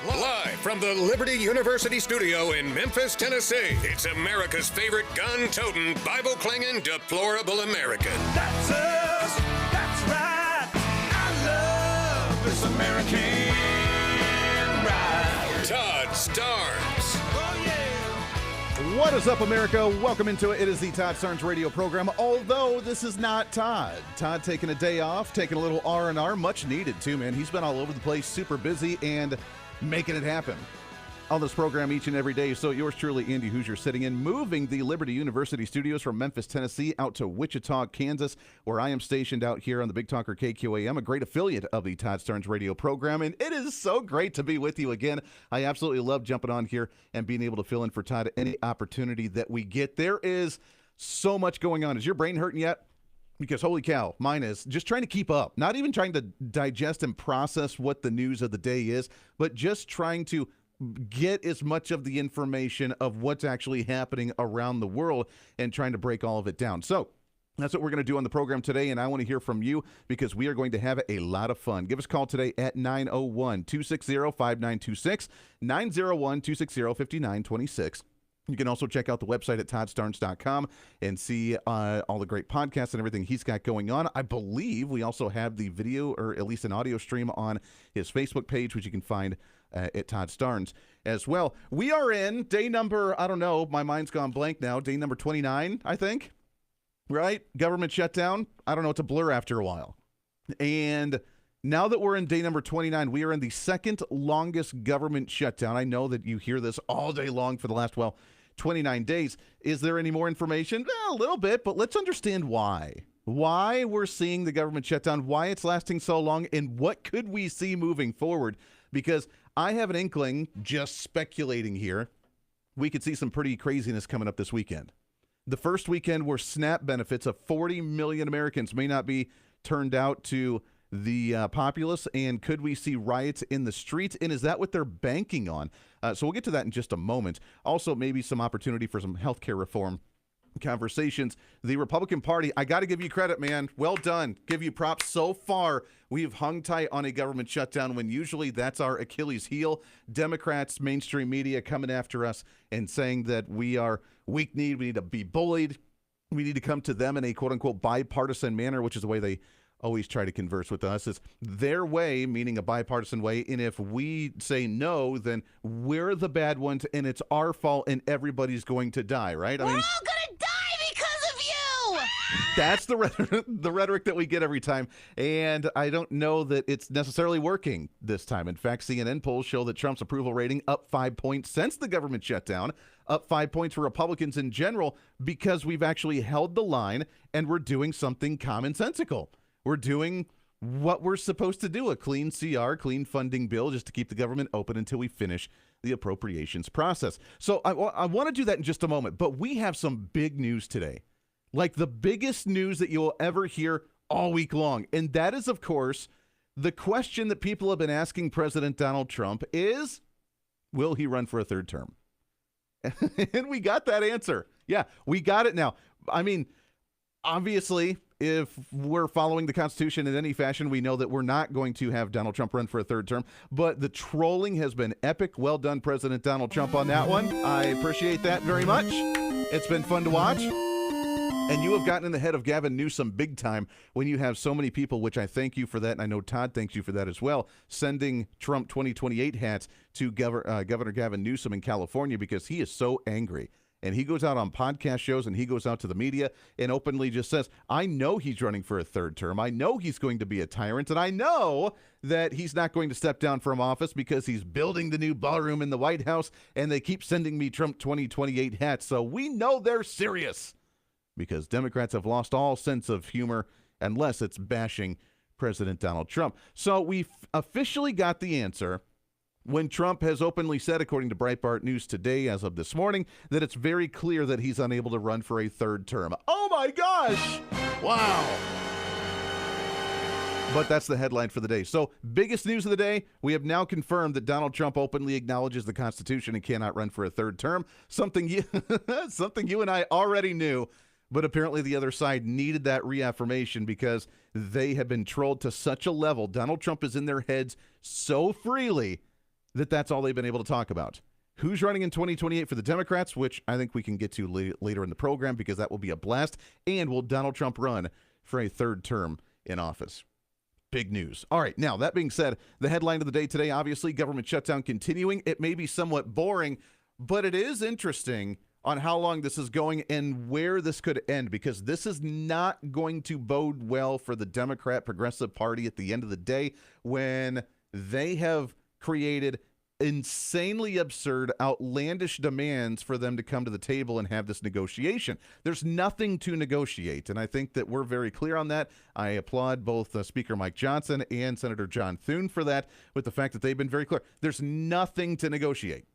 Live from the Liberty University studio in Memphis, Tennessee, it's America's favorite gun-toting, Bible-clinging, deplorable American. That's us. That's right. I love this American ride. Todd Starnes. Oh, yeah. What is up, America? Welcome into it. It is the Todd Starnes radio program, although this is not Todd. Todd taking a day off, taking a little R&R, much needed too, man. He's been all over the place, super busy, and making it happen on this program each and every day. So yours truly, Andy Hooser, sitting in, moving the Liberty University studios from Memphis, Tennessee, out to Wichita, Kansas, where I am stationed out here on the Big Talker KQAM, a great affiliate of the Todd Starnes radio program. And it is so great to be with you again. I absolutely love jumping on here and being able to fill in for Todd any opportunity that we get. There is so much going on. Is your brain hurting yet? Because holy cow, mine is just trying to keep up, not even trying to digest and process what the news of the day is, but just trying to get as much of the information of what's actually happening around the world and trying to break all of it down. So that's what we're going to do on the program today, and I want to hear from you because we are going to have a lot of fun. Give us a call today at 901-260-5926, 901-260-5926. You can also check out the website at toddstarnes.com and see all the great podcasts and everything he's got going on. I believe we also have the video, or at least an audio stream, on his Facebook page, which you can find at Todd Starnes as well. We are in day number, I don't know, my mind's gone blank now, day number 29, I think, right? Government shutdown. I don't know, it's a blur after a while. And now that we're in day number 29, we are in the second longest government shutdown. I know that you hear this all day long for the last, 29 days. Is there any more information? A little bit, but let's understand why. Why we're seeing the government shutdown, why it's lasting so long, and what could we see moving forward? Because I have an inkling, just speculating here, we could see some pretty craziness coming up this weekend. The first weekend where SNAP benefits of 40 million Americans may not be turned out to the populace, and could we see riots in the streets? And is that what they're banking on? So we'll get to that in just a moment. Also, maybe some opportunity for some healthcare reform conversations. The Republican Party, I got to give you credit, man. Well done. Give you props. So far, we've hung tight on a government shutdown when usually that's our Achilles heel. Democrats, mainstream media coming after us and saying that we are weak-kneed, we need to be bullied, we need to come to them in a quote-unquote bipartisan manner, which is the way they always try to converse with us. Is their way, meaning a bipartisan way, and if we say no, then we're the bad ones, and it's our fault, and everybody's going to die, right? We're all gonna die because of you! That's the rhetoric that we get every time, and I don't know that it's necessarily working this time. In fact, CNN polls show that Trump's approval rating up 5 points since the government shutdown, up 5 points for Republicans in general, because we've actually held the line, and we're doing something commonsensical. We're doing what we're supposed to do, a clean CR, clean funding bill, just to keep the government open until we finish the appropriations process. So I want to do that in just a moment, but we have some big news today, like the biggest news that you will ever hear all week long. And that is, of course, the question that people have been asking President Donald Trump is, will he run for a third term? And we got that answer. Yeah, we got it now. I mean, obviously, if we're following the Constitution in any fashion, we know that we're not going to have Donald Trump run for a third term. But the trolling has been epic. Well done, President Donald Trump, on that one. I appreciate that very much. It's been fun to watch. And you have gotten in the head of Gavin Newsom big time when you have so many people, which I thank you for that, and I know Todd thanks you for that as well, sending Trump 2028 hats to Governor Gavin Newsom in California because he is so angry. And he goes out on podcast shows and he goes out to the media and openly just says, I know he's running for a third term. I know he's going to be a tyrant. And I know that he's not going to step down from office because he's building the new ballroom in the White House. And they keep sending me Trump 2028 hats. So we know they're serious because Democrats have lost all sense of humor unless it's bashing President Donald Trump. So we officially got the answer when Trump has openly said, according to Breitbart News today, as of this morning, that it's very clear that he's unable to run for a third term. Oh my gosh! Wow. But that's the headline for the day. So, biggest news of the day, we have now confirmed that Donald Trump openly acknowledges the Constitution and cannot run for a third term. Something you and I already knew, but apparently the other side needed that reaffirmation because they have been trolled to such a level. Donald Trump is in their heads so freely that's all they've been able to talk about. Who's running in 2028 for the Democrats, which I think we can get to later in the program because that will be a blast. And will Donald Trump run for a third term in office? Big news. All right, now, that being said, the headline of the day today, obviously, government shutdown continuing. It may be somewhat boring, but it is interesting on how long this is going and where this could end, because this is not going to bode well for the Democrat Progressive Party at the end of the day when they have created insanely absurd, outlandish demands for them to come to the table and have this negotiation. There's nothing to negotiate, and I think that we're very clear on that. I applaud both Speaker Mike Johnson and Senator John Thune for that, with the fact that they've been very clear. There's nothing to negotiate.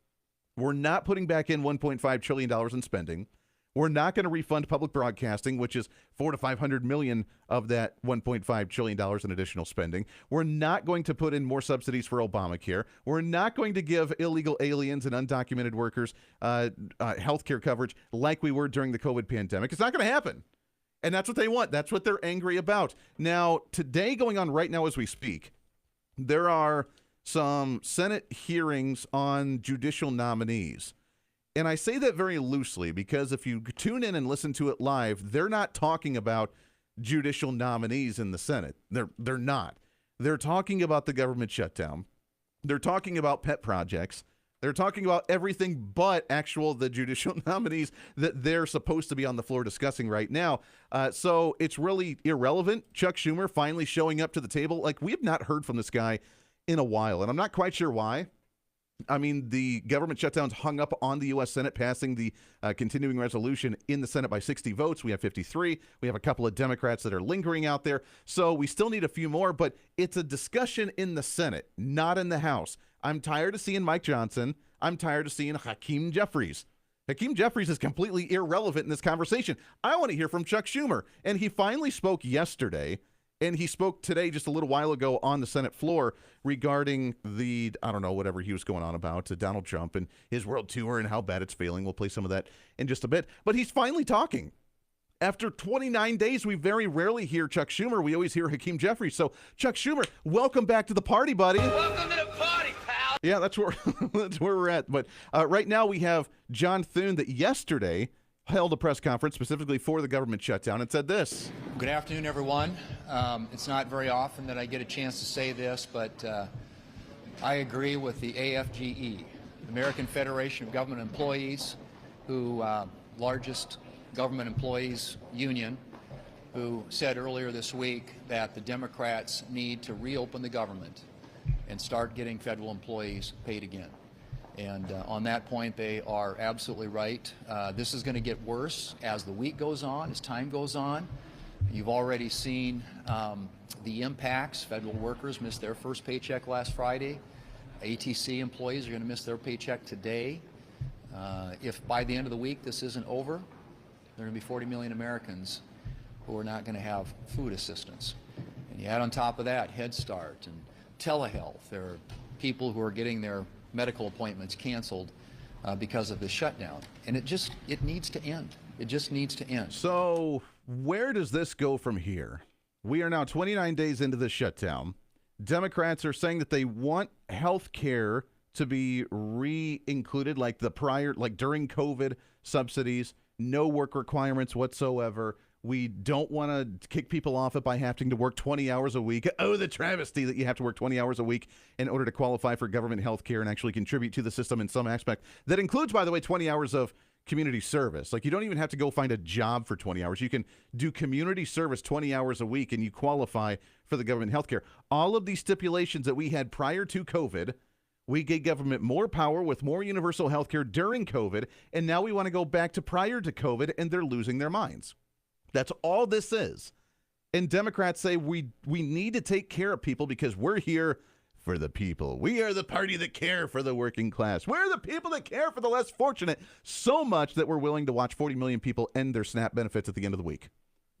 We're not putting back in $1.5 trillion in spending. We're not going to refund public broadcasting, which is $400 to $500 million of that $1.5 trillion in additional spending. We're not going to put in more subsidies for Obamacare. We're not going to give illegal aliens and undocumented workers health care coverage like we were during the COVID pandemic. It's not going to happen. And that's what they want. That's what they're angry about. Now, today, going on right now as we speak, there are some Senate hearings on judicial nominees. And I say that very loosely because if you tune in and listen to it live, they're not talking about judicial nominees in the Senate. They're not. They're talking about the government shutdown. They're talking about pet projects. They're talking about everything but the judicial nominees that they're supposed to be on the floor discussing right now. So it's really irrelevant. Chuck Schumer finally showing up to the table. Like, we have not heard from this guy in a while, and I'm not quite sure why. I mean, the government shutdown's hung up on the U.S. Senate passing the continuing resolution in the Senate by 60 votes. We have 53. We have a couple of Democrats that are lingering out there. So we still need a few more, but it's a discussion in the Senate, not in the House. I'm tired of seeing Mike Johnson. I'm tired of seeing Hakeem Jeffries. Hakeem Jeffries is completely irrelevant in this conversation. I want to hear from Chuck Schumer. And he finally spoke yesterday. And he spoke today just a little while ago on the Senate floor regarding the, I don't know, whatever he was going on about, Donald Trump and his world tour and how bad it's failing. We'll play some of that in just a bit. But he's finally talking. After 29 days, we very rarely hear Chuck Schumer. We always hear Hakeem Jeffries. So, Chuck Schumer, welcome back to the party, buddy. Welcome to the party, pal. Yeah, that's where we're at. But right now we have John Thune that yesterday held a press conference specifically for the government shutdown and said this. Good afternoon, everyone. It's not very often that I get a chance to say this, but I agree with the AFGE, American Federation of Government Employees, who largest government employees union, who said earlier this week that the Democrats need to reopen the government and start getting federal employees paid again. And on that point, they are absolutely right. This is going to get worse as the week goes on, as time goes on. You've already seen the impacts. Federal workers missed their first paycheck last Friday. ATC employees are going to miss their paycheck today. If by the end of the week this isn't over, there are going to be 40 million Americans who are not going to have food assistance. And you add on top of that Head Start and telehealth. There are people who are getting their medical appointments canceled because of the shutdown. And it needs to end. It just needs to end. So where does this go from here? We are now 29 days into the shutdown. Democrats are saying that they want health care to be re-included like during COVID subsidies, no work requirements whatsoever. We don't want to kick people off it by having to work 20 hours a week. Oh, the travesty that you have to work 20 hours a week in order to qualify for government health care and actually contribute to the system in some aspect. That includes, by the way, 20 hours of community service. Like, you don't even have to go find a job for 20 hours. You can do community service 20 hours a week and you qualify for the government health care. All of these stipulations that we had prior to COVID, we gave government more power with more universal health care during COVID, and now we want to go back to prior to COVID, and they're losing their minds. That's all this is. And Democrats say we need to take care of people because we're here for the people. We are the party that care for the working class. We're the people that care for the less fortunate, so much that we're willing to watch 40 million people end their SNAP benefits at the end of the week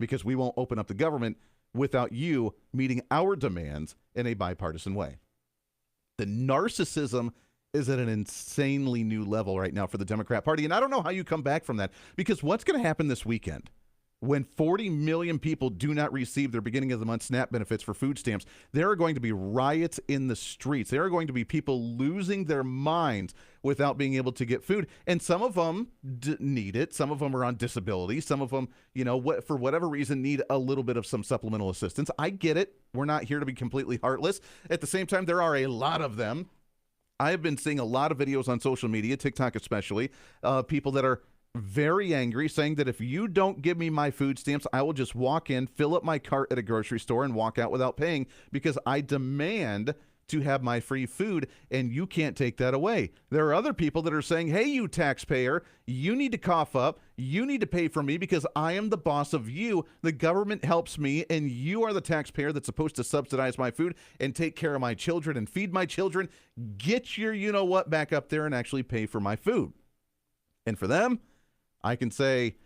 because we won't open up the government without you meeting our demands in a bipartisan way. The narcissism is at an insanely new level right now for the Democrat Party, and I don't know how you come back from that because what's going to happen this weekend? When 40 million people do not receive their beginning of the month SNAP benefits for food stamps, there are going to be riots in the streets. There are going to be people losing their minds without being able to get food. And some of them need it. Some of them are on disability. Some of them, for whatever reason, need a little bit of some supplemental assistance. I get it. We're not here to be completely heartless. At the same time, there are a lot of them. I have been seeing a lot of videos on social media, TikTok especially, people that are very angry, saying that if you don't give me my food stamps, I will just walk in, fill up my cart at a grocery store, and walk out without paying because I demand to have my free food, and you can't take that away. There are other people that are saying, hey, you taxpayer, you need to cough up. You need to pay for me because I am the boss of you. The government helps me, and you are the taxpayer that's supposed to subsidize my food and take care of my children and feed my children. Get your you-know-what back up there and actually pay for my food. And for them, I can say,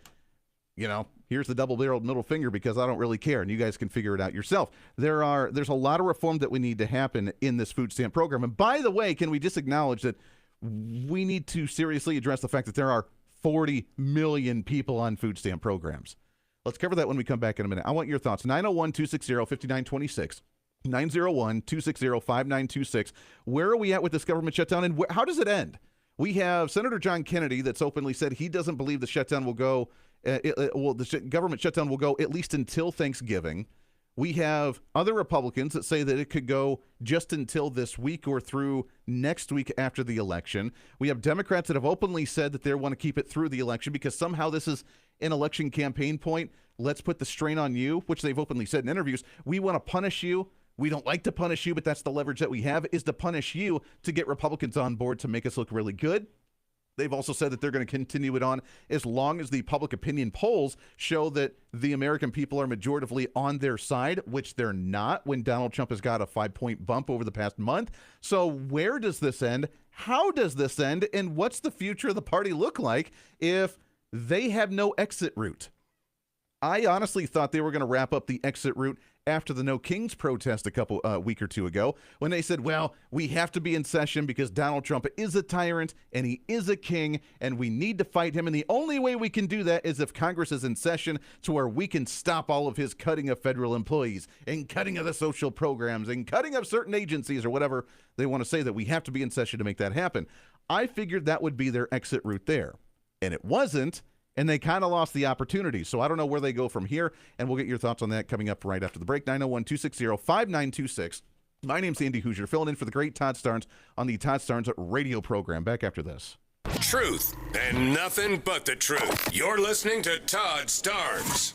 here's the double-barreled middle finger because I don't really care, and you guys can figure it out yourself. There's a lot of reform that we need to happen in this food stamp program. And by the way, can we just acknowledge that we need to seriously address the fact that there are 40 million people on food stamp programs? Let's cover that when we come back in a minute. I want your thoughts. 901-260-5926. 901-260-5926. Where are we at with this government shutdown, and how does it end? We have Senator John Kennedy that's openly said he doesn't believe the shutdown will go, the government shutdown will go at least until Thanksgiving. We have other Republicans that say that it could go just until this week or through next week after the election. We have Democrats that have openly said that they want to keep it through the election because somehow this is an election campaign point. Let's put the strain on you, which they've openly said in interviews. We want to punish you. We don't like to punish you, but that's the leverage that we have, is to punish you to get Republicans on board to make us look really good. They've also said that they're going to continue it on as long as the public opinion polls show that the American people are majoritively on their side, which they're not when Donald Trump has got a 5-point bump over the past month. So where does this end? How does this end? And what's the future of the party look like if they have no exit route? I honestly thought they were going to wrap up the exit route after the No Kings protest a week or two ago, when they said, well, we have to be in session because Donald Trump is a tyrant and he is a king and we need to fight him. And the only way we can do that is if Congress is in session to where we can stop all of his cutting of federal employees and cutting of the social programs and cutting of certain agencies or whatever they want to say, that we have to be in session to make that happen. I figured that would be their exit route there. And it wasn't. And they kind of lost the opportunity. So I don't know where they go from here. And we'll get your thoughts on that coming up right after the break. 901-260-5926. My name's Andy Hooser, filling in for the great Todd Starnes on the Todd Starnes radio program. Back after this. Truth and nothing but the truth. You're listening to Todd Starnes.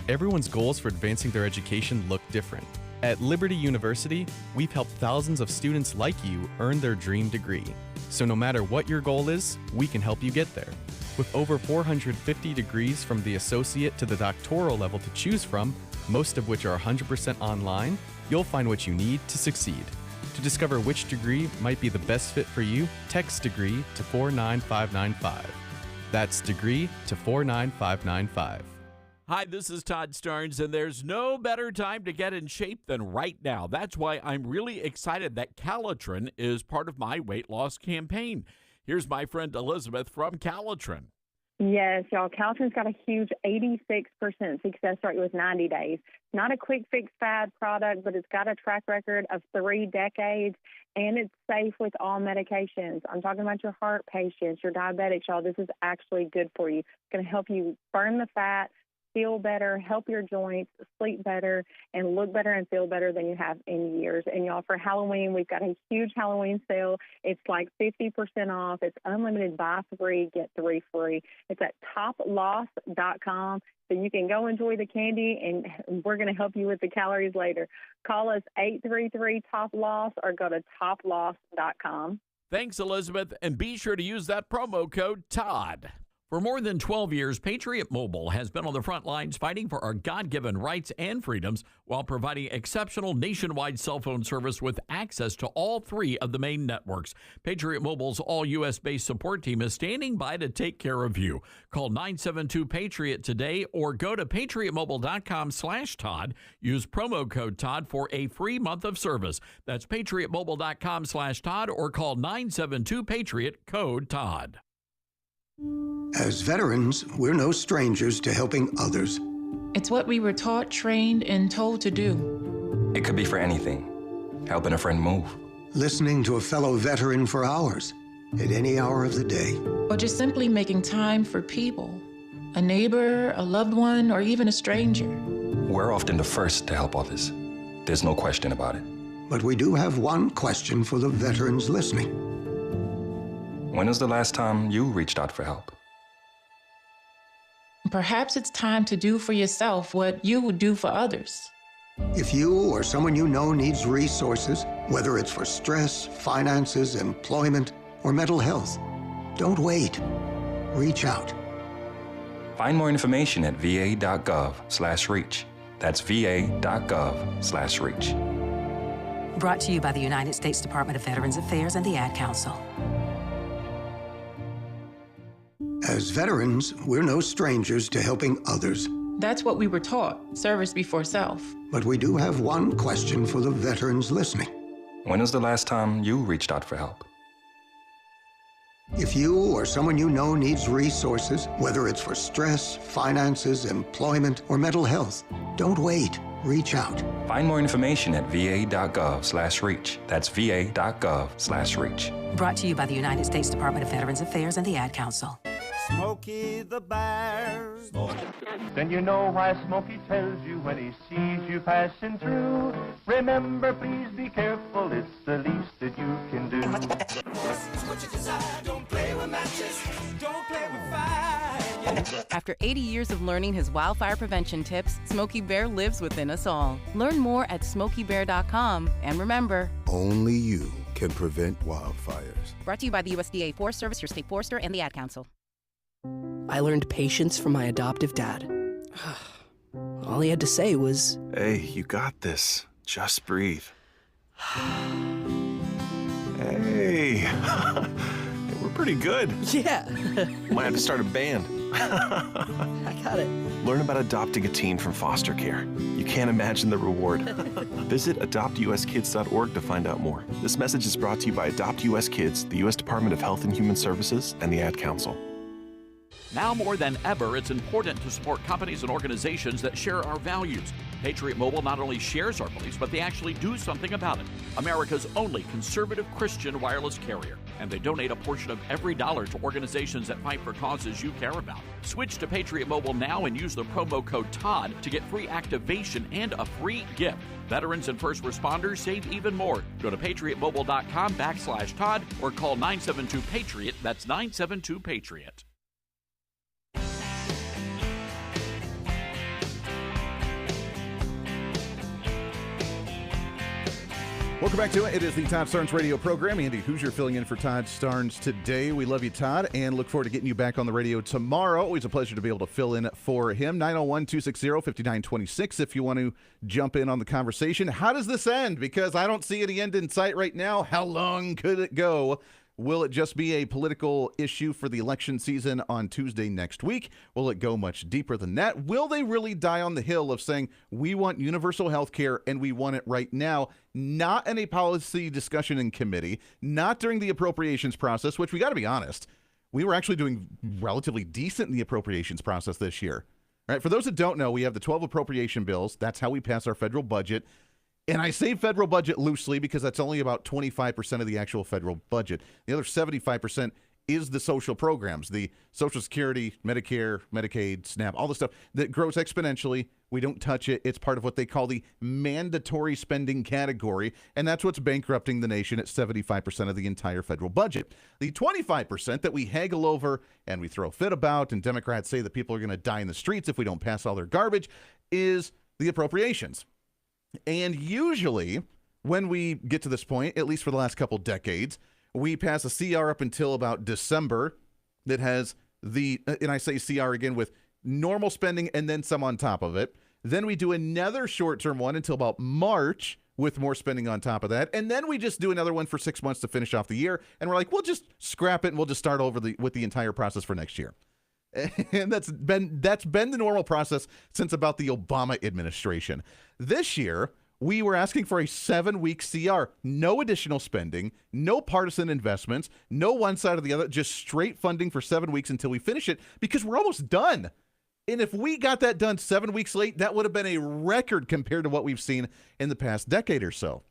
Everyone's goals for advancing their education look different. At Liberty University, we've helped thousands of students like you earn their dream degree. So no matter what your goal is, we can help you get there. With over 450 degrees from the associate to the doctoral level to choose from, most of which are 100% online, you'll find what you need to succeed. To discover which degree might be the best fit for you, text degree to 49595. That's degree to 49595. Hi, this is Todd Starnes, and there's no better time to get in shape than right now. That's why I'm really excited that Calitrin is part of my weight loss campaign. Here's my friend Elizabeth from Calitrin. Yes, y'all. Calitrin's got a huge 86% success rate with 90 days. Not a quick fix fad product, but it's got a track record of 3 decades, and it's safe with all medications. I'm talking about your heart patients, your diabetics, y'all. This is actually good for you. It's going to help you burn the fat, feel better, help your joints, sleep better, and look better and feel better than you have in years. And y'all, for Halloween, we've got a huge Halloween sale. It's like 50% off. It's unlimited, buy 3, get 3 free. It's at toploss.com. So you can go enjoy the candy, and we're going to help you with the calories later. Call us 833-TOP-LOSS or go to toploss.com. Thanks, Elizabeth, and be sure to use that promo code TODD. For more than 12 years, Patriot Mobile has been on the front lines fighting for our God-given rights and freedoms while providing exceptional nationwide cell phone service with access to all three of the main networks. Patriot Mobile's all-U.S.-based support team is standing by to take care of you. Call 972-PATRIOT today or go to patriotmobile.com/Todd. Use promo code Todd for a free month of service. That's patriotmobile.com/Todd or call 972-PATRIOT, code Todd. As veterans, we're no strangers to helping others. It's what we were taught, trained, and told to do. It could be for anything. Helping a friend move. Listening to a fellow veteran for hours, at any hour of the day. Or just simply making time for people. A neighbor, a loved one, or even a stranger. We're often the first to help others. There's no question about it. But we do have one question for the veterans listening. When was the last time you reached out for help? Perhaps it's time to do for yourself what you would do for others. If you or someone you know needs resources, whether it's for stress, finances, employment, or mental health, don't wait. Reach out. Find more information at va.gov/reach. That's va.gov/reach. Brought to you by the United States Department of Veterans Affairs and the Ad Council. As veterans, we're no strangers to helping others. That's what we were taught, service before self. But we do have one question for the veterans listening. When was the last time you reached out for help? If you or someone you know needs resources, whether it's for stress, finances, employment, or mental health, don't wait. Reach out. Find more information at va.gov/reach. That's va.gov/reach. Brought to you by the United States Department of Veterans Affairs and the Ad Council. Smokey the Bear. Then you know why Smokey tells you when he sees you passing through. Remember, please be careful, it's the least that you can do. What you desire, don't play with matches, don't play with fire. After 80 years of learning his wildfire prevention tips, Smokey Bear lives within us all. Learn more at SmokeyBear.com, and remember, only you can prevent wildfires. Brought to you by the USDA Forest Service, your state forester, and the Ad Council. I learned patience from my adoptive dad. All he had to say was, "Hey, you got this. Just breathe." Hey, we're pretty good. Yeah. Might have to start a band. I got it. Learn about adopting a teen from foster care. You can't imagine the reward. Visit adoptuskids.org to find out more. This message is brought to you by Adopt US Kids, the U.S. Department of Health and Human Services, and the Ad Council. Now more than ever, it's important to support companies and organizations that share our values. Patriot Mobile not only shares our beliefs, but they actually do something about it. America's only conservative Christian wireless carrier. And they donate a portion of every dollar to organizations that fight for causes you care about. Switch to Patriot Mobile now and use the promo code TODD to get free activation and a free gift. Veterans and first responders save even more. Go to patriotmobile.com/Todd or call 972-PATRIOT. That's 972-PATRIOT. Welcome back to it. It is the Todd Starnes radio program. Andy Hooser filling in for Todd Starnes today. We love you, Todd, and look forward to getting you back on the radio tomorrow. Always a pleasure to be able to fill in for him. 901-260-5926 if you want to jump in on the conversation. How does this end? Because I don't see any end in sight right now. How long could it go? Will it just be a political issue for the election season on Tuesday next week? Will it go much deeper than that? Will they really die on the hill of saying, we want universal health care and we want it right now, not in a policy discussion in committee, not during the appropriations process, which we got to be honest, we were actually doing relatively decent in the appropriations process this year. All right, for those that don't know, we have the 12 appropriation bills. That's how we pass our federal budget. And I say federal budget loosely because that's only about 25% of the actual federal budget. The other 75% is the social programs, the Social Security, Medicare, Medicaid, SNAP, all the stuff that grows exponentially. We don't touch it. It's part of what they call the mandatory spending category, and that's what's bankrupting the nation at 75% of the entire federal budget. The 25% that we haggle over and we throw a fit about, and Democrats say that people are going to die in the streets if we don't pass all their garbage, is the appropriations. And usually, when we get to this point, at least for the last couple decades, we pass a CR up until about December that has and I say CR again with normal spending and then some on top of it. Then we do another short-term one until about March with more spending on top of that. And then we just do another one for 6 months to finish off the year. And we're like, we'll just scrap it and we'll just start over with the entire process for next year. And that's been the normal process since about the Obama administration. This year, we were asking for a 7-week CR. No additional spending, no partisan investments, no one side or the other, just straight funding for 7 weeks until we finish it because we're almost done. And if we got that done 7 weeks late, that would have been a record compared to what we've seen in the past decade or so.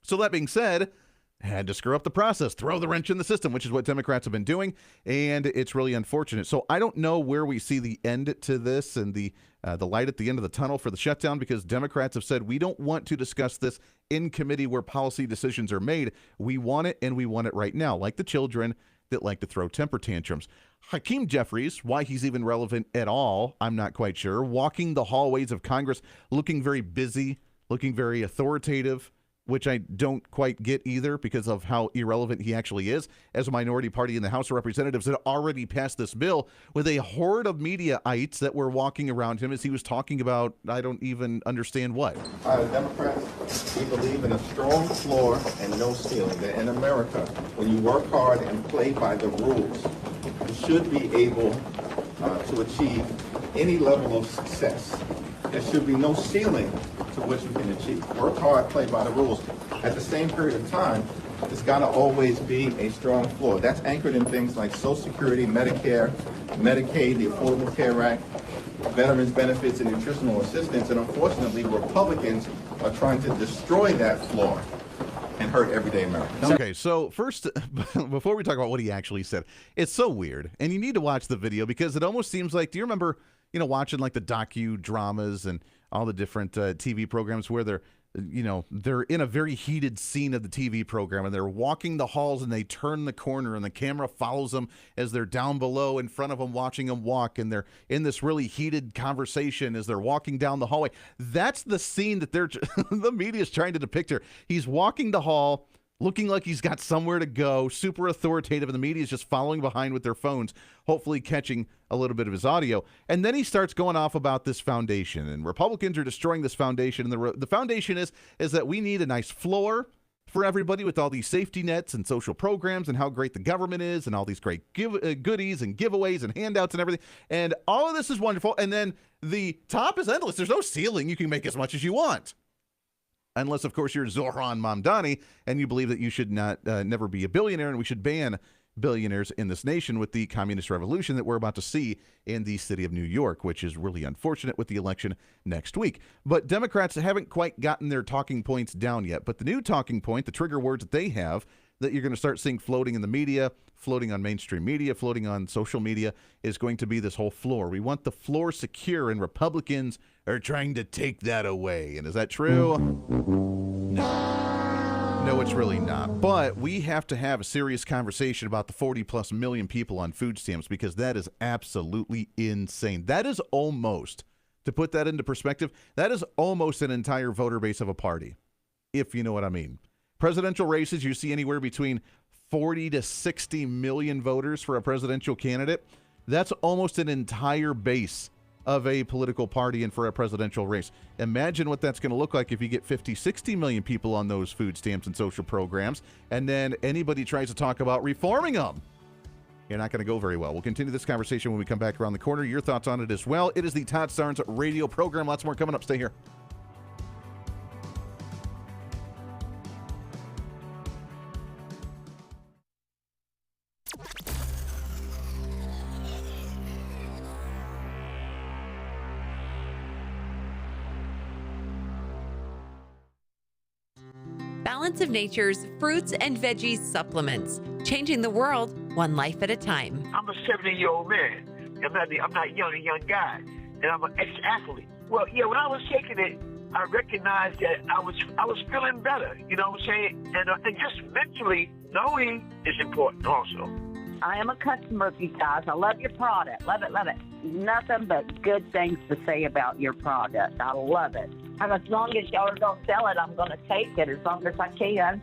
So that being said, had to screw up the process, throw the wrench in the system, which is what Democrats have been doing, and it's really unfortunate. So I don't know where we see the end to this and the light at the end of the tunnel for the shutdown, because Democrats have said we don't want to discuss this in committee where policy decisions are made. We want it, and we want it right now, like the children that like to throw temper tantrums. Hakeem Jeffries, why he's even relevant at all, I'm not quite sure. Walking the hallways of Congress, looking very busy, looking very authoritative, which I don't quite get either because of how irrelevant he actually is, as a minority party in the House of Representatives had already passed this bill with a horde of mediaites that were walking around him as he was talking about, I don't even understand what. As Democrats, we believe in a strong floor and no ceiling. That in America, when you work hard and play by the rules, you should be able to achieve any level of success. There should be no ceiling to what you can achieve. Work hard, play by the rules. At the same period of time, there's got to always be a strong floor. That's anchored in things like Social Security, Medicare, Medicaid, the Affordable Care Act, veterans benefits, and nutritional assistance. And unfortunately, Republicans are trying to destroy that floor and hurt everyday Americans. Okay, so first, before we talk about what he actually said, it's so weird. And you need to watch the video because it almost seems like, do you remember, watching like the docudramas and all the different TV programs where they're in a very heated scene of the TV program and they're walking the halls and they turn the corner and the camera follows them as they're down below in front of them watching them walk, and they're in this really heated conversation as they're walking down the hallway. That's the scene that the media is trying to depict here. He's walking the hall, looking like he's got somewhere to go, super authoritative, and the media is just following behind with their phones, hopefully catching a little bit of his audio. And then he starts going off about this foundation, and Republicans are destroying this foundation. And the foundation is that we need a nice floor for everybody with all these safety nets and social programs and how great the government is and all these great goodies and giveaways and handouts and everything. And all of this is wonderful. And then the top is endless. There's no ceiling. You can make as much as you want. Unless, of course, you're Zohran Mamdani and you believe that you should never be a billionaire and we should ban billionaires in this nation with the communist revolution that we're about to see in the city of New York, which is really unfortunate with the election next week. But Democrats haven't quite gotten their talking points down yet. But the new talking point, the trigger words that they have that you're going to start seeing floating in the media, floating on mainstream media, floating on social media, is going to be this whole floor. We want the floor secure, and Republicans are trying to take that away. And is that true? No, it's really not. But we have to have a serious conversation about the 40-plus million people on food stamps because that is absolutely insane. That is almost, to put that into perspective, that is almost an entire voter base of a party, if you know what I mean. Presidential races, you see anywhere between 40 to 60 million voters for a presidential candidate. That's almost an entire base of a political party and for a presidential race. Imagine what that's going to look like if you get 50, 60 million people on those food stamps and social programs, and then anybody tries to talk about reforming them. You're not going to go very well. We'll continue this conversation when we come back around the corner. Your thoughts on it as well. It is the Todd Starnes radio program. Lots more coming up. Stay here. Balance of Nature's fruits and veggies supplements, changing the world one life at a time. I'm a 70-year-old man. I'm not a young guy, and I'm an ex-athlete. Well, yeah, when I was taking it, I recognized that I was feeling better. You know what I'm saying? And just mentally knowing is important also. I am a customer of you guys. I love your product. Love it, love it. Nothing but good things to say about your product. I love it. And as long as y'all don't sell it, I'm going to take it as long as I can.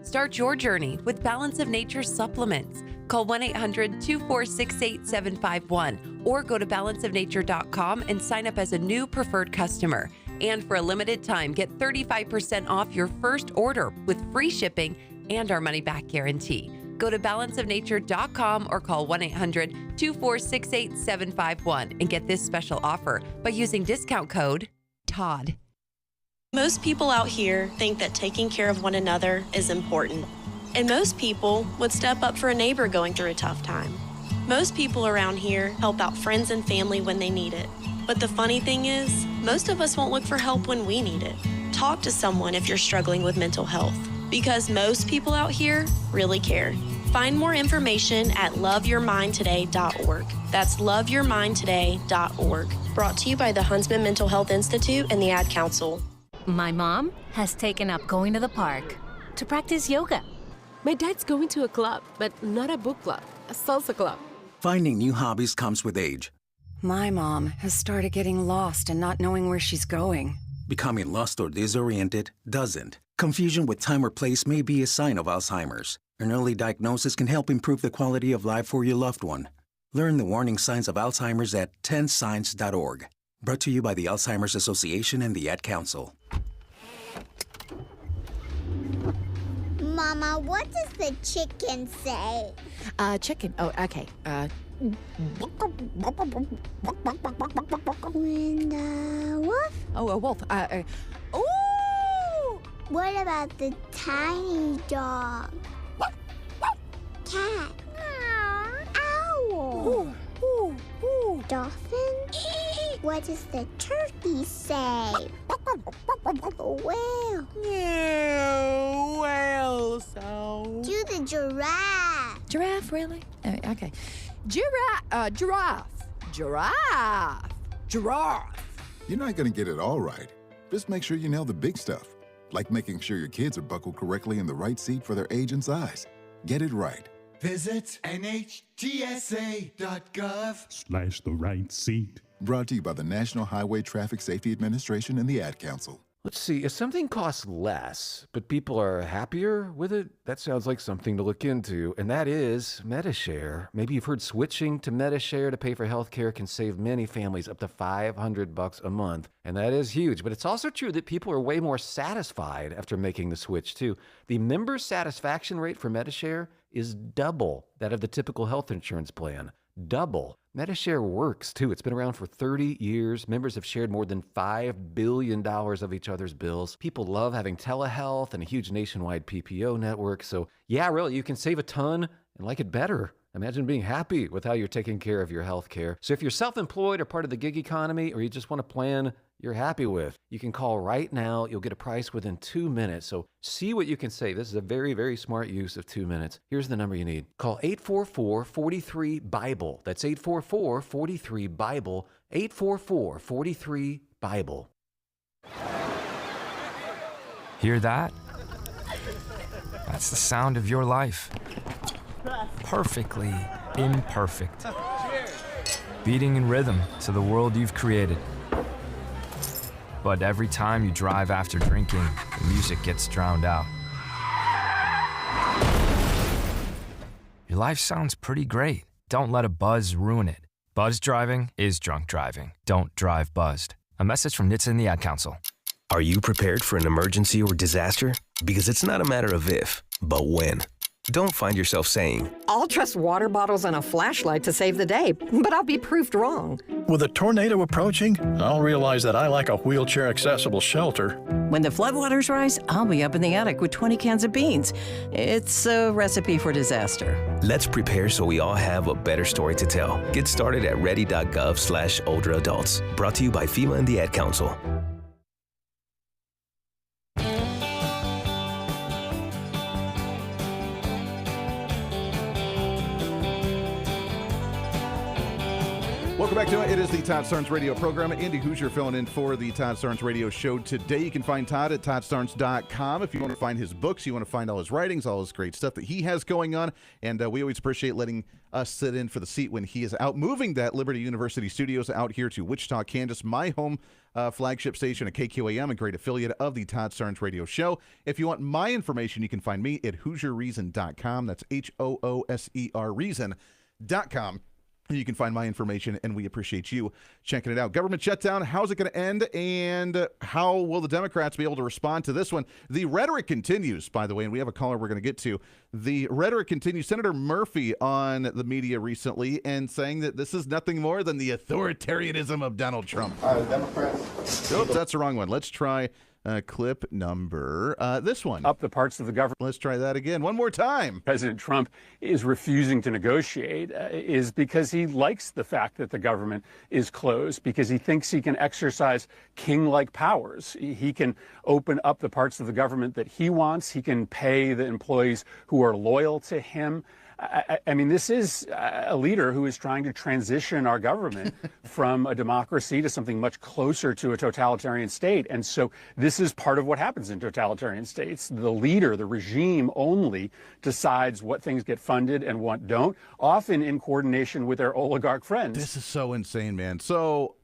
Start your journey with Balance of Nature supplements. Call 1-800-246-8751 or go to balanceofnature.com and sign up as a new preferred customer. And for a limited time, get 35% off your first order with free shipping and our money-back guarantee. Go to balanceofnature.com or call 1-800-246-8751 and get this special offer by using discount code TODD. Most people out here think that taking care of one another is important. And most people would step up for a neighbor going through a tough time. Most people around here help out friends and family when they need it. But the funny thing is, most of us won't look for help when we need it. Talk to someone if you're struggling with mental health, because most people out here really care. Find more information at loveyourmindtoday.org. That's loveyourmindtoday.org. Brought to you by the Huntsman Mental Health Institute and the Ad Council. My mom has taken up going to the park to practice yoga. My dad's going to a club, but not a book club, a salsa club. Finding new hobbies comes with age. My mom has started getting lost and not knowing where she's going. Becoming lost or disoriented doesn't. Confusion with time or place may be a sign of Alzheimer's. An early diagnosis can help improve the quality of life for your loved one. Learn the warning signs of Alzheimer's at 10signs.org. Brought to you by the Alzheimer's Association and the Ad Council. Mama, what does the chicken say? Chicken. Oh, okay. When the wolf? Oh, a wolf. Ooh! What about the tiny dog? Cat? Owl? Dolphin? What does the turkey say? Whale? Whale sound. Do the giraffe. Giraffe, really? Okay. Giraffe. You're not going to get it all right. Just make sure you nail the big stuff, like making sure your kids are buckled correctly in the right seat for their age and size. Get it right. Visit NHTSA.gov/the right seat. Brought to you by the National Highway Traffic Safety Administration and the Ad Council. Let's see, if something costs less, but people are happier with it, that sounds like something to look into, and that is Medi-Share. Maybe you've heard switching to Medi-Share to pay for health care can save many families up to $500 a month, and that is huge. But it's also true that people are way more satisfied after making the switch, too. The member satisfaction rate for Medi-Share is double that of the typical health insurance plan. Double. Medi-Share works, too. It's been around for 30 years. Members have shared more than $5 billion of each other's bills. People love having telehealth and a huge nationwide PPO network. So, yeah, really, you can save a ton and like it better. Imagine being happy with how you're taking care of your health care. So if you're self-employed or part of the gig economy, or you just want a plan you're happy with, you can call right now. You'll get a price within 2 minutes. So see what you can save. This is a very, very smart use of 2 minutes. Here's the number you need. Call 844-43-BIBLE. That's 844-43-BIBLE. 844-43-BIBLE. Hear that? That's the sound of your life. Perfectly imperfect. Beating in rhythm to the world you've created. But every time you drive after drinking, the music gets drowned out. Your life sounds pretty great. Don't let a buzz ruin it. Buzz driving is drunk driving. Don't drive buzzed. A message from NHTSA and the Ad Council. Are you prepared for an emergency or disaster? Because it's not a matter of if, but when. Don't find yourself saying, I'll trust water bottles and a flashlight to save the day, but I'll be proved wrong. With a tornado approaching, I'll realize that I lack a wheelchair-accessible shelter. When the floodwaters rise, I'll be up in the attic with 20 cans of beans. It's a recipe for disaster. let's prepare so we all have a better story to tell. Get started at ready.gov/older adults. Brought to you by FEMA and the Ad Council. Welcome back to it. It is the Todd Starnes Radio program. Andy Hooser filling in for the Todd Starnes Radio show today. You can find Todd at toddstarnes.com if you want to find his books, you want to find all his writings, all his great stuff that he has going on. And we always appreciate letting us sit in for the seat when he is out moving that Liberty University studios out here to Wichita, Kansas, my home flagship station at KQAM, a great affiliate of the Todd Starnes Radio show. If you want my information, you can find me at HooserReason.com. That's HOOSER Reason.com. You can find my information, and we appreciate you checking it out. Government shutdown, how's it going to end, and how will the Democrats be able to respond to this one? The rhetoric continues, by the way, and we have a caller we're going to get to. The rhetoric continues. Senator Murphy on the media recently and saying that this is nothing more than the authoritarianism of Donald Trump. Democrats. Oops, that's the wrong one. Let's try clip number this one. Up the parts of the government. Let's try that again. One more time. President Trump is refusing to negotiate is because he likes the fact that the government is closed, because he thinks he can exercise king-like powers. He can open up the parts of the government that he wants. He can pay the employees who are loyal to him. I mean, this is a leader who is trying to transition our government from a democracy to something much closer to a totalitarian state. And so this is part of what happens in totalitarian states. The leader, the regime only decides what things get funded and what don't, often in coordination with their oligarch friends. This is so insane, man. So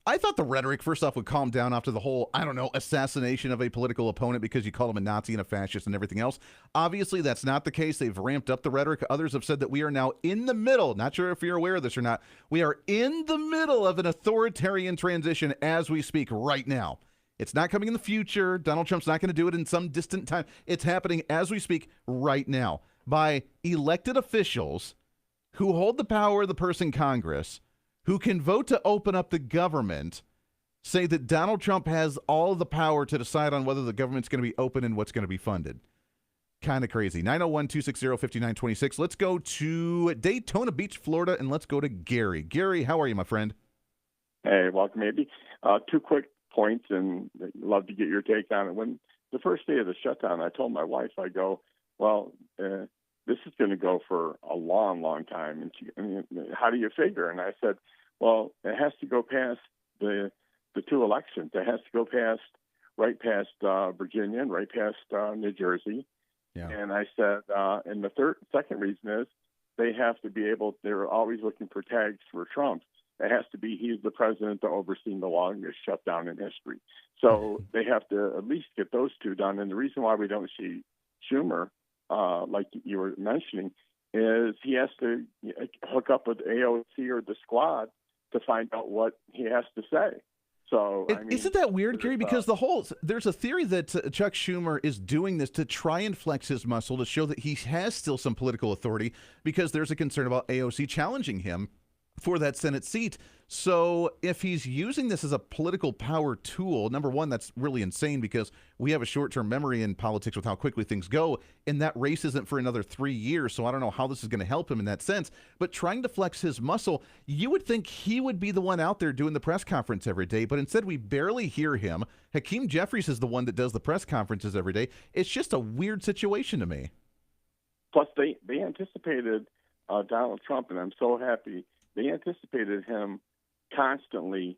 I thought the rhetoric, first off, would calm down after the whole, assassination of a political opponent because you call him a Nazi and a fascist and everything else. Obviously, that's not the case. They've ramped up the rhetoric. Others have said that we are now in the middle. Not sure if you're aware of this or not. We are in the middle of an authoritarian transition as we speak right now. It's not coming in the future. Donald Trump's not going to do it in some distant time. It's happening as we speak right now by elected officials who hold the power of the purse in Congress, who can vote to open up the government, say that Donald Trump has all the power to decide on whether the government's going to be open and what's going to be funded. Kind of crazy. 901-260-5926. Let's go to Daytona Beach, Florida, and let's go to Gary. Gary, how are you, my friend? Hey, welcome, Andy. 2 quick points, and I'd love to get your take on it. When the first day of the shutdown, I told my wife, I go, this is going to go for a long, long time. And she, how do you figure? And I said, well, it has to go past the 2 elections. It has to go right past Virginia and right past New Jersey. Yeah. And I said, and the second reason is they have to be able, they're always looking for tags for Trump. It has to be he's the president to oversee the longest shutdown in history. So they have to at least get those 2 done. And the reason why we don't see Schumer, like you were mentioning, is he has to hook up with AOC or the squad to find out what he has to say. So isn't that weird, Gary? Because there's a theory that Chuck Schumer is doing this to try and flex his muscle to show that he has still some political authority, because there's a concern about AOC challenging him for that Senate seat. So if he's using this as a political power tool, number one, that's really insane, because we have a short-term memory in politics with how quickly things go, and that race isn't for another 3 years. So I don't know how this is going to help him in that sense. But trying to flex his muscle, you would think he would be the one out there doing the press conference every day, but instead we barely hear him. Hakeem Jeffries is the one that does the press conferences every day. It's just a weird situation to me. Plus, they anticipated Donald Trump, and I'm so happy. They anticipated him constantly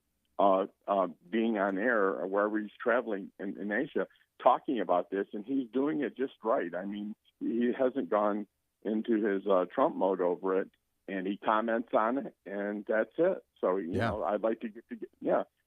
being on air or wherever he's traveling in Asia, talking about this, and he's doing it just right. I mean, he hasn't gone into his Trump mode over it, and he comments on it, and that's it. So, you know, I'd like to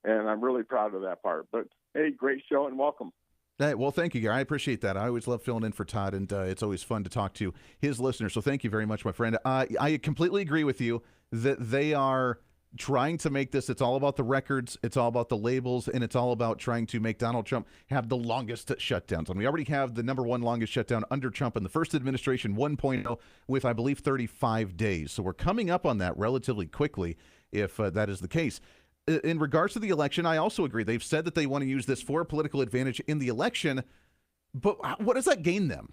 and I'm really proud of that part. But, hey, great show, and welcome. Hey, well, thank you, Gary. I appreciate that. I always love filling in for Todd, and it's always fun to talk to his listeners. So thank you very much, my friend. I completely agree with you that they are trying to make this, it's all about the records, it's all about the labels, and it's all about trying to make Donald Trump have the longest shutdowns. And we already have the number 1 longest shutdown under Trump in the first administration, 1.0, with, I believe, 35 days. So we're coming up on that relatively quickly if that is the case. In regards to the election, I also agree. They've said that they want to use this for a political advantage in the election, but what does that gain them?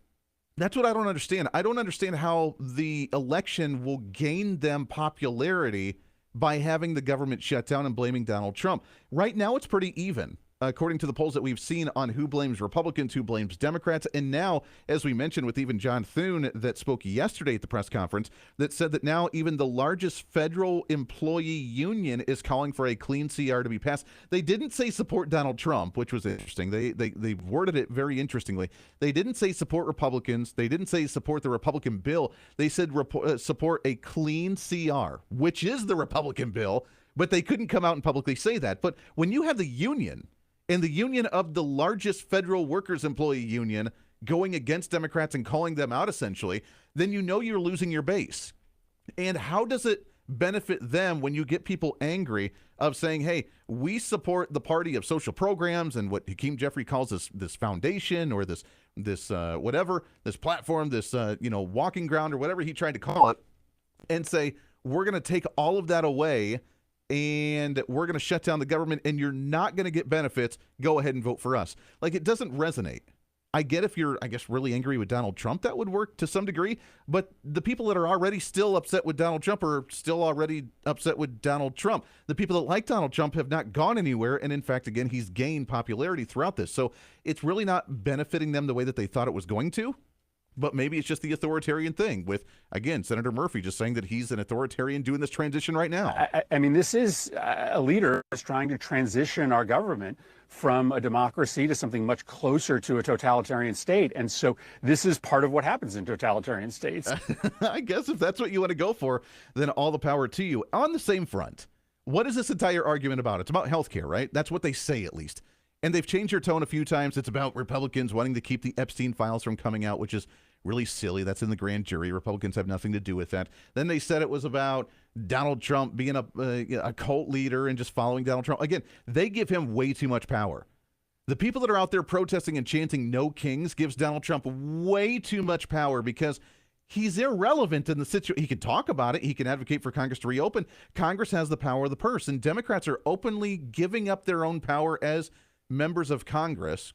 That's what I don't understand. I don't understand how the election will gain them popularity by having the government shut down and blaming Donald Trump. Right now, it's pretty even. according to the polls that we've seen on who blames Republicans, who blames Democrats, and now, as we mentioned with even John Thune that spoke yesterday at the press conference, that said that now even the largest federal employee union is calling for a clean CR to be passed. They didn't say support Donald Trump, which was interesting. They worded it very interestingly. They didn't say support Republicans. They didn't say support the Republican bill. They said support a clean CR, which is the Republican bill, but they couldn't come out and publicly say that. But when you have the union, and the union of the largest federal workers employee union going against Democrats and calling them out essentially, then you know you're losing your base. And how does it benefit them when you get people angry of saying, hey, we support the party of social programs and what Hakeem Jeffrey calls this foundation or this whatever, this platform, this walking ground or whatever he tried to call it, and say, we're going to take all of that away and we're going to shut down the government and you're not going to get benefits, go ahead and vote for us. Like, it doesn't resonate. I get if you're, I guess, really angry with Donald Trump, that would work to some degree, but the people that are already still upset with Donald Trump are still already upset with Donald Trump. The people that like Donald Trump have not gone anywhere, and in fact, again, he's gained popularity throughout this. So it's really not benefiting them the way that they thought it was going to. But maybe it's just the authoritarian thing with, again, Senator Murphy just saying that he's an authoritarian doing this transition right now. I mean, this is a leader who's trying to transition our government from a democracy to something much closer to a totalitarian state. And so this is part of what happens in totalitarian states. I guess if that's what you want to go for, then all the power to you. On the same front, what is this entire argument about? It's about health care, right? That's what they say, at least. And they've changed their tone a few times. It's about Republicans wanting to keep the Epstein files from coming out, which is really silly. That's in the grand jury. Republicans have nothing to do with that. Then they said it was about Donald Trump being a cult leader and just following Donald Trump. Again, they give him way too much power. The people that are out there protesting and chanting "No Kings" gives Donald Trump way too much power because he's irrelevant in the situation. He can talk about it. He can advocate for Congress to reopen. Congress has the power of the purse, and Democrats are openly giving up their own power as members of Congress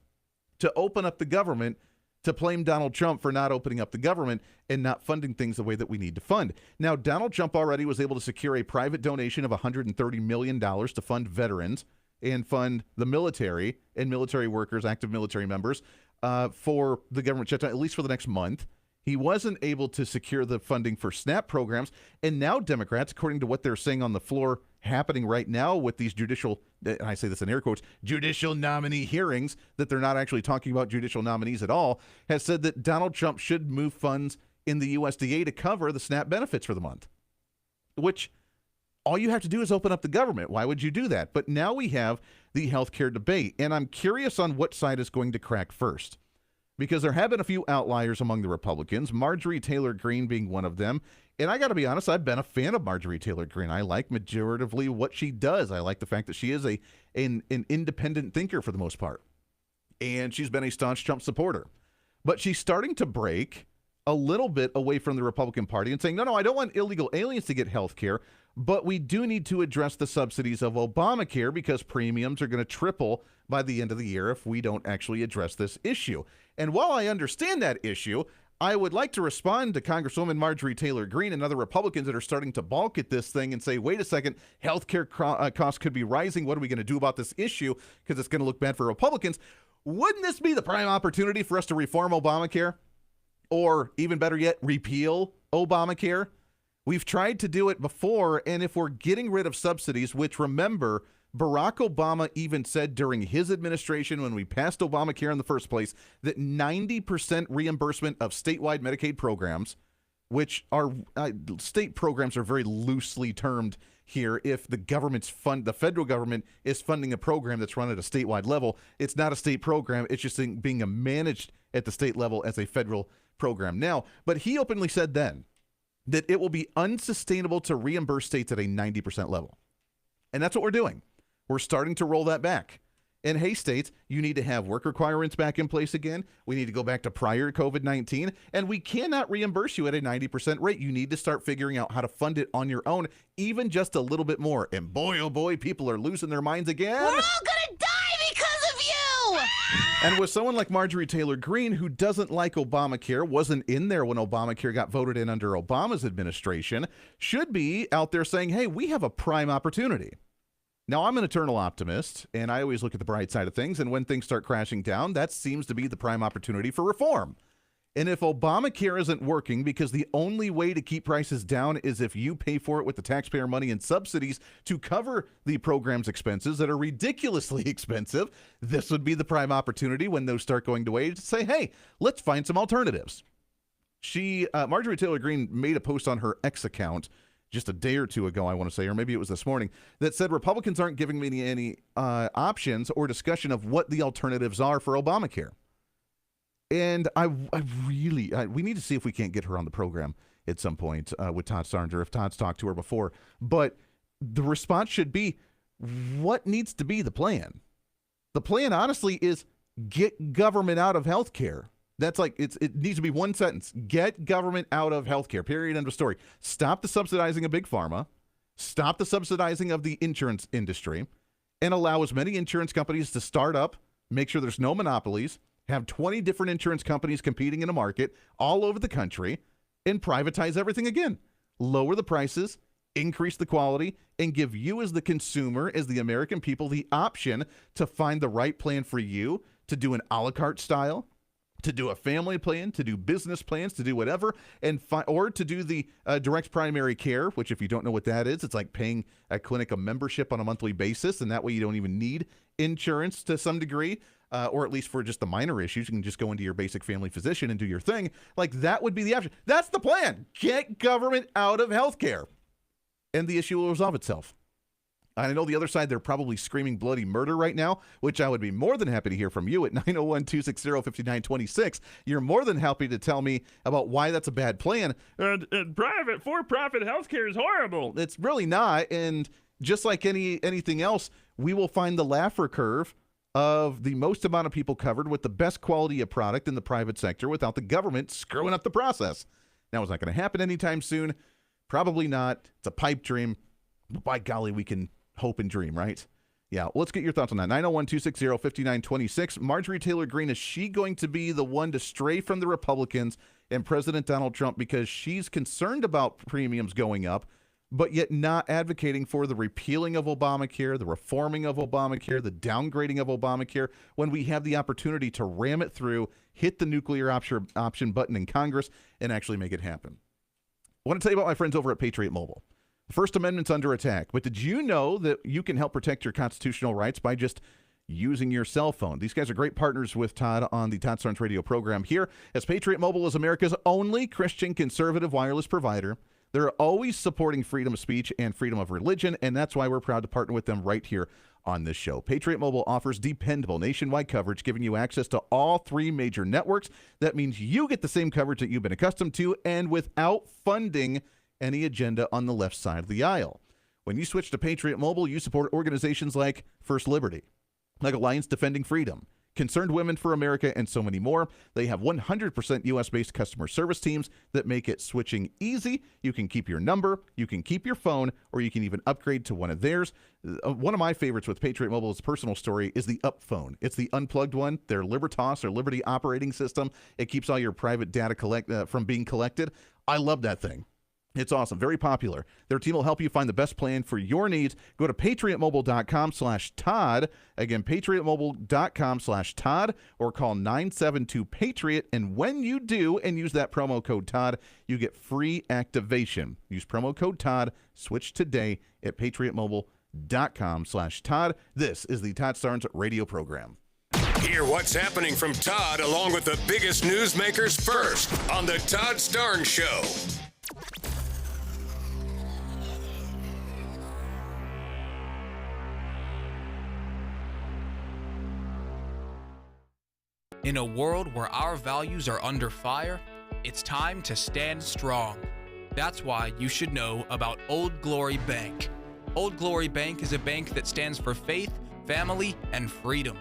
to open up the government, to blame Donald Trump for not opening up the government and not funding things the way that we need to fund. Now, Donald Trump already was able to secure a private donation of $130 million to fund veterans and fund the military and military workers, active military members, for the government shutdown, at least for the next month. He wasn't able to secure the funding for SNAP programs. And now Democrats, according to what they're saying on the floor happening right now with these judicial, and I say this in air quotes, judicial nominee hearings, that they're not actually talking about judicial nominees at all, has said that Donald Trump should move funds in the USDA to cover the SNAP benefits for the month, which all you have to do is open up the government. Why would you do that? But now we have the healthcare debate, and I'm curious on what side is going to crack first. Because there have been a few outliers among the Republicans, Marjorie Taylor Greene being one of them. And I got to be honest, I've been a fan of Marjorie Taylor Greene. I like majoritively what she does. I like the fact that she is an independent thinker for the most part. And she's been a staunch Trump supporter. But she's starting to break a little bit away from the Republican Party and saying, no, I don't want illegal aliens to get health care, but we do need to address the subsidies of Obamacare because premiums are going to triple by the end of the year if we don't actually address this issue. And while I understand that issue, I would like to respond to Congresswoman Marjorie Taylor Greene and other Republicans that are starting to balk at this thing and say, wait a second, healthcare costs could be rising. What are we going to do about this issue? Because it's going to look bad for Republicans. Wouldn't this be the prime opportunity for us to reform Obamacare? Or even better yet, repeal Obamacare? We've tried to do it before, and if we're getting rid of subsidies, which remember, Barack Obama even said during his administration when we passed Obamacare in the first place that 90% reimbursement of statewide Medicaid programs, which are state programs are very loosely termed here. If the the federal government is funding a program that's run at a statewide level, it's not a state program. It's just being managed at the state level as a federal program now. But he openly said then that it will be unsustainable to reimburse states at a 90% level. And that's what we're doing. We're starting to roll that back. And hey, states, you need to have work requirements back in place again. We need to go back to prior COVID-19. And we cannot reimburse you at a 90% rate. You need to start figuring out how to fund it on your own, even just a little bit more. And boy, oh boy, people are losing their minds again. We're all gonna die because of you! And with someone like Marjorie Taylor Greene, who doesn't like Obamacare, wasn't in there when Obamacare got voted in under Obama's administration, should be out there saying, hey, we have a prime opportunity. Now, I'm an eternal optimist, and I always look at the bright side of things, and when things start crashing down, that seems to be the prime opportunity for reform. And if Obamacare isn't working because the only way to keep prices down is if you pay for it with the taxpayer money and subsidies to cover the program's expenses that are ridiculously expensive, this would be the prime opportunity when those start going to waste to say, hey, let's find some alternatives. Marjorie Taylor Greene made a post on her X account just a day or two ago, I want to say, or maybe it was this morning, that said Republicans aren't giving me any options or discussion of what the alternatives are for Obamacare. And we need to see if we can't get her on the program at some point with Todd Starnes, or if Todd's talked to her before. But the response should be, what needs to be the plan? The plan, honestly, is get government out of healthcare. That's like, it needs to be one sentence. Get government out of healthcare, period, end of story. Stop the subsidizing of big pharma. Stop the subsidizing of the insurance industry, and allow as many insurance companies to start up, make sure there's no monopolies, have 20 different insurance companies competing in a market all over the country, and privatize everything again. Lower the prices, increase the quality, and give you as the consumer, as the American people, the option to find the right plan for you, to do an a la carte style, to do a family plan, to do business plans, to do whatever, or to do the direct primary care, which if you don't know what that is, it's like paying a clinic a membership on a monthly basis, and that way you don't even need insurance to some degree, or at least for just the minor issues. You can just go into your basic family physician and do your thing. Like, that would be the option. That's the plan. Get government out of healthcare, and the issue will resolve itself. I know the other side, they're probably screaming bloody murder right now, which I would be more than happy to hear from you at 901-260-5926. You're more than happy to tell me about why that's a bad plan. Private, for-profit healthcare is horrible. It's really not, and just like anything else, we will find the Laffer curve of the most amount of people covered with the best quality of product in the private sector without the government screwing up the process. Now, it's not going to happen anytime soon. Probably not. It's a pipe dream. But by golly, we can hope and dream, right? Yeah, let's get your thoughts on that. 901-260-5926. Marjorie Taylor Greene, is she going to be the one to stray from the Republicans and President Donald Trump because she's concerned about premiums going up, but yet not advocating for the repealing of Obamacare, the reforming of Obamacare, the downgrading of Obamacare, when we have the opportunity to ram it through, hit the nuclear option button in Congress, and actually make it happen? I want to tell you about my friends over at Patriot Mobile. First Amendment's under attack, but did you know that you can help protect your constitutional rights by just using your cell phone? These guys are great partners with Todd on the Todd Starnes radio program here, as Patriot Mobile is America's only Christian conservative wireless provider. They're always supporting freedom of speech and freedom of religion, and that's why we're proud to partner with them right here on this show. Patriot Mobile offers dependable nationwide coverage, giving you access to all three major networks. That means you get the same coverage that you've been accustomed to, and without funding any agenda on the left side of the aisle. When you switch to Patriot Mobile, you support organizations like First Liberty, like Alliance Defending Freedom, Concerned Women for America, and so many more. They have 100% U.S.-based customer service teams that make it switching easy. You can keep your number, you can keep your phone, or you can even upgrade to one of theirs. One of my favorites with Patriot Mobile's personal story is the Up phone. It's the unplugged one, their Libertas or Liberty operating system. It keeps all your private data from being collected. I love that thing. It's awesome. Very popular. Their team will help you find the best plan for your needs. Go to patriotmobile.com/Todd. Again, patriotmobile.com/Todd, or call 972-PATRIOT. And when you do and use that promo code Todd, you get free activation. Use promo code Todd. Switch today at patriotmobile.com/Todd. This is the Todd Starnes radio program. Hear what's happening from Todd along with the biggest newsmakers first on the Todd Starnes Show. In a world where our values are under fire, it's time to stand strong. That's why you should know about Old Glory Bank. Old Glory Bank is a bank that stands for faith, family, and freedom.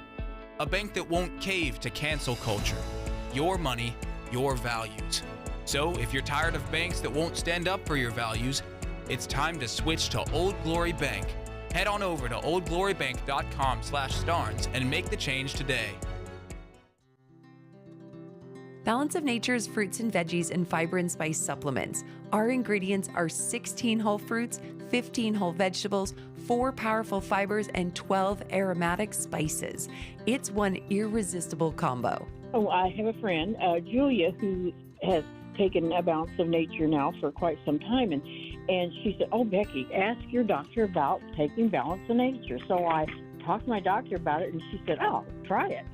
A bank that won't cave to cancel culture. Your money, your values. So if you're tired of banks that won't stand up for your values, it's time to switch to Old Glory Bank. Head on over to oldglorybank.com/Starnes and make the change today. Balance of Nature's fruits and veggies and fiber and spice supplements. Our ingredients are 16 whole fruits, 15 whole vegetables, 4 powerful fibers, and 12 aromatic spices. It's one irresistible combo. Oh, I have a friend, Julia, who has taken a Balance of Nature now for quite some time, and she said, "Oh, Becky, ask your doctor about taking Balance of Nature." So I talked to my doctor about it, and she said, "Oh, try it."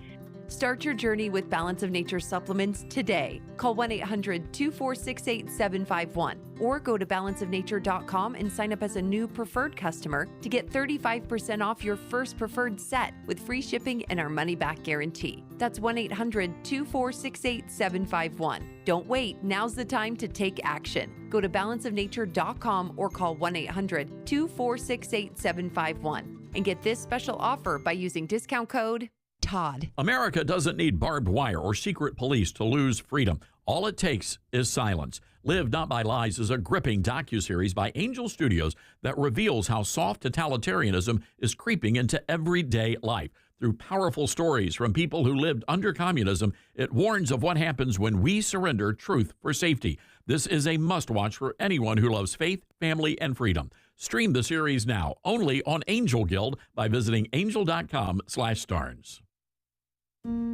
Start your journey with Balance of Nature supplements today. Call 1-800-246-8751 or go to balanceofnature.com and sign up as a new preferred customer to get 35% off your first preferred set with free shipping and our money-back guarantee. That's 1-800-246-8751. Don't wait. Now's the time to take action. Go to balanceofnature.com or call 1-800-246-8751 and get this special offer by using discount code Todd. America doesn't need barbed wire or secret police to lose freedom. All it takes is silence. Live Not by Lies is a gripping docuseries by Angel Studios that reveals how soft totalitarianism is creeping into everyday life. Through powerful stories from people who lived under communism, it warns of what happens when we surrender truth for safety. This is a must-watch for anyone who loves faith, family, and freedom. Stream the series now, only on Angel Guild by visiting angel.com/Starnes.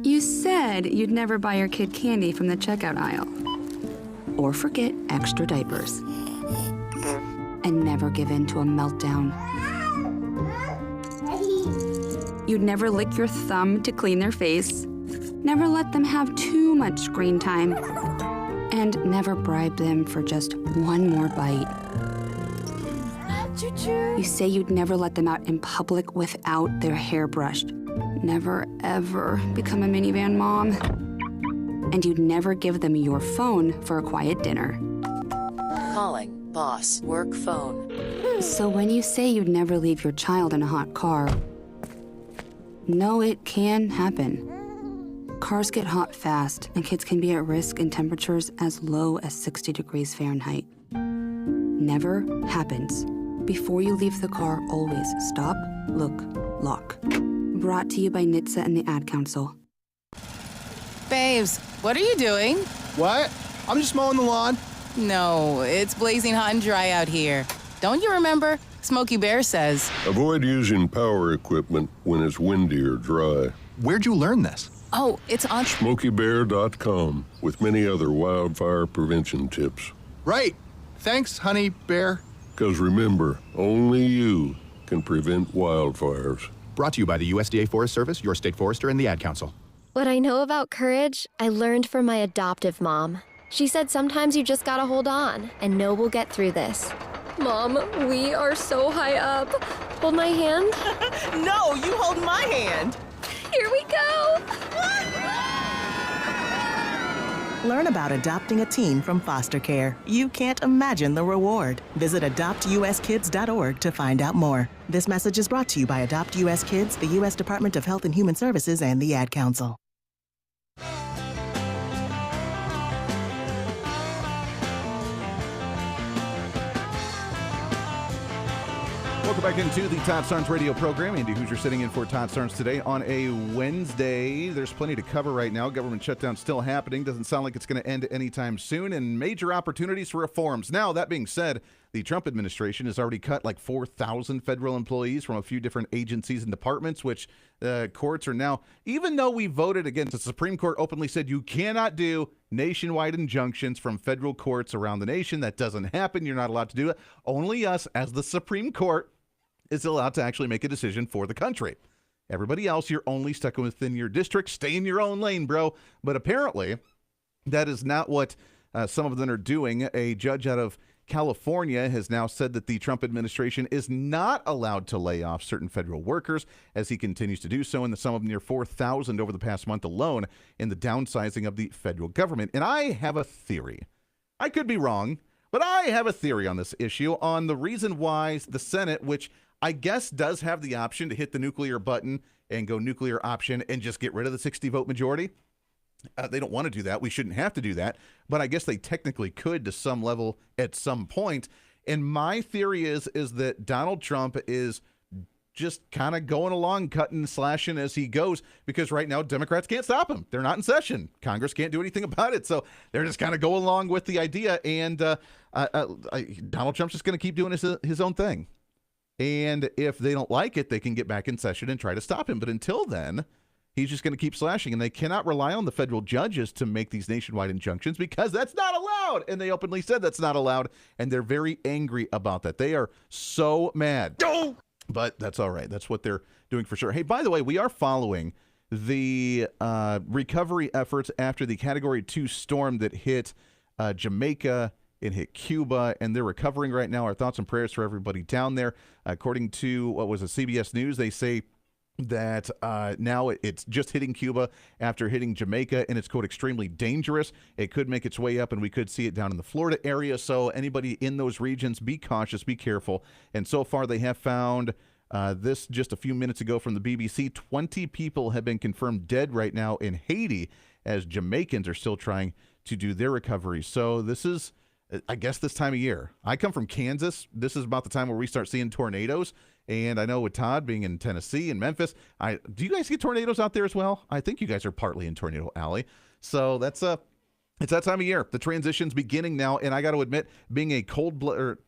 You said you'd never buy your kid candy from the checkout aisle. Or forget extra diapers. And never give in to a meltdown. You'd never lick your thumb to clean their face. Never let them have too much screen time. And never bribe them for just one more bite. You say you'd never let them out in public without their hair brushed. Never, ever become a minivan mom. And you'd never give them your phone for a quiet dinner. Calling boss work phone. So when you say you'd never leave your child in a hot car, no, it can happen. Cars get hot fast, and kids can be at risk in temperatures as low as 60 degrees Fahrenheit. Never happens. Before you leave the car, always stop, look, lock. Brought to you by NHTSA and the Ad Council. Babes, what are you doing? What? I'm just mowing the lawn. No, it's blazing hot and dry out here. Don't you remember? Smokey Bear says. Avoid using power equipment when it's windy or dry. Where'd you learn this? Oh, it's on SmokeyBear.com with many other wildfire prevention tips. Right. Thanks, honey bear. Because remember, only you can prevent wildfires. Brought to you by the USDA Forest Service, your state forester, and the Ad Council. What I know about courage, I learned from my adoptive mom. She said sometimes you just gotta hold on and know we'll get through this. Mom, we are so high up. Hold my hand. No, you hold my hand. Here we go. Learn about adopting a teen from foster care. You can't imagine the reward. Visit adoptuskids.org to find out more. This message is brought to you by Adopt US Kids, the U.S. Department of Health and Human Services, and the Ad Council. Welcome back into the Todd Starnes radio program. Andy Hooser sitting in for Todd Starnes today on a Wednesday. There's plenty to cover right now. Government shutdown still happening. Doesn't sound like it's going to end anytime soon, and major opportunities for reforms. Now, that being said, the Trump administration has already cut like 4,000 federal employees from a few different agencies and departments, which courts are now, even though we voted against, the Supreme Court openly said you cannot do nationwide injunctions from federal courts around the nation. That doesn't happen. You're not allowed to do it. Only us, as the Supreme Court, is allowed to actually make a decision for the country. Everybody else, you're only stuck within your district. Stay in your own lane, bro. But apparently, that is not what some of them are doing. A judge out of California has now said that the Trump administration is not allowed to lay off certain federal workers as he continues to do so, in the sum of near 4,000 over the past month alone in the downsizing of the federal government. And I have a theory. I could be wrong, but I have a theory on this issue, on the reason why the Senate, which I guess does have the option to hit the nuclear button and go nuclear option and just get rid of the 60-vote majority. They don't want to do that. We shouldn't have to do that. But I guess they technically could to some level at some point. And my theory is that Donald Trump is just kind of going along, cutting and slashing as he goes, because right now Democrats can't stop him. They're not in session. Congress can't do anything about it. So they're just kind of going along with the idea. And Donald Trump's just going to keep doing his own thing. And if they don't like it, they can get back in session and try to stop him. But until then, he's just going to keep slashing. And they cannot rely on the federal judges to make these nationwide injunctions because that's not allowed. And they openly said that's not allowed. And they're very angry about that. They are so mad. But that's all right. That's what they're doing for sure. Hey, by the way, we are following the recovery efforts after the Category 2 storm that hit Jamaica and hit Cuba, and they're recovering right now. Our thoughts and prayers for everybody down there. According to what was a CBS News, they say that now it's just hitting Cuba after hitting Jamaica, and it's, quote, extremely dangerous. It could make its way up, and we could see it down in the Florida area. So anybody in those regions, be cautious, be careful. And so far, they have found this just a few minutes ago from the BBC. 20 people have been confirmed dead right now in Haiti as Jamaicans are still trying to do their recovery. So this is, I guess, this time of year. I come from Kansas. This is about the time where we start seeing tornadoes. And I know with Todd being in Tennessee and Memphis, do you guys get tornadoes out there as well? I think you guys are partly in Tornado Alley. So it's that time of year. The transition's beginning now, and I got to admit, being a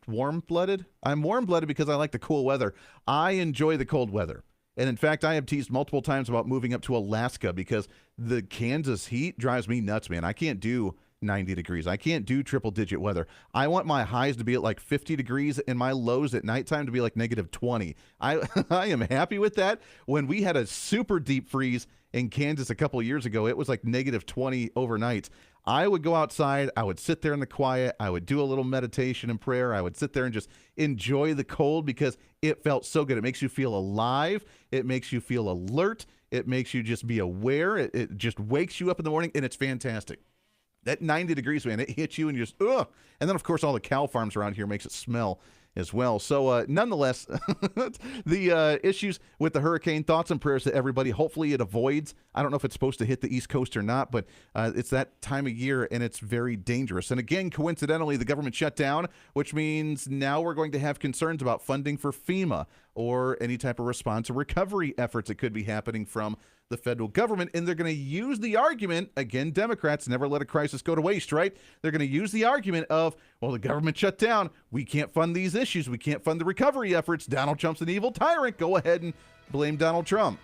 warm-blooded, I'm warm-blooded because I like the cool weather. I enjoy the cold weather. And in fact, I have teased multiple times about moving up to Alaska because the Kansas heat drives me nuts, man. I can't do 90 degrees. I can't do triple-digit weather. I want my highs to be at like 50 degrees and my lows at nighttime to be like negative 20. I am happy with that. When we had a super deep freeze in Kansas a couple of years ago, it was like negative 20 overnight. I would go outside. I would sit there in the quiet. I would do a little meditation and prayer. I would sit there and just enjoy the cold because it felt so good. It makes you feel alive. It makes you feel alert. It makes you just be aware. It just wakes you up in the morning, and it's fantastic. That 90 degrees, man, it hits you and you just, ugh. And then, of course, all the cow farms around here makes it smell as well. So, nonetheless, the issues with the hurricane, thoughts and prayers to everybody. Hopefully it avoids. I don't know if it's supposed to hit the East Coast or not, but it's that time of year, and it's very dangerous. And again, coincidentally, the government shut down, which means now we're going to have concerns about funding for FEMA or any type of response or recovery efforts that could be happening from the federal government. And they're going to use the argument, again, Democrats never let a crisis go to waste, right? They're going to use the argument of, well, the government shut down. We can't fund these issues. We can't fund the recovery efforts. Donald Trump's an evil tyrant. Go ahead and blame Donald Trump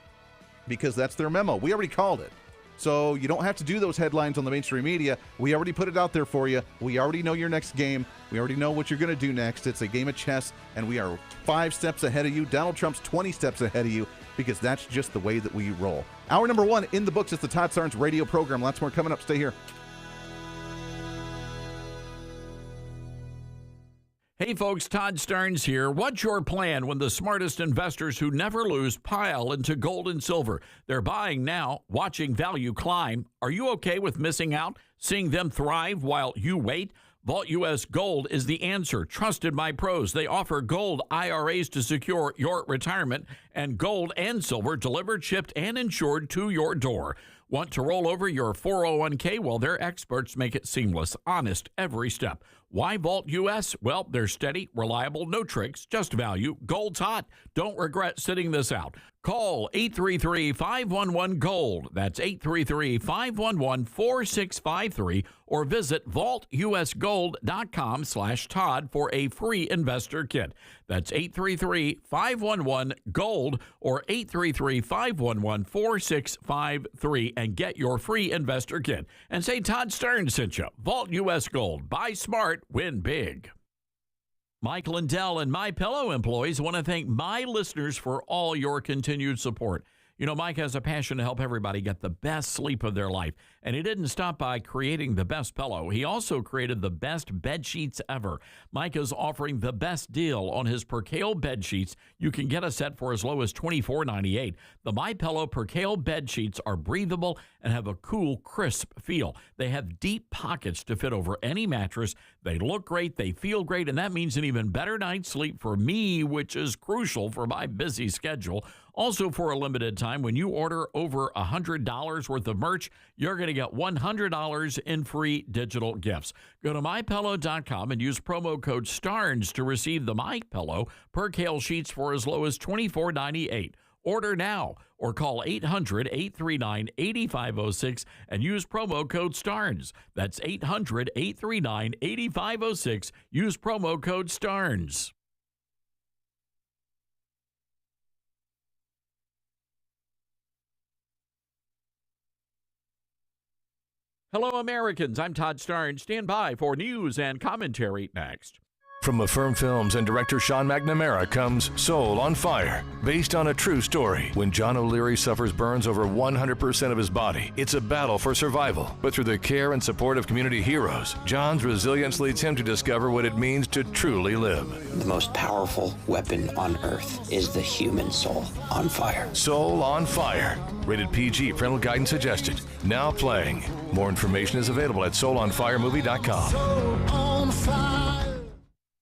because that's their memo. We already called it. So you don't have to do those headlines on the mainstream media. We already put it out there for you. We already know your next game. We already know what you're going to do next. It's a game of chess, and we are 5 steps ahead of you. Donald Trump's 20 steps ahead of you because that's just the way that we roll. Hour number 1 in the books. It's the Todd Starnes radio program. Lots more coming up. Stay here. Hey folks, Todd Starnes here. What's your plan when the smartest investors who never lose pile into gold and silver? They're buying now, watching value climb. Are you okay with missing out, seeing them thrive while you wait? Vault U.S. Gold is the answer, trusted by pros. They offer gold IRAs to secure your retirement and gold and silver delivered, shipped, and insured to your door. Want to roll over your 401k? Well, their experts make it seamless, honest every step. Why Vault U.S.? Well, they're steady, reliable, no tricks, just value. Gold's hot. Don't regret sitting this out. Call 833-511-GOLD. That's 833-511-4653 or visit vaultusgold.com/Todd for a free investor kit. That's 833-511-GOLD or 833-511-4653 and get your free investor kit. And say Todd Starnes sent you. Vault U.S. Gold. Buy smart, win big. Mike Lindell and MyPillow employees want to thank my listeners for all your continued support. You know, Mike has a passion to help everybody get the best sleep of their life. And he didn't stop by creating the best pillow. He also created the best bed sheets ever. Mike is offering the best deal on his Percale bed sheets. You can get a set for as low as $24.98. The MyPillow Percale bed sheets are breathable and have a cool, crisp feel. They have deep pockets to fit over any mattress. They look great, they feel great, and that means an even better night's sleep for me, which is crucial for my busy schedule. Also, for a limited time, when you order over $100 worth of merch, you're going to get $100 in free digital gifts. Go to MyPillow.com and use promo code STARNS to receive the MyPillow percale sheets for as low as $24.98. Order now or call 800-839-8506 and use promo code STARNS. That's 800-839-8506. Use promo code STARNS. Hello, Americans. I'm Todd Starnes. Stand by for news and commentary next. From Affirm Films and director Sean McNamara comes Soul on Fire, based on a true story. When John O'Leary suffers burns over 100% of his body, it's a battle for survival. But through the care and support of community heroes, John's resilience leads him to discover what it means to truly live. The most powerful weapon on earth is the human soul on fire. Soul on Fire. Rated PG. Parental guidance suggested. Now playing. More information is available at soulonfiremovie.com. Soul on Fire.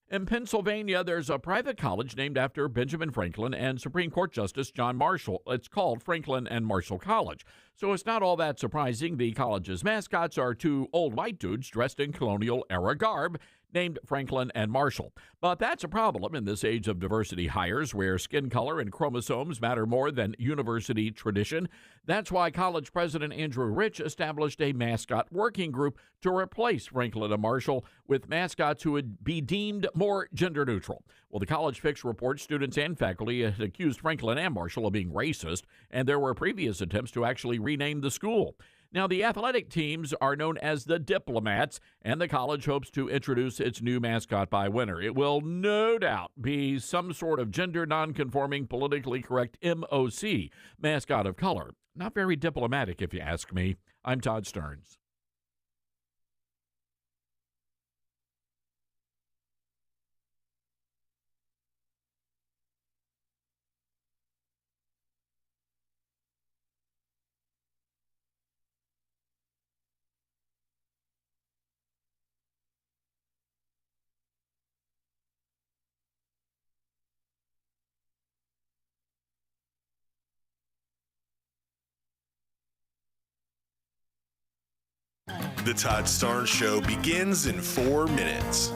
In Pennsylvania, there's a private college named after Benjamin Franklin and Supreme Court Justice John Marshall. It's called Franklin and Marshall College. So it's not all that surprising. The college's mascots are two old white dudes dressed in colonial-era garb named Franklin and Marshall. But that's a problem in this age of diversity hires where skin color and chromosomes matter more than university tradition. That's why college president Andrew Rich established a mascot working group to replace Franklin and Marshall with mascots who would be deemed more gender neutral. Well, the College Fix reports students and faculty had accused Franklin and Marshall of being racist, and there were previous attempts to actually rename the school. Now, the athletic teams are known as the Diplomats, and the college hopes to introduce its new mascot by winter. It will no doubt be some sort of gender nonconforming, politically correct MOC, mascot of color. Not very diplomatic, if you ask me. I'm Todd Starnes. The Todd Starnes Show begins in 4 minutes.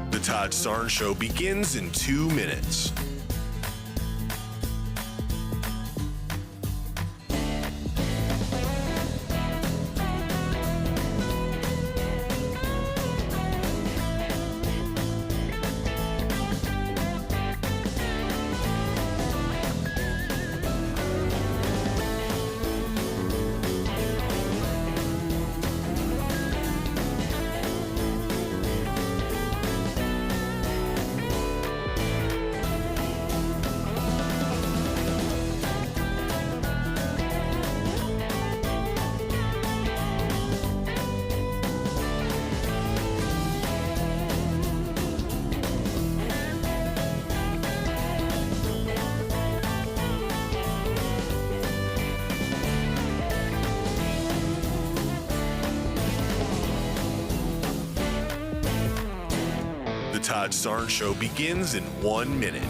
The Todd Starnes Show begins in 2 minutes. Todd Starnes Show begins in 1 minute.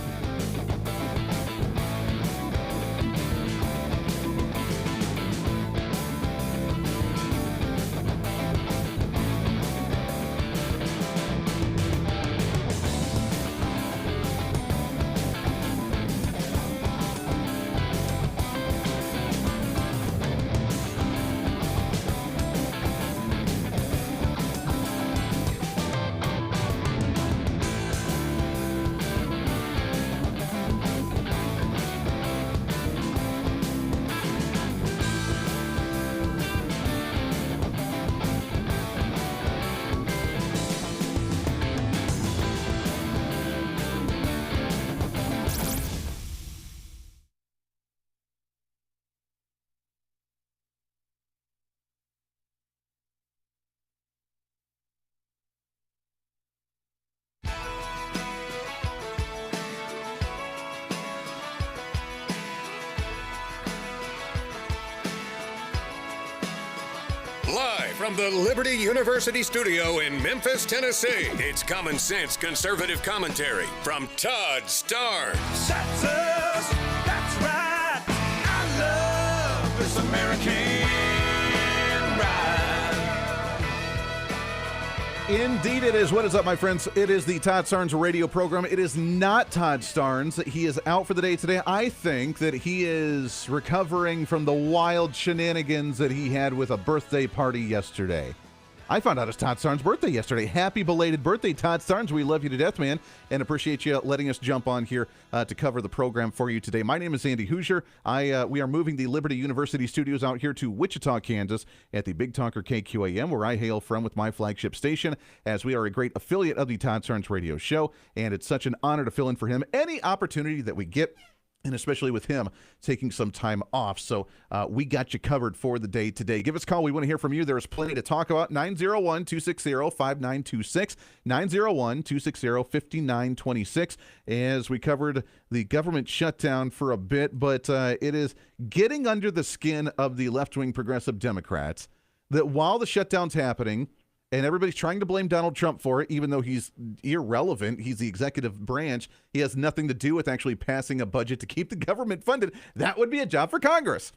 Live from the Liberty University studio in Memphis, Tennessee, it's Common Sense Conservative Commentary from Todd Starnes. That's us. That's right. I love this American ride. Indeed it is. What is up, my friends? It is the Todd Starnes radio program. It is not Todd Starnes. He is out for the day today. I think that he is recovering from the wild shenanigans that he had with a birthday party yesterday. I found out it's Todd Starnes' birthday yesterday. Happy belated birthday, Todd Starnes. We love you to death, man, and appreciate you letting us jump on here to cover the program for you today. My name is Andy Hooser. We are moving the Liberty University studios out here to Wichita, Kansas at the Big Talker KQAM, where I hail from with my flagship station, as we are a great affiliate of the Todd Starnes radio show, and it's such an honor to fill in for him any opportunity that we get, and especially with him taking some time off. So we got you covered for the day today. Give us a call. We want to hear from you. There's plenty to talk about. 901-260-5926, 901-260-5926, as we covered the government shutdown for a bit, but it is getting under the skin of the left-wing progressive Democrats that while the shutdown's happening, and everybody's trying to blame Donald Trump for it, even though he's irrelevant. He's the executive branch. He has nothing to do with actually passing a budget to keep the government funded. That would be a job for Congress.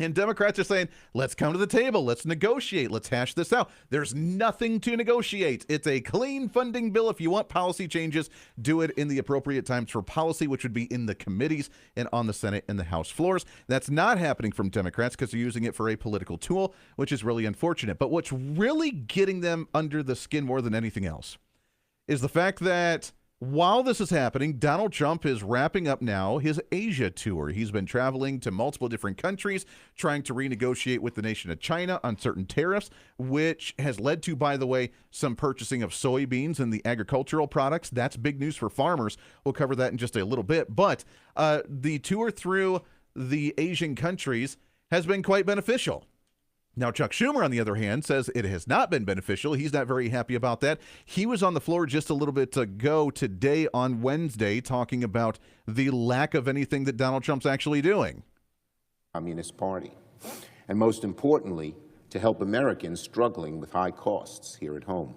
And Democrats are saying, let's come to the table. Let's negotiate. Let's hash this out. There's nothing to negotiate. It's a clean funding bill. If you want policy changes, do it in the appropriate times for policy, which would be in the committees and on the Senate and the House floors. That's not happening from Democrats because they're using it for a political tool, which is really unfortunate. But what's really getting them under the skin more than anything else is the fact that while this is happening, Donald Trump is wrapping up now his Asia tour. He's been traveling to multiple different countries, trying to renegotiate with the nation of China on certain tariffs, which has led to, by the way, some purchasing of soybeans and the agricultural products. That's big news for farmers. We'll cover that in just a little bit. But the tour through the Asian countries has been quite beneficial. Now, Chuck Schumer, on the other hand, says it has not been beneficial. He's not very happy about that. He was on the floor just a little bit ago today on Wednesday talking about the lack of anything that Donald Trump's actually doing. Communist Party. And most importantly, to help Americans struggling with high costs here at home.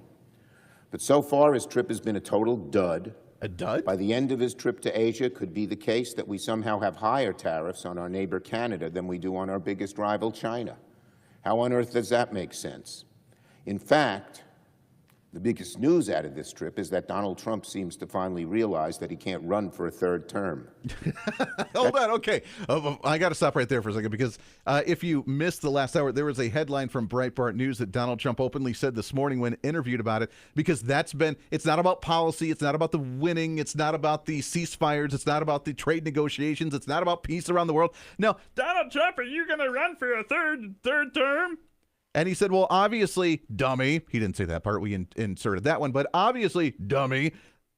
But so far, his trip has been a total dud. A dud? By the end of his trip to Asia, could be the case that we somehow have higher tariffs on our neighbor Canada than we do on our biggest rival, China. How on earth does that make sense? In fact, the biggest news out of this trip is that Donald Trump seems to finally realize that he can't run for a third term. Hold on, okay. I got to stop right there for a second because if you missed the last hour, there was a headline from Breitbart News that Donald Trump openly said this morning when interviewed about it, because it's not about policy, it's not about the winning, it's not about the ceasefires, it's not about the trade negotiations, it's not about peace around the world. No, Donald Trump, are you going to run for a third term? And he said, well, obviously, dummy. He didn't say that part. We inserted that one. But obviously, dummy,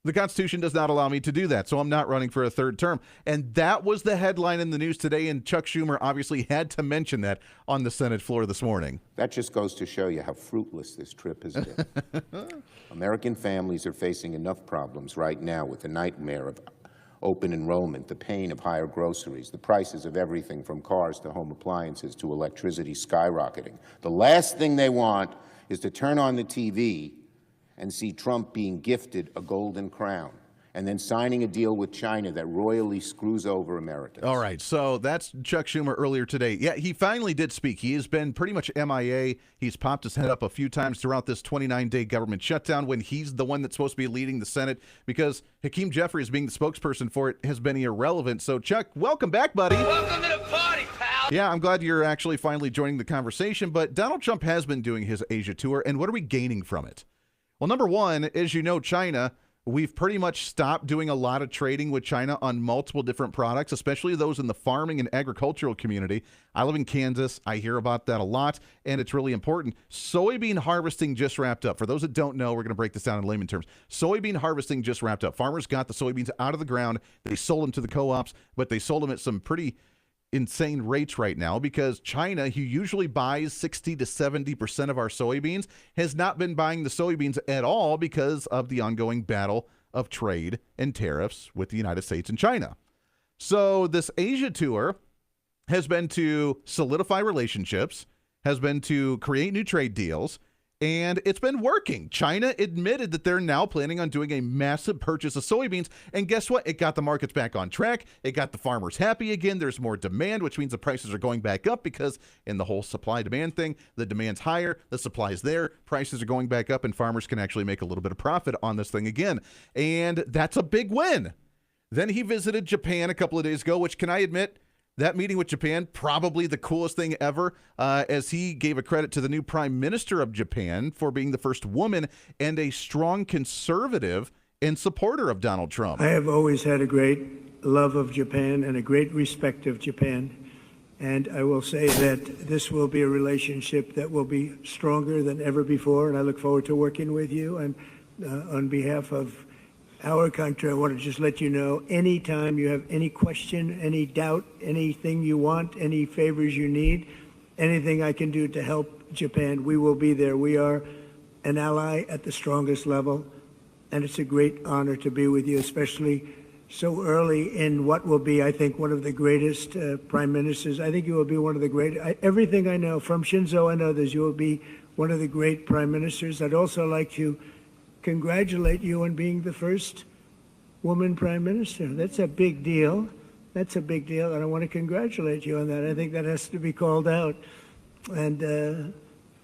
the Constitution does not allow me to do that. So I'm not running for a third term. And that was the headline in the news today. And Chuck Schumer obviously had to mention that on the Senate floor this morning. That just goes to show you how fruitless this trip has been. American families are facing enough problems right now with the nightmare of open enrollment, the pain of higher groceries, the prices of everything from cars to home appliances to electricity skyrocketing. The last thing they want is to turn on the TV and see Trump being gifted a golden crown, and then signing a deal with China that royally screws over Americans. All right, so that's Chuck Schumer earlier today. Yeah, he finally did speak. He has been pretty much MIA. He's popped his head up a few times throughout this 29-day government shutdown when he's the one that's supposed to be leading the Senate, because Hakeem Jeffries being the spokesperson for it has been irrelevant. So, Chuck, welcome back, buddy. Welcome to the party, pal. Yeah, I'm glad you're actually finally joining the conversation, but Donald Trump has been doing his Asia tour, and what are we gaining from it? Well, number one, as you know, China, we've pretty much stopped doing a lot of trading with China on multiple different products, especially those in the farming and agricultural community. I live in Kansas. I hear about that a lot, and it's really important. Soybean harvesting just wrapped up. For those that don't know, we're going to break this down in layman terms. Soybean harvesting just wrapped up. Farmers got the soybeans out of the ground. They sold them to the co-ops, but they sold them at some pretty insane rates right now, because China, who usually buys 60 to 70% of our soybeans, has not been buying the soybeans at all because of the ongoing battle of trade and tariffs with the United States and China. So this Asia tour has been to solidify relationships, has been to create new trade deals, and it's been working. China admitted that they're now planning on doing a massive purchase of soybeans. And guess what? It got the markets back on track. It got the farmers happy again. There's more demand, which means the prices are going back up, because in the whole supply-demand thing, the demand's higher, the supply's there, prices are going back up, and farmers can actually make a little bit of profit on this thing again. And that's a big win. Then he visited Japan a couple of days ago, which, can I admit, that meeting with Japan, probably the coolest thing ever, as he gave a credit to the new prime minister of Japan for being the first woman and a strong conservative and supporter of Donald Trump. I have always had a great love of Japan and a great respect of Japan. And I will say that this will be a relationship that will be stronger than ever before. And I look forward to working with you. And on behalf of our country, I want to just let you know, anytime you have any question, any doubt, anything you want, any favors you need, anything I can do to help Japan, we will be there. We are an ally at the strongest level, and it's a great honor to be with you, especially so early in what will be, I think, one of the greatest prime ministers. I think you will be one of the great, everything I know, from Shinzo and others, you will be one of the great prime ministers. I'd also like to congratulate you on being the first woman prime minister. That's a big deal. That's a big deal, and I want to congratulate you on that. I think that has to be called out. And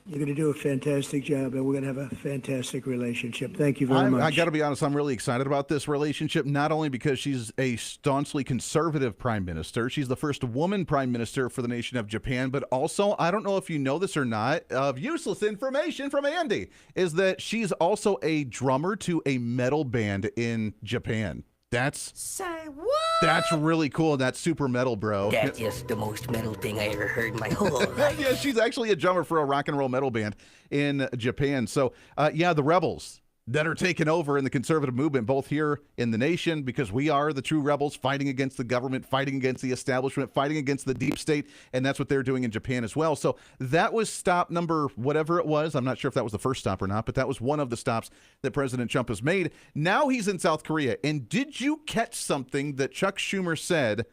you're going to do a fantastic job, and we're going to have a fantastic relationship. Thank you very much. I got to be honest, I'm really excited about this relationship, not only because she's a staunchly conservative prime minister, she's the first woman prime minister for the nation of Japan, but also, I don't know if you know this or not, of useless information from Andy, is that she's also a drummer to a metal band in Japan. Say what? That's really cool. That's super metal, bro. That's just the most metal thing I ever heard in my whole life. Yeah, she's actually a drummer for a rock and roll metal band in Japan. So, yeah, the rebels that are taking over in the conservative movement, both here in the nation, because we are the true rebels fighting against the government, fighting against the establishment, fighting against the deep state, and that's what they're doing in Japan as well. So that was stop number whatever it was. I'm not sure if that was the first stop or not, but that was one of the stops that President Trump has made. Now he's in South Korea. And did you catch something that Chuck Schumer said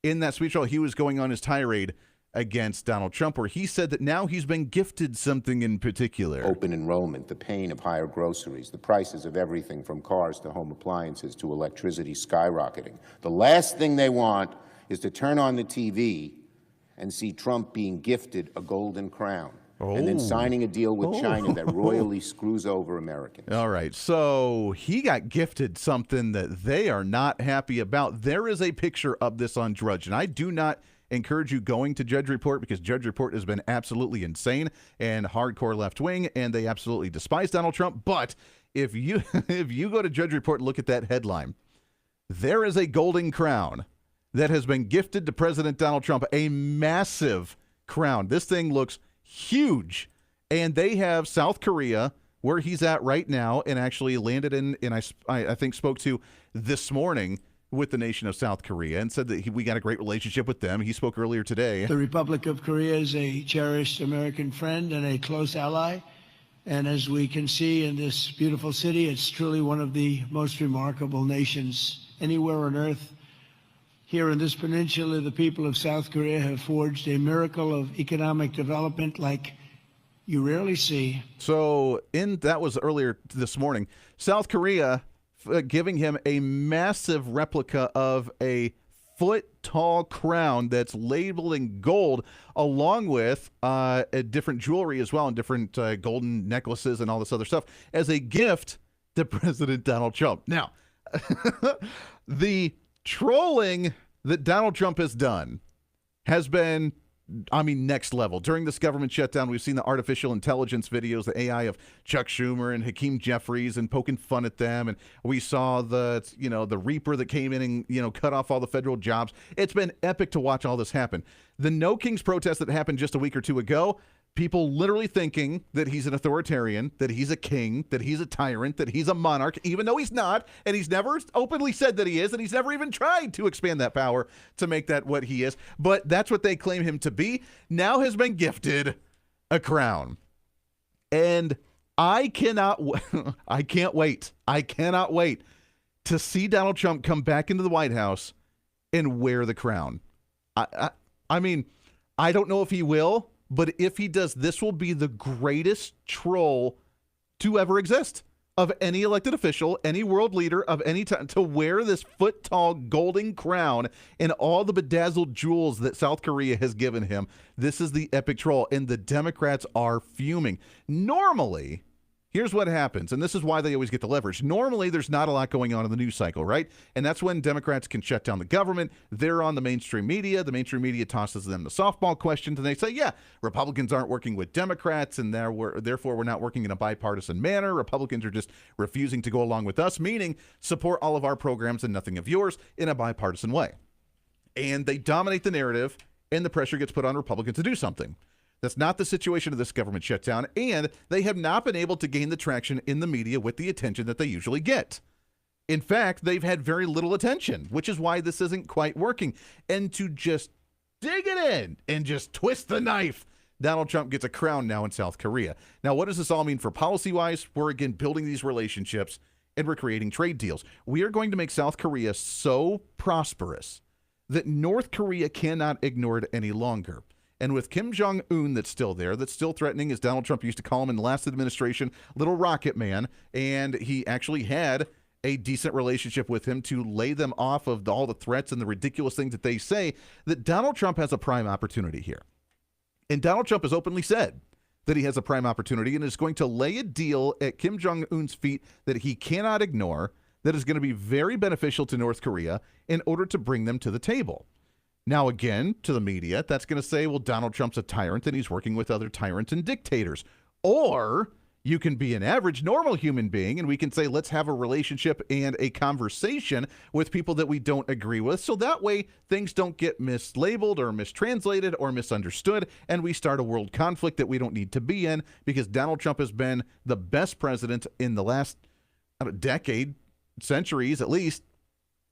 in that speech while he was going on his tirade against Donald Trump, where he said that now he's been gifted something in particular? Open enrollment, the pain of higher groceries, the prices of everything from cars to home appliances to electricity skyrocketing. The last thing they want is to turn on the TV and see Trump being gifted a golden crown. And then signing a deal with China that royally screws over Americans. All right, so he got gifted something that they are not happy about. There is a picture of this on Drudge, and I do not encourage you going to Judge Report, because Judge Report has been absolutely insane and hardcore left-wing, and they absolutely despise Donald Trump. But if you go to Judge Report and look at that headline, there is a golden crown that has been gifted to President Donald Trump, a massive crown. This thing looks huge, and they have South Korea, where he's at right now, and actually landed in, and I think spoke to this morning with the nation of South Korea, and said that we got a great relationship with them. He spoke earlier today. The Republic of Korea is a cherished American friend and a close ally. And as we can see in this beautiful city, it's truly one of the most remarkable nations anywhere on earth. Here in this peninsula, the people of South Korea have forged a miracle of economic development like you rarely see. So that was earlier this morning. South Korea giving him a massive replica of a foot-tall crown that's labeled in gold, along with a different jewelry as well, and different golden necklaces and all this other stuff, as a gift to President Donald Trump. Now, the trolling that Donald Trump has done has been, next level. During this government shutdown, we've seen the artificial intelligence videos, the AI of Chuck Schumer and Hakeem Jeffries, and poking fun at them. And we saw the Reaper that came in and, cut off all the federal jobs. It's been epic to watch all this happen. The No Kings protest that happened just a week or two ago, people literally thinking that he's an authoritarian, that he's a king, that he's a tyrant, that he's a monarch, even though he's not, and he's never openly said that he is, and he's never even tried to expand that power to make that what he is. But that's what they claim him to be, now has been gifted a crown. And I cannot wait to see Donald Trump come back into the White House and wear the crown. I don't know if he will, but if he does, this will be the greatest troll to ever exist of any elected official, any world leader of any time, to wear this foot-tall golden crown and all the bedazzled jewels that South Korea has given him. This is the epic troll, and the Democrats are fuming. Normally, here's what happens, and this is why they always get the leverage. Normally, there's not a lot going on in the news cycle, right? And that's when Democrats can shut down the government. They're on the mainstream media. The mainstream media tosses them the softball questions, and they say, yeah, Republicans aren't working with Democrats, and therefore we're not working in a bipartisan manner. Republicans are just refusing to go along with us, meaning support all of our programs and nothing of yours in a bipartisan way. And they dominate the narrative, and the pressure gets put on Republicans to do something. That's not the situation of this government shutdown, and they have not been able to gain the traction in the media with the attention that they usually get. In fact, they've had very little attention, which is why this isn't quite working. And to just dig it in and just twist the knife, Donald Trump gets a crown now in South Korea. Now, what does this all mean for policy-wise? We're, again, building these relationships, and we're creating trade deals. We are going to make South Korea so prosperous that North Korea cannot ignore it any longer. And with Kim Jong-un that's still there, that's still threatening, as Donald Trump used to call him in the last administration, Little Rocket Man, and he actually had a decent relationship with him to lay them off of all the threats and the ridiculous things that they say, that Donald Trump has a prime opportunity here. And Donald Trump has openly said that he has a prime opportunity and is going to lay a deal at Kim Jong-un's feet that he cannot ignore, that is going to be very beneficial to North Korea in order to bring them to the table. Now, again, to the media, that's going to say, well, Donald Trump's a tyrant and he's working with other tyrants and dictators. Or you can be an average, normal human being, and we can say, let's have a relationship and a conversation with people that we don't agree with. So that way things don't get mislabeled or mistranslated or misunderstood, and we start a world conflict that we don't need to be in, because Donald Trump has been the best president in the last decade, centuries at least,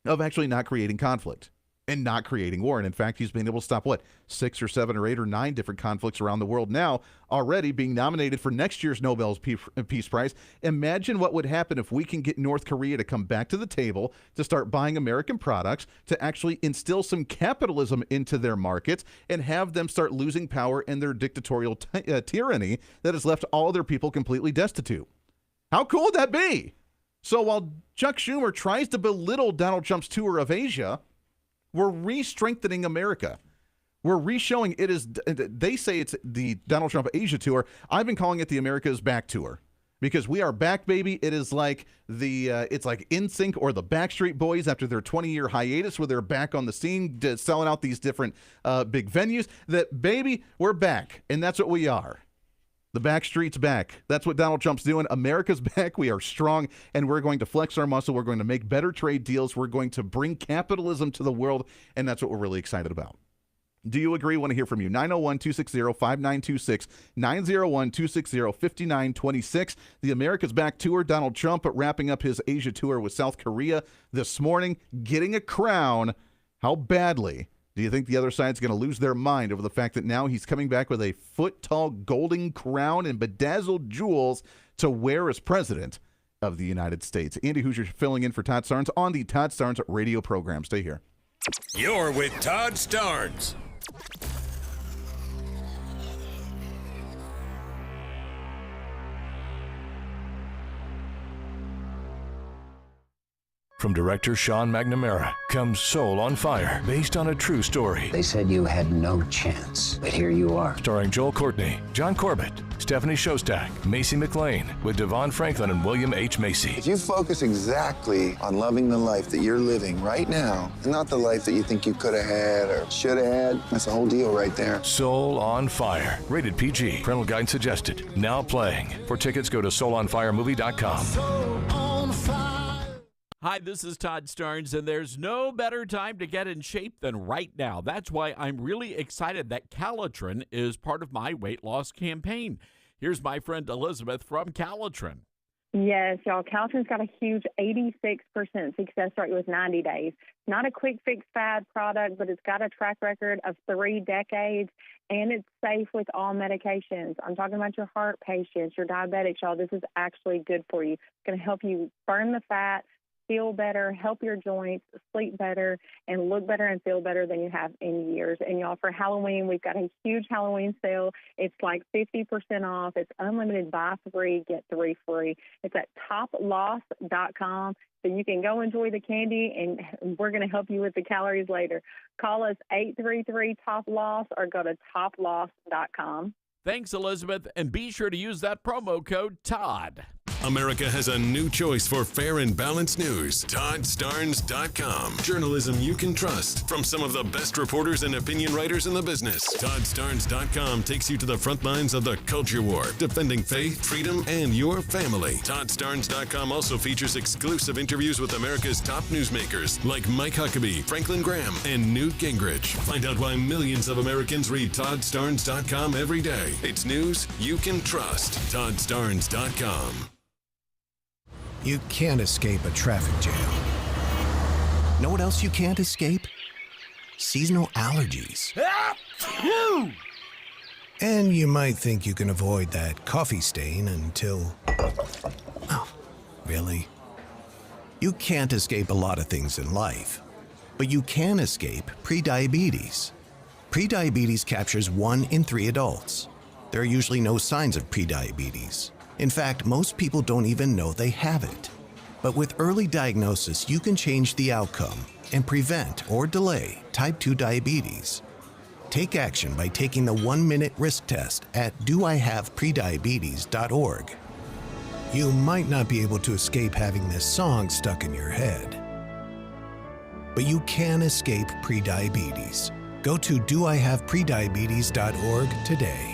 of actually not creating conflict and not creating war. And in fact, he's been able to stop, 6 or 7 or 8 or 9 different conflicts around the world now, already being nominated for next year's Nobel Peace Prize. Imagine what would happen if we can get North Korea to come back to the table, to start buying American products, to actually instill some capitalism into their markets, and have them start losing power in their dictatorial tyranny that has left all their people completely destitute. How cool would that be? So while Chuck Schumer tries to belittle Donald Trump's tour of Asia, we're re-strengthening America. We're re-showing it is, they say it's the Donald Trump Asia tour. I've been calling it the America's Back tour, because we are back, baby. It is like it's like NSYNC or the Backstreet Boys after their 20-year hiatus, where they're back on the scene, selling out these different big venues. That, baby, we're back, and that's what we are. The Backstreet's back. That's what Donald Trump's doing. America's back. We are strong, and we're going to flex our muscle. We're going to make better trade deals. We're going to bring capitalism to the world, and that's what we're really excited about. Do you agree? I want to hear from you. 901-260-5926, 901-260-5926. The America's Back tour. Donald Trump wrapping up his Asia tour with South Korea this morning, getting a crown. How badly do you think the other side's going to lose their mind over the fact that now he's coming back with a foot-tall golden crown and bedazzled jewels to wear as president of the United States? Andy Hooser filling in for Todd Starnes on the Todd Starnes radio program. Stay here. You're with Todd Starnes. From director Sean McNamara comes Soul on Fire, based on a true story. They said you had no chance, but here you are. Starring Joel Courtney, John Corbett, Stephanie Shostak, Macy McLean, with Devon Franklin and William H. Macy. If you focus exactly on loving the life that you're living right now, and not the life that you think you could have had or should have had, that's the whole deal right there. Soul on Fire, rated PG. Parental guidance suggested. Now playing. For tickets, go to soulonfiremovie.com. Hi, this is Todd Starnes, and there's no better time to get in shape than right now. That's why I'm really excited that Calitrin is part of my weight loss campaign. Here's my friend Elizabeth from Calitrin. Yes, y'all. Calitrin's got a huge 86% success rate with 90 days. Not a quick fix fad product, but it's got a track record of 3 decades, and it's safe with all medications. I'm talking about your heart patients, your diabetics, y'all. This is actually good for you. It's going to help you burn the fat, feel better, help your joints, sleep better, and look better and feel better than you have in years. And y'all, for Halloween, we've got a huge Halloween sale. It's like 50% off. It's unlimited buy 3, get 3 free. It's at toploss.com. So you can go enjoy the candy, and we're going to help you with the calories later. Call us 833-TOP-LOSS or go to toploss.com. Thanks, Elizabeth, and be sure to use that promo code TODD. America has a new choice for fair and balanced news. ToddStarnes.com. Journalism you can trust from some of the best reporters and opinion writers in the business. ToddStarnes.com takes you to the front lines of the culture war, defending faith, freedom, and your family. ToddStarnes.com also features exclusive interviews with America's top newsmakers like Mike Huckabee, Franklin Graham, and Newt Gingrich. Find out why millions of Americans read ToddStarnes.com every day. It's news you can trust. ToddStarnes.com. You can't escape a traffic jam. Know what else you can't escape? Seasonal allergies. And you might think you can avoid that coffee stain until... Oh, really? You can't escape a lot of things in life, but you can escape prediabetes. Prediabetes captures 1 in 3 adults. There are usually no signs of prediabetes. In fact, most people don't even know they have it. But with early diagnosis, you can change the outcome and prevent or delay type 2 diabetes. Take action by taking the 1-minute risk test at doihaveprediabetes.org. You might not be able to escape having this song stuck in your head, but you can escape prediabetes. Go to doihaveprediabetes.org today.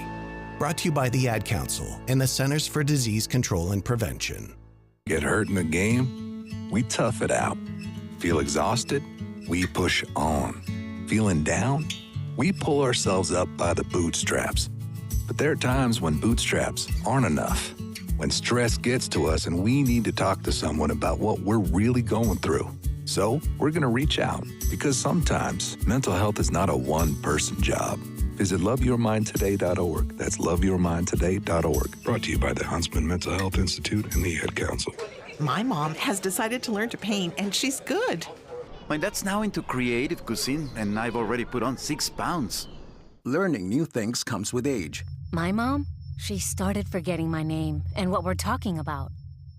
Brought to you by the Ad Council and the Centers for Disease Control and Prevention. Get hurt in a game? We tough it out. Feel exhausted? We push on. Feeling down? We pull ourselves up by the bootstraps. But there are times when bootstraps aren't enough. When stress gets to us and we need to talk to someone about what we're really going through. So we're going to reach out, because sometimes mental health is not a one-person job. Visit loveyourmindtoday.org. That's loveyourmindtoday.org. Brought to you by the Huntsman Mental Health Institute and the Ad Council. My mom has decided to learn to paint, and she's good. My dad's now into creative cuisine, and I've already put on 6 pounds. Learning new things comes with age. My mom? She started forgetting my name and what we're talking about.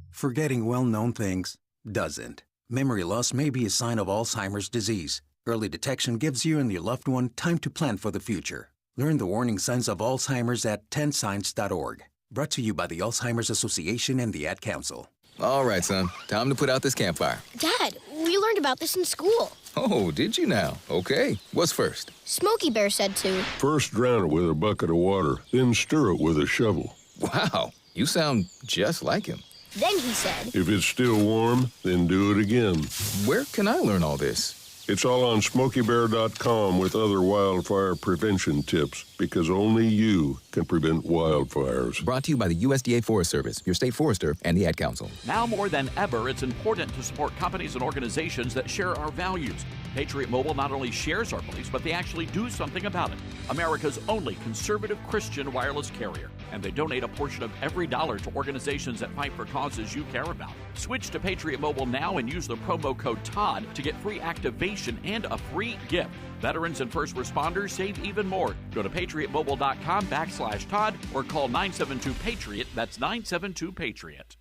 Forgetting well-known things doesn't. Memory loss may be a sign of Alzheimer's disease. Early detection gives you and your loved one time to plan for the future. Learn the warning signs of Alzheimer's at 10signs.org. Brought to you by the Alzheimer's Association and the Ad Council. All right, son. Time to put out this campfire. Dad, we learned about this in school. Oh, did you now? Okay. What's first? Smokey Bear said to. First drown it with a bucket of water, then stir it with a shovel. Wow. You sound just like him. Then he said. If it's still warm, then do it again. Where can I learn all this? It's all on SmokeyBear.com with other wildfire prevention tips, because only you can prevent wildfires. Brought to you by the USDA Forest Service, your state forester, and the Ad Council. Now more than ever, it's important to support companies and organizations that share our values. Patriot Mobile not only shares our beliefs, but they actually do something about it. America's only conservative Christian wireless carrier. And they donate a portion of every dollar to organizations that fight for causes you care about. Switch to Patriot Mobile now and use the promo code TODD to get free activation and a free gift. Veterans and first responders save even more. Go to patriotmobile.com/Todd or call 972-PATRIOT. That's 972-PATRIOT.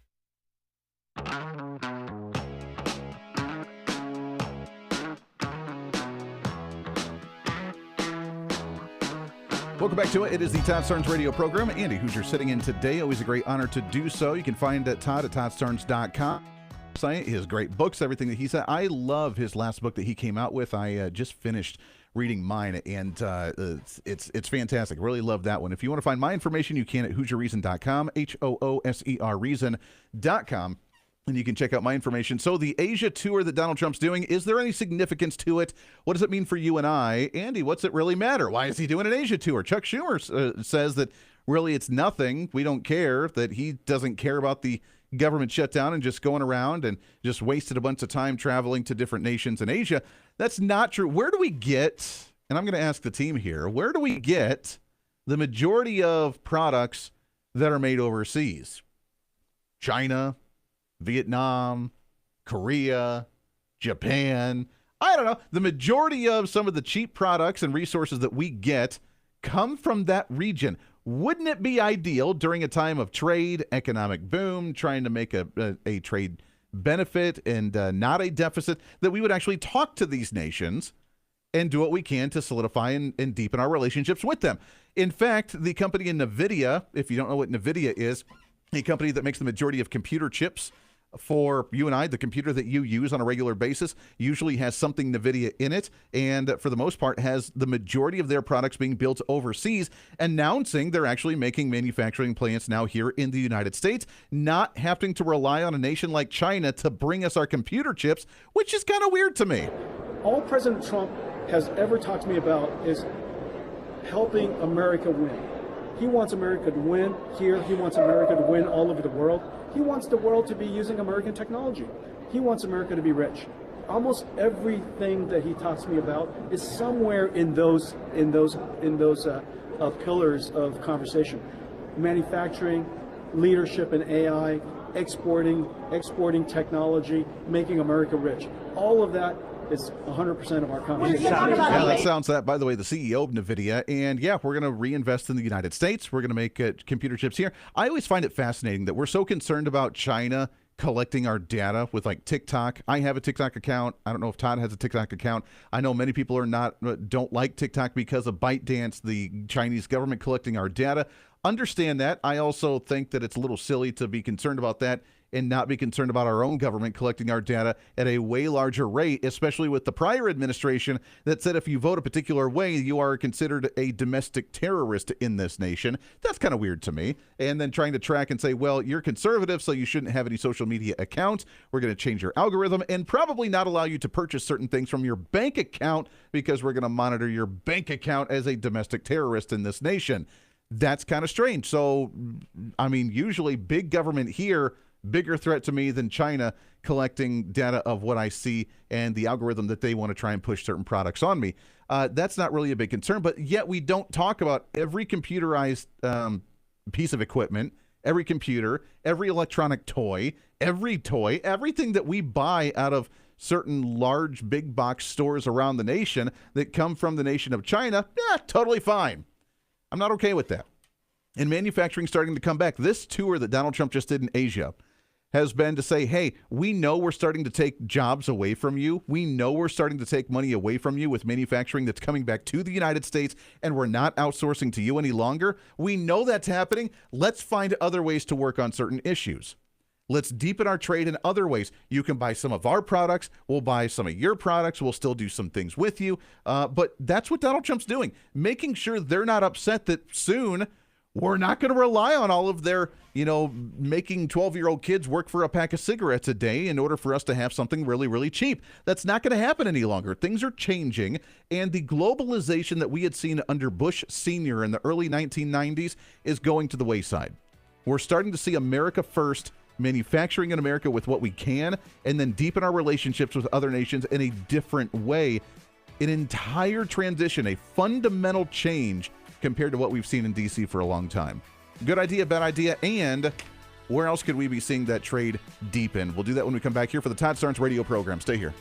Welcome back to it. It is the Todd Starnes radio program. Andy Hooser sitting in today. Always a great honor to do so. You can find Todd at ToddStarnes.com. His great books, everything that he said. I love his last book that he came out with. I just finished reading mine, and it's fantastic. Really love that one. If you want to find my information, you can at HooserReason.com, HOOSER Reason.com. And you can check out my information. So the Asia tour that Donald Trump's doing, is there any significance to it? What does it mean for you and I? Andy, what's it really matter? Why is he doing an Asia tour? Chuck Schumer says that really it's nothing. We don't care, that he doesn't care about the government shutdown and just going around and just wasted a bunch of time traveling to different nations in Asia. That's not true. Where do we get, and I'm going to ask the team here, where do we get the majority of products that are made overseas? China, Vietnam, Korea, Japan. I don't know. The majority of some of the cheap products and resources that we get come from that region. Wouldn't it be ideal during a time of trade, economic boom, trying to make a trade benefit and not a deficit, that we would actually talk to these nations and do what we can to solidify and deepen our relationships with them? In fact, the company NVIDIA, if you don't know what NVIDIA is, a company that makes the majority of computer chips for you and I, the computer that you use on a regular basis usually has something NVIDIA in it, and for the most part has the majority of their products being built overseas, announcing they're actually making manufacturing plants now here in the United States, not having to rely on a nation like China to bring us our computer chips, which is kind of weird to me. All President Trump has ever talked to me about is helping America win. He wants America to win here. He wants America to win all over the world. He wants the world to be using American technology. He wants America to be rich. Almost everything that he talks to me about is somewhere in those pillars of conversation: manufacturing, leadership in AI, exporting technology, making America rich. All of that is 100% of our conversation. Yeah, that sounds that. By the way, the CEO of NVIDIA, and yeah, we're going to reinvest in the United States. We're going to make computer chips here. I always find it fascinating that we're so concerned about China collecting our data with like TikTok. I have a TikTok account. I don't know if Todd has a TikTok account. I know many people don't like TikTok because of ByteDance, the Chinese government collecting our data. Understand that. I also think that it's a little silly to be concerned about that and not be concerned about our own government collecting our data at a way larger rate, especially with the prior administration that said if you vote a particular way, you are considered a domestic terrorist in this nation. That's kind of weird to me. And then trying to track and say, well, you're conservative, so you shouldn't have any social media accounts. We're going to change your algorithm and probably not allow you to purchase certain things from your bank account because we're going to monitor your bank account as a domestic terrorist in this nation. That's kind of strange. So, I mean, usually big government here, bigger threat to me than China collecting data of what I see and the algorithm that they want to try and push certain products on me. That's not really a big concern, but yet we don't talk about every computerized piece of equipment, every computer, every electronic toy, everything that we buy out of certain large big box stores around the nation that come from the nation of China. Totally fine. I'm not okay with that. And manufacturing starting to come back. This tour that Donald Trump just did in Asia has been to say, hey, we know we're starting to take jobs away from you. We know we're starting to take money away from you with manufacturing that's coming back to the United States, and we're not outsourcing to you any longer. We know that's happening. Let's find other ways to work on certain issues. Let's deepen our trade in other ways. You can buy some of our products. We'll buy some of your products. We'll still do some things with you. But that's what Donald Trump's doing, making sure they're not upset that soon we're not going to rely on all of their, making 12-year-old kids work for a pack of cigarettes a day in order for us to have something really, really cheap. That's not going to happen any longer. Things are changing, and the globalization that we had seen under Bush Sr. in the early 1990s is going to the wayside. We're starting to see America first, manufacturing in America with what we can, and then deepen our relationships with other nations in a different way. An entire transition, a fundamental change compared to what we've seen in D.C. for a long time. Good idea, bad idea, and where else could we be seeing that trade deepen? We'll do that when we come back here for the Todd Starnes radio program. Stay here.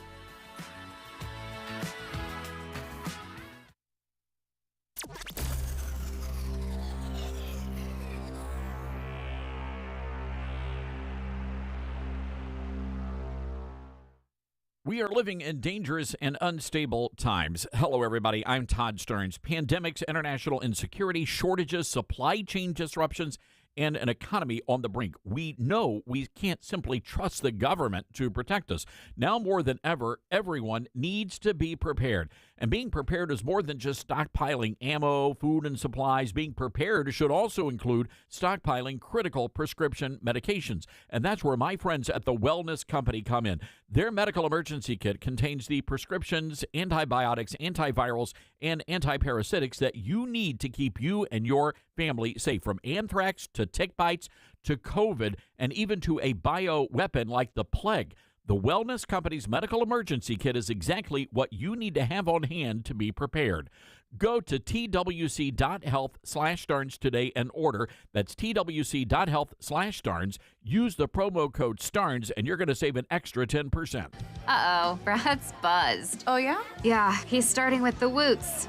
We are living in dangerous and unstable times. Hello, everybody. I'm Todd Starnes. Pandemics, international insecurity, shortages, supply chain disruptions, and an economy on the brink. We know we can't simply trust the government to protect us. Now more than ever, everyone needs to be prepared. And being prepared is more than just stockpiling ammo, food, and supplies. Being prepared should also include stockpiling critical prescription medications. And that's where my friends at the Wellness Company come in. Their medical emergency kit contains the prescriptions, antibiotics, antivirals, and antiparasitics that you need to keep you and your family safe, from anthrax to tick bites to COVID, and even to a bioweapon like the plague. The Wellness Company's medical emergency kit is exactly what you need to have on hand to be prepared. Go to twc.health/Starnes today and order. That's twc.health/Starnes. Use the promo code STARNES and you're going to save an extra 10%. Uh-oh, Brad's buzzed. Oh, yeah? Yeah, he's starting with the woots.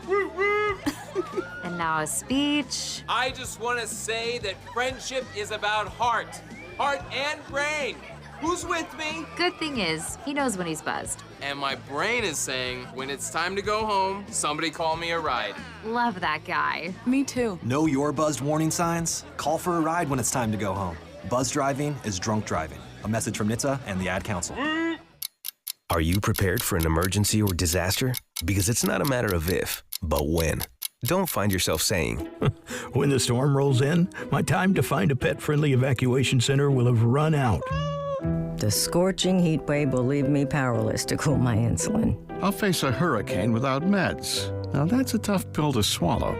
And now a speech. I just want to say that friendship is about heart and brain. Who's with me? Good thing is, he knows when he's buzzed. And my brain is saying, when it's time to go home, somebody call me a ride. Love that guy. Me too. Know your buzzed warning signs? Call for a ride when it's time to go home. Buzz driving is drunk driving. A message from NHTSA and the Ad Council. Are you prepared for an emergency or disaster? Because it's not a matter of if, but when. Don't find yourself saying, when the storm rolls in, my time to find a pet-friendly evacuation center will have run out. The scorching heat wave will leave me powerless to cool my insulin. I'll face a hurricane without meds. Now that's a tough pill to swallow.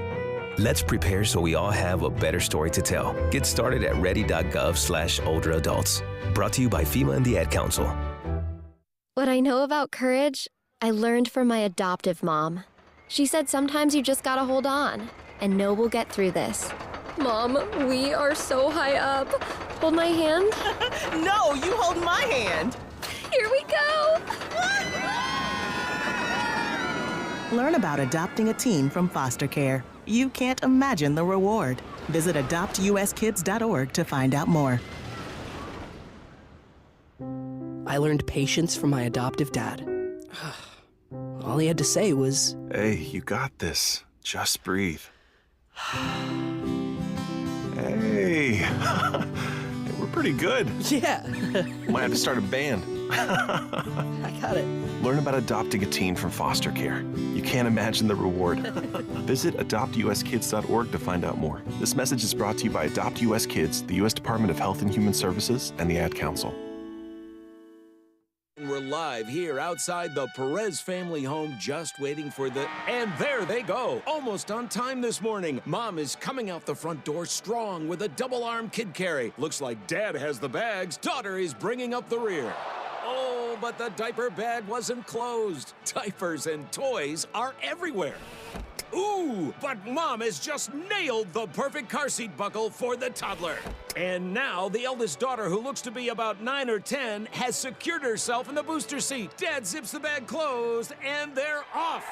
Let's prepare so we all have a better story to tell. Get started at ready.gov/older adults. Brought to you by FEMA and the Ad Council. What I know about courage, I learned from my adoptive mom. She said sometimes you just gotta hold on and know we'll get through this. Mom, we are so high up. Hold my hand. No, you hold my hand. Here we go. Learn about adopting a teen from foster care. You can't imagine the reward. Visit adoptuskids.org to find out more. I learned patience from my adoptive dad. All he had to say was, "Hey, you got this. Just breathe." Hey, we're pretty good. Yeah. Might have to start a band. I got it. Learn about adopting a teen from foster care. You can't imagine the reward. Visit adoptuskids.org to find out more. This message is brought to you by Adopt US Kids, the U.S. Department of Health and Human Services, and the Ad Council. We're live here outside the Perez family home, just waiting for the... And there they go, almost on time this morning. Mom is coming out the front door strong with a double-arm kid carry. Looks like Dad has the bags. Daughter is bringing up the rear. Oh, but the diaper bag wasn't closed. Diapers and toys are everywhere. Ooh, but Mom has just nailed the perfect car seat buckle for the toddler. And now the eldest daughter, who looks to be about 9 or 10, has secured herself in the booster seat. Dad zips the bag closed, and they're off.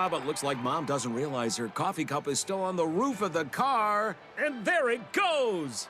But looks like Mom doesn't realize her coffee cup is still on the roof of the car. And there it goes.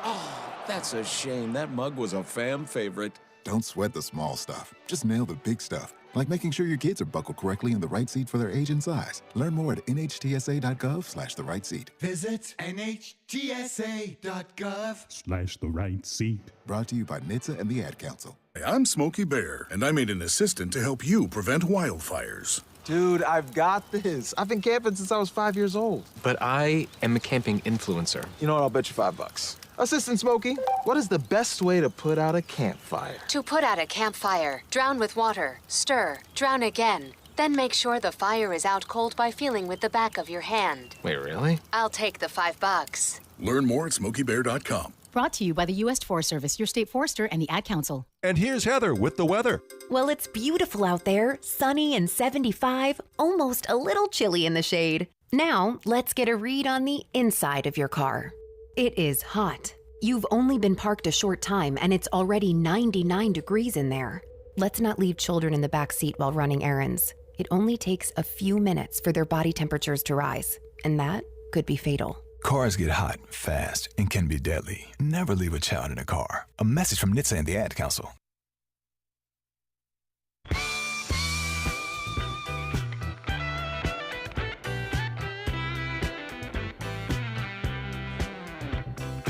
Oh, that's a shame. That mug was a fam favorite. Don't sweat the small stuff. Just nail the big stuff. Like making sure your kids are buckled correctly in the right seat for their age and size. Learn more at nhtsa.gov/the right seat. Visit nhtsa.gov/the right seat. Brought to you by NHTSA and the Ad Council. Hey, I'm Smokey Bear, and I made an assistant to help you prevent wildfires. Dude, I've got this. I've been camping since I was 5 years old. But I am a camping influencer. You know what? I'll bet you $5. Assistant Smokey, what is the best way to put out a campfire? To put out a campfire, drown with water, stir, drown again. Then make sure the fire is out cold by feeling with the back of your hand. Wait, really? I'll take the $5. Learn more at SmokeyBear.com. Brought to you by the U.S. Forest Service, your state forester, and the Ad Council. And here's Heather with the weather. Well, it's beautiful out there, sunny and 75, almost a little chilly in the shade. Now, let's get a read on the inside of your car. It is hot. You've only been parked a short time, and it's already 99 degrees in there. Let's not leave children in the back seat while running errands. It only takes a few minutes for their body temperatures to rise, and that could be fatal. Cars get hot, fast, and can be deadly. Never leave a child in a car. A message from NHTSA and the Ad Council.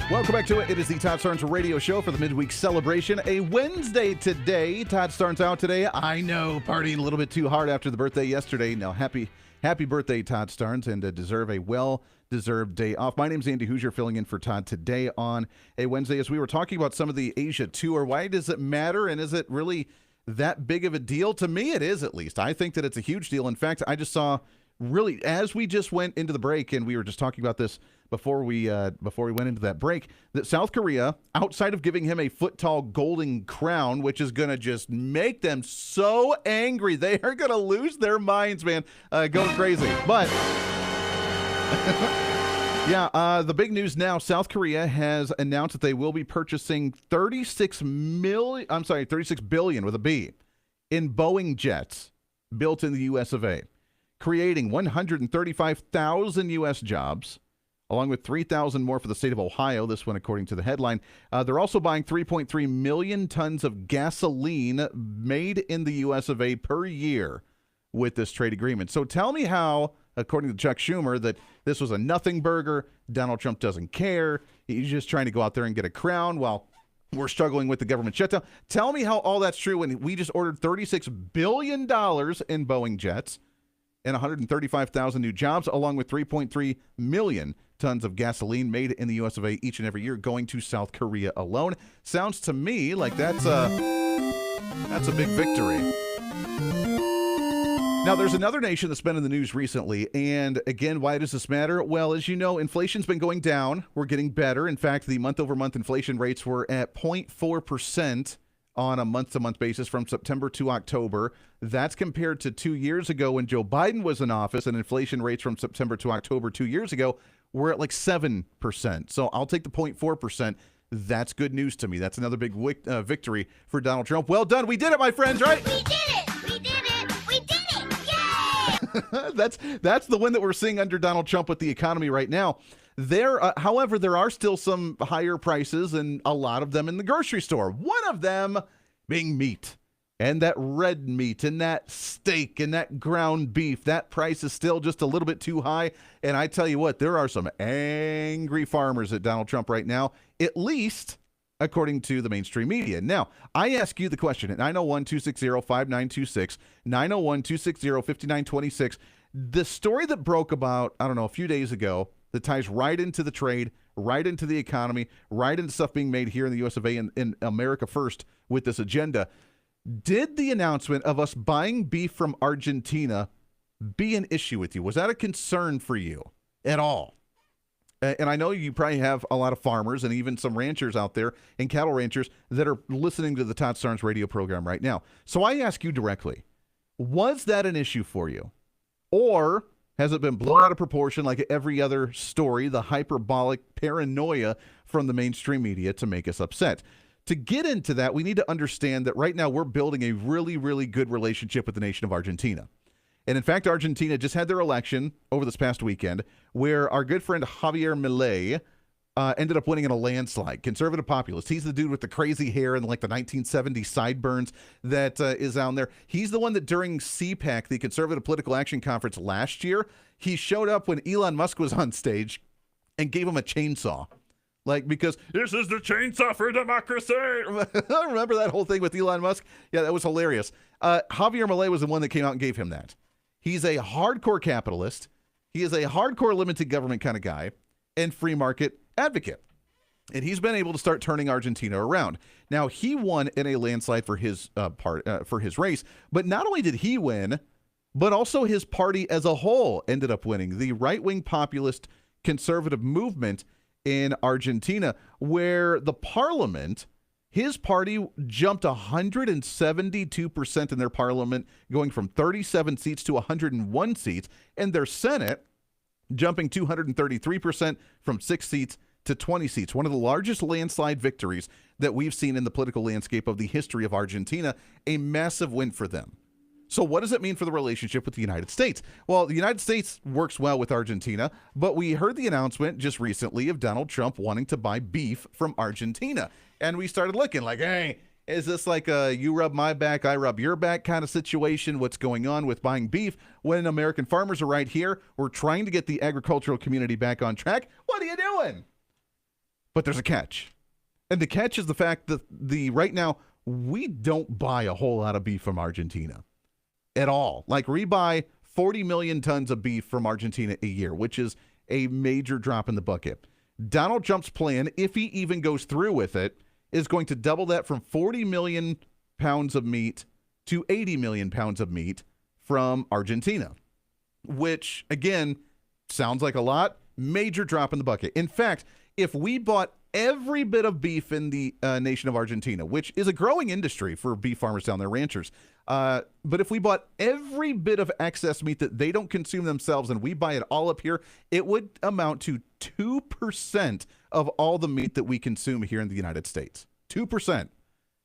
Welcome back to it. It is the Todd Starnes Radio Show for the midweek celebration. A Wednesday today. Todd Starnes out today. I know, partying a little bit too hard after the birthday yesterday. Now, happy birthday, Todd Starnes, and deserve a well-deserved day off. My name's Andy Hooser, filling in for Todd today on a Wednesday as we were talking about some of the Asia tour. Why does it matter, and is it really that big of a deal? To me, it is, at least. I think that it's a huge deal. In fact, I just saw, really, as we just went into the break, and we were just talking about this before we went into that break, that South Korea, outside of giving him a foot-tall golden crown, which is going to just make them so angry, they are going to lose their minds, man, going crazy. But yeah, the big news now: South Korea has announced that they will be purchasing 36 billion with a B in Boeing jets built in the U.S. of A, creating 135,000 U.S. jobs, along with 3,000 more for the state of Ohio. This one, according to the headline. They're also buying 3.3 million tons of gasoline made in the U.S. of A per year with this trade agreement. So tell me how, according to Chuck Schumer, that this was a nothing burger. Donald Trump doesn't care. He's just trying to go out there and get a crown while we're struggling with the government shutdown. Tell me how all that's true when we just ordered $36 billion in Boeing jets and 135,000 new jobs, along with 3.3 million tons of gasoline made in the U.S. of A each and every year going to South Korea alone. Sounds to me like that's a big victory. Now, there's another nation that's been in the news recently, and again, why does this matter? Well, as you know, inflation's been going down. We're getting better. In fact, the month-over-month inflation rates were at 0.4% on a month-to-month basis from September to October. That's compared to 2 years ago when Joe Biden was in office, and inflation rates from September to October 2 years ago were at like 7%. So I'll take the 0.4%. That's good news to me. That's another big victory for Donald Trump. Well done. We did it, my friends, right? We did it! We did it! We did it! Yay! That's the win that we're seeing under Donald Trump with the economy right now. However, there are still some higher prices, and a lot of them in the grocery store. One of them being meat, and that red meat, and that steak, and that ground beef. That price is still just a little bit too high. And I tell you what, there are some angry farmers at Donald Trump right now, at least according to the mainstream media. Now, I ask you the question at 901-260-5926, 901-260-5926. The story that broke about, a few days ago, that ties right into the trade, right into the economy, right into stuff being made here in the U.S. of A. and in America first with this agenda. Did the announcement of us buying beef from Argentina be an issue with you? Was that a concern for you at all? And I know you probably have a lot of farmers and even some ranchers out there and cattle ranchers that are listening to the Todd Starnes radio program right now. So I ask you directly, was that an issue for you? Or has it been blown out of proportion like every other story, the hyperbolic paranoia from the mainstream media to make us upset? To get into that, we need to understand that right now we're building a really, really good relationship with the nation of Argentina. And in fact, Argentina just had their election over this past weekend where our good friend Javier Milei ended up winning in a landslide. Conservative populist. He's the dude with the crazy hair and like the 1970s sideburns that is out there. He's the one that during CPAC, the Conservative Political Action Conference last year, he showed up when Elon Musk was on stage and gave him a chainsaw. Like, because this is the chainsaw for democracy. Remember that whole thing with Elon Musk? Yeah, that was hilarious. Javier Milei was the one that came out and gave him that. He's a hardcore capitalist. He is a hardcore limited government kind of guy and free market advocate. And he's been able to start turning Argentina around. Now, he won in a landslide for his for his race. But not only did he win, but also his party as a whole ended up winning. The right-wing populist conservative movement in Argentina, where the parliament, his party jumped 172% in their parliament, going from 37 seats to 101 seats, and their Senate jumping 233% from 6 seats to 20 seats. One of the largest landslide victories that we've seen in the political landscape of the history of Argentina, a massive win for them. So what does it mean for the relationship with the United States? Well, the United States works well with Argentina, but we heard the announcement just recently of Donald Trump wanting to buy beef from Argentina. And we started looking like, hey, is this like a you rub my back, I rub your back kind of situation? What's going on with buying beef when American farmers are right here? We're trying to get the agricultural community back on track. What are you doing? But there's a catch. And the catch is the fact that right now, we don't buy a whole lot of beef from Argentina at all. Like, we buy 40 million tons of beef from Argentina a year, which is a major drop in the bucket. Donald Trump's plan, if he even goes through with it, is going to double that from 40 million pounds of meat to 80 million pounds of meat from Argentina, which, again, sounds like a lot. Major drop in the bucket. In fact, if we bought every bit of beef in the nation of Argentina, which is a growing industry for beef farmers down there, ranchers, but if we bought every bit of excess meat that they don't consume themselves and we buy it all up here, it would amount to 2% of all the meat that we consume here in the United States. 2%.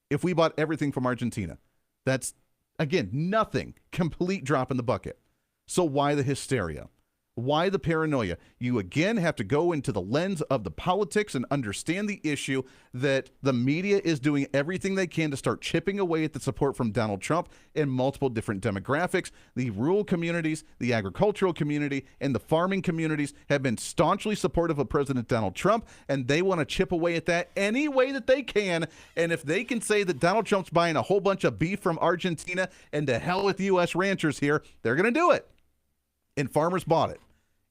If we bought everything from Argentina. That's, again, nothing. Complete drop in the bucket. So why the hysteria? Why the paranoia? You again have to go into the lens of the politics and understand the issue that the media is doing everything they can to start chipping away at the support from Donald Trump in multiple different demographics. The rural communities, the agricultural community, and the farming communities have been staunchly supportive of President Donald Trump, and they want to chip away at that any way that they can. And if they can say that Donald Trump's buying a whole bunch of beef from Argentina and to hell with U.S. ranchers here, they're going to do it. And farmers bought it,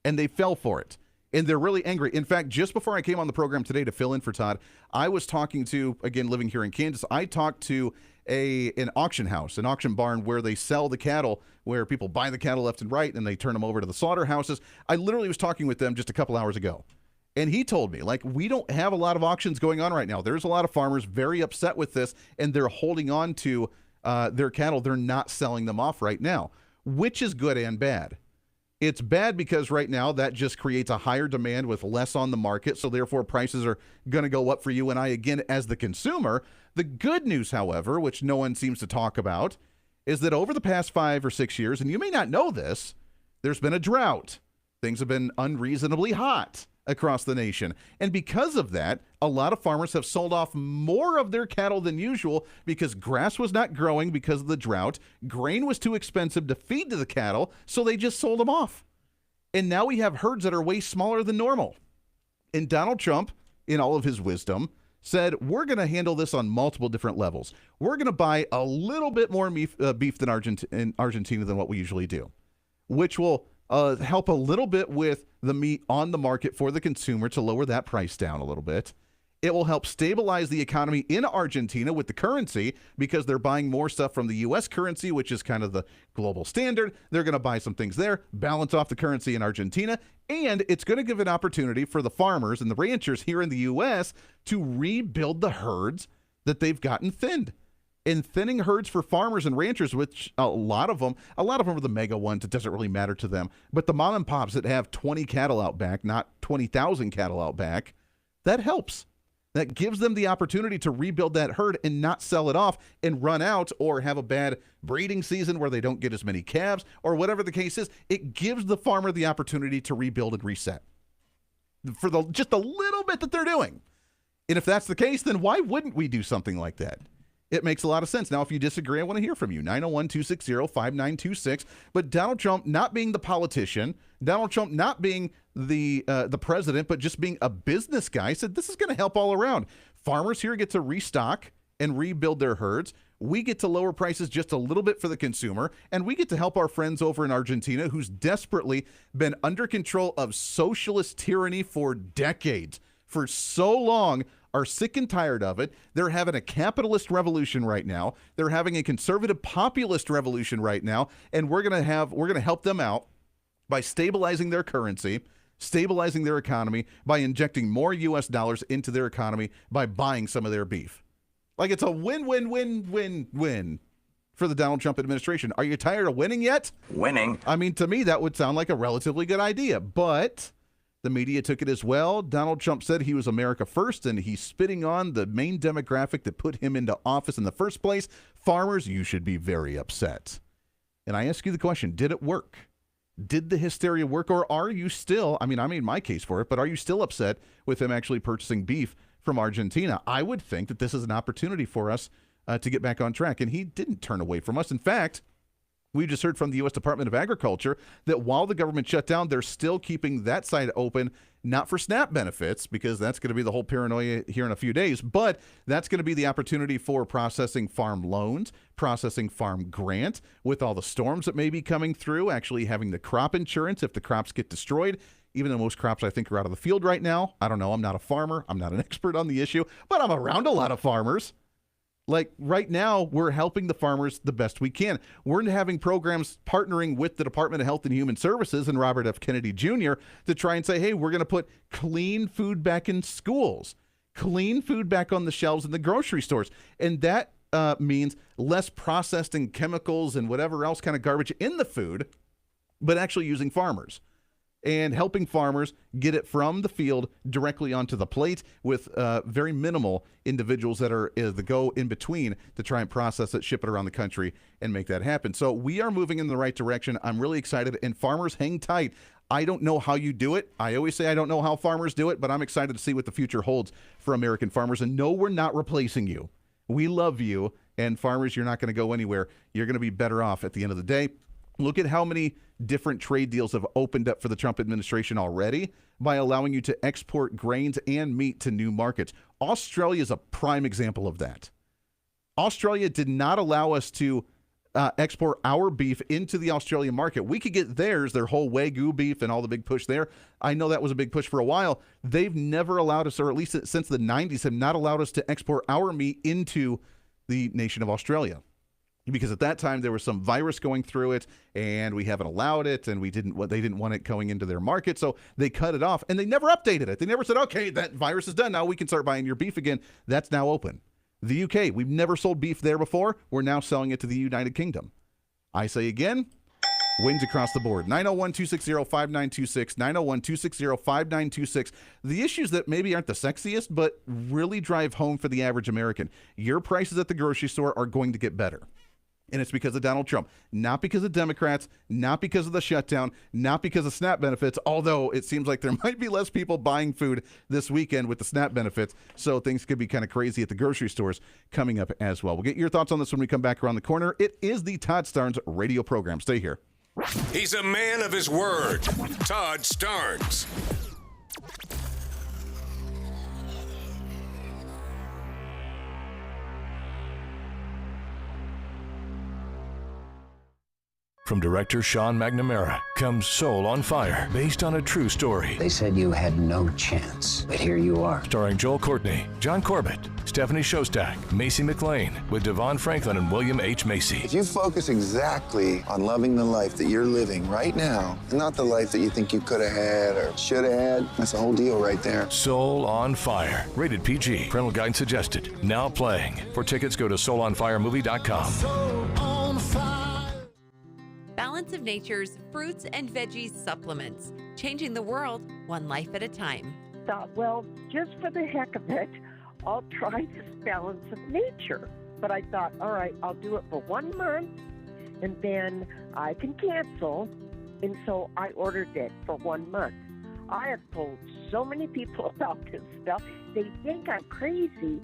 and they fell for it, and they're really angry. In fact, just before I came on the program today to fill in for Todd, I was talking to, again, living here in Kansas, I talked to an auction house, an auction barn where they sell the cattle, where people buy the cattle left and right, and they turn them over to the slaughterhouses. I literally was talking with them just a couple hours ago, and he told me, like, we don't have a lot of auctions going on right now. There's a lot of farmers very upset with this, and they're holding on to their cattle. They're not selling them off right now, which is good and bad. It's bad because right now that just creates a higher demand with less on the market, so therefore prices are going to go up for you and I again as the consumer. The good news, however, which no one seems to talk about, is that over the past 5 or 6 years, and you may not know this, there's been a drought. Things have been unreasonably hot across the nation. And because of that, a lot of farmers have sold off more of their cattle than usual because grass was not growing because of the drought. Grain was too expensive to feed to the cattle, so they just sold them off. And now we have herds that are way smaller than normal. And Donald Trump, in all of his wisdom, said, we're going to handle this on multiple different levels. We're going to buy a little bit more beef than Argentina than what we usually do, which will help a little bit with the meat on the market for the consumer to lower that price down a little bit. It will help stabilize the economy in Argentina with the currency because they're buying more stuff from the U.S. currency, which is kind of the global standard. They're going to buy some things there, balance off the currency in Argentina, and it's going to give an opportunity for the farmers and the ranchers here in the U.S. to rebuild the herds that they've gotten thinned. And thinning herds for farmers and ranchers, which a lot of them are the mega ones. It doesn't really matter to them. But the mom and pops that have 20 cattle out back, not 20,000 cattle out back, that helps. That gives them the opportunity to rebuild that herd and not sell it off and run out or have a bad breeding season where they don't get as many calves or whatever the case is. It gives the farmer the opportunity to rebuild and reset for just a little bit that they're doing. And if that's the case, then why wouldn't we do something like that? It makes a lot of sense. Now, if you disagree, I want to hear from you. 901-260-5926. But Donald Trump not being the politician, Donald Trump not being the president, but just being a business guy, said this is going to help all around. Farmers here get to restock and rebuild their herds. We get to lower prices just a little bit for the consumer, and we get to help our friends over in Argentina who's desperately been under control of socialist tyranny for decades. For so long, are sick and tired of it. They're having a capitalist revolution right now. They're having a conservative populist revolution right now, and we're going to help them out by stabilizing their currency, stabilizing their economy, by injecting more U.S. dollars into their economy by buying some of their beef. Like, it's a win-win-win-win-win for the Donald Trump administration. Are you tired of winning yet? Winning? I mean, to me, that would sound like a relatively good idea, but the media took it as well. Donald Trump said he was America first, and he's spitting on the main demographic that put him into office in the first place. Farmers, you should be very upset. And I ask you the question, did it work? Did the hysteria work, or are you still, I made my case for it, but are you still upset with him actually purchasing beef from Argentina? I would think that this is an opportunity for us to get back on track, and he didn't turn away from us. In fact, we just heard from the U.S. Department of Agriculture that while the government shut down, they're still keeping that side open not for SNAP benefits, because that's going to be the whole paranoia here in a few days, but that's going to be the opportunity for processing farm loans, processing farm grant, with all the storms that may be coming through, actually having the crop insurance if the crops get destroyed, even though most crops I think are out of the field right now. I don't know. I'm not a farmer. I'm not an expert on the issue, but I'm around a lot of farmers. Like right now, we're helping the farmers the best we can. We're having programs partnering with the Department of Health and Human Services and Robert F. Kennedy Jr. to try and say, hey, we're going to put clean food back in schools, clean food back on the shelves in the grocery stores. And that means less processed and chemicals and whatever else kind of garbage in the food, but actually using farmers and helping farmers get it from the field directly onto the plate with very minimal individuals that are the go in between to try and process it, ship it around the country, and make that happen. So we are moving in the right direction. I'm really excited, and farmers, hang tight. I don't know how you do it. I always say I don't know how farmers do it, but I'm excited to see what the future holds for American farmers. And no, we're not replacing you. We love you, and farmers, you're not going to go anywhere. You're going to be better off at the end of the day. Look at how many different trade deals have opened up for the Trump administration already by allowing you to export grains and meat to new markets. Australia is a prime example of that. Australia did not allow us to export our beef into the Australian market. We could get theirs, their whole Wagyu beef and all the big push there. I know that was a big push for a while. They've never allowed us, or at least since the 90s, have not allowed us to export our meat into the nation of Australia. Because at that time there was some virus going through it, and we haven't allowed it, and they didn't want it going into their market, so they cut it off, and they never updated it. They never said, okay, that virus is done, now we can start buying your beef again. That's now open. The UK, we've never sold beef there before. We're now selling it to the United Kingdom. I say again, wins across the board. 901-260-5926, 901-260-5926. The issues that maybe aren't the sexiest, but really drive home for the average American. Your prices at the grocery store are going to get better. And it's because of Donald Trump, not because of Democrats, not because of the shutdown, not because of SNAP benefits, although it seems like there might be less people buying food this weekend with the SNAP benefits, so things could be kind of crazy at the grocery stores coming up as well. We'll get your thoughts on this when we come back around the corner. It is the Todd Starnes radio program. Stay here. He's a man of his word, Todd Starnes. From director Sean McNamara comes Soul on Fire, based on a true story. They said you had no chance, but here you are. Starring Joel Courtney, John Corbett, Stephanie Shostak, Macy McLean, with Devon Franklin and William H. Macy. If you focus exactly on loving the life that you're living right now, and not the life that you think you could have had or should have had, that's the whole deal right there. Soul on Fire, rated PG. Parental guidance suggested. Now playing. For tickets, go to soulonfiremovie.com. Soul on Fire. Balance of Nature's fruits and veggies supplements, changing the world one life at a time. Thought, well, just for the heck of it, I'll try this Balance of Nature. But I thought, all right, I'll do it for 1 month, and then I can cancel. And so I ordered it for 1 month. I have told so many people about this stuff. They think I'm crazy.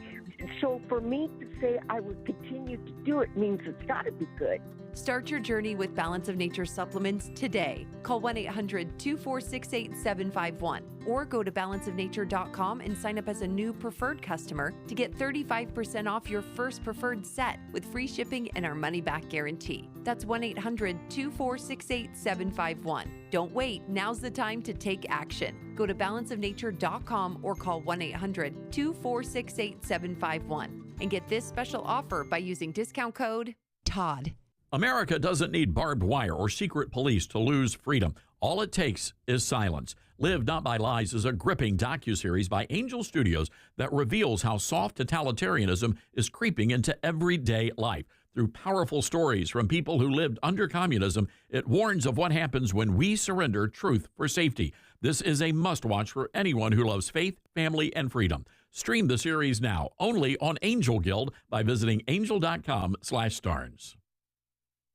So for me to say I would continue to do it means it's got to be good. Start your journey with Balance of Nature supplements today. Call 1-800-246-8751 or go to balanceofnature.com and sign up as a new preferred customer to get 35% off your first preferred set with free shipping and our money-back guarantee. That's 1-800-246-8751. Don't wait. Now's the time to take action. Go to balanceofnature.com or call 1-800-246-8751 and get this special offer by using discount code TODD. America doesn't need barbed wire or secret police to lose freedom. All it takes is silence. Live Not by Lies is a gripping docuseries by Angel Studios that reveals how soft totalitarianism is creeping into everyday life. Through powerful stories from people who lived under communism, it warns of what happens when we surrender truth for safety. This is a must-watch for anyone who loves faith, family, and freedom. Stream the series now, only on Angel Guild, by visiting angel.com/Starnes.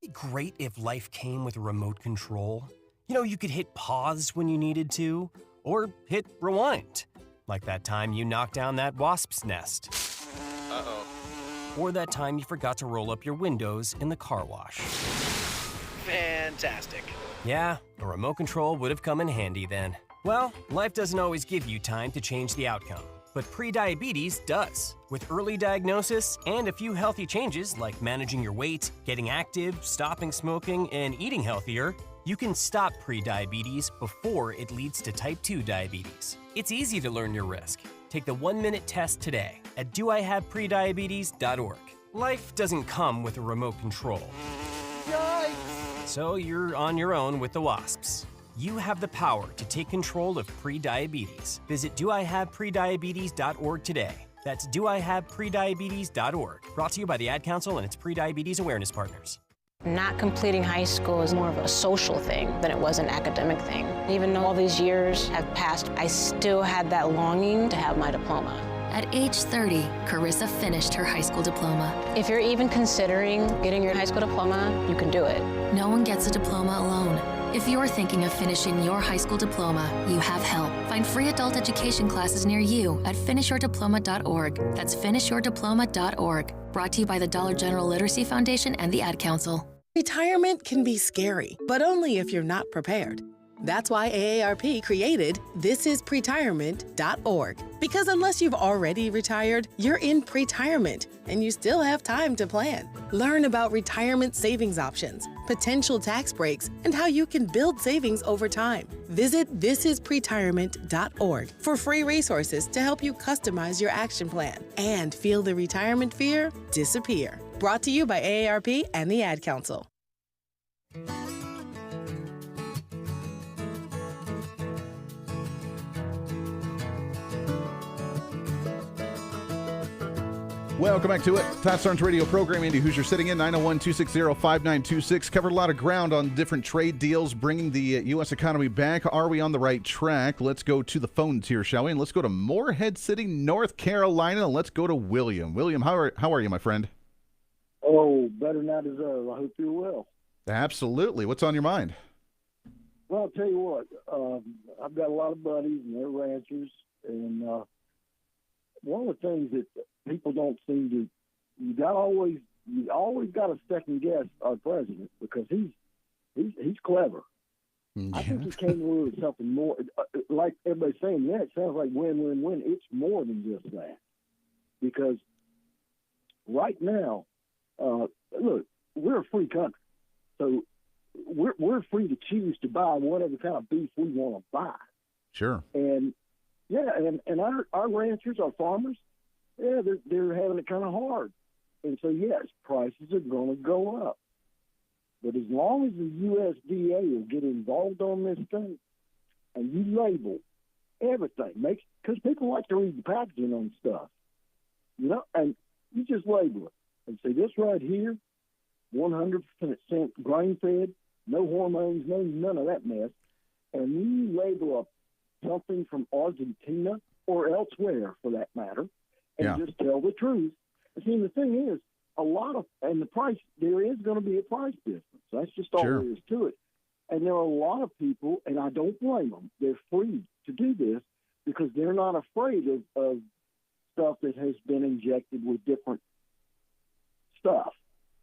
It'd be great if life came with a remote control. You know, you could hit pause when you needed to, or hit rewind. Like that time you knocked down that wasp's nest. Uh-oh. Or that time you forgot to roll up your windows in the car wash. Fantastic. Yeah, a remote control would have come in handy then. Well, life doesn't always give you time to change the outcome, but prediabetes does. With early diagnosis and a few healthy changes like managing your weight, getting active, stopping smoking, and eating healthier, you can stop prediabetes before it leads to type 2 diabetes. It's easy to learn your risk. Take the 1-minute test today at doihaveprediabetes.org. Life doesn't come with a remote control. Yikes! So you're on your own with the wasps. You have the power to take control of prediabetes. Visit doihaveprediabetes.org today. That's doihaveprediabetes.org. Brought to you by the Ad Council and its Prediabetes Awareness Partners. Not completing high school is more of a social thing than it was an academic thing. Even though all these years have passed, I still had that longing to have my diploma. At age 30, Carissa finished her high school diploma. If you're even considering getting your high school diploma, you can do it. No one gets a diploma alone. If you're thinking of finishing your high school diploma, you have help. Find free adult education classes near you at finishyourdiploma.org. That's finishyourdiploma.org. Brought to you by the Dollar General Literacy Foundation and the Ad Council. Retirement can be scary, but only if you're not prepared. That's why AARP created thisispretirement.org. Because unless you've already retired, you're in pretirement, and you still have time to plan. Learn about retirement savings options, potential tax breaks, and how you can build savings over time. Visit thisispretirement.org for free resources to help you customize your action plan and feel the retirement fear disappear. Brought to you by AARP and the Ad Council. Welcome back to it. Todd Starnes radio program. Andy Hooser sitting in 901-260-5926. Covered a lot of ground on different trade deals, bringing the U.S. economy back. Are we on the right track? Let's go to the phones here, shall we? And let's go to Morehead City, North Carolina. Let's go to William. William, how are you, my friend? Oh, better than I deserve. I hope you're well. Absolutely. What's on your mind? Well, I'll tell you what. I've got a lot of buddies, and they're ranchers, and one of the things that people don't seem to, you always got to second guess our president because he's clever. Yeah. I think he came with something more, like everybody's saying. Yeah, it sounds like win-win-win. It's more than just that, because right now, look, we're a free country, so we're free to choose to buy whatever kind of beef we want to buy. Sure. And yeah, and our ranchers, our farmers, yeah, they're having it kind of hard. And so, yes, prices are going to go up. But as long as the USDA will get involved on this thing and you label everything, because people like to read the packaging on stuff, and you just label it and say, this right here, 100% grain-fed, no hormones, none of that mess. And then you label something from Argentina or elsewhere, for that matter, and just tell the truth. And see, the thing is, the price, there is going to be a price difference. That's just all there is to it. And there are a lot of people, and I don't blame them, they're free to do this because they're not afraid of stuff that has been injected with different stuff.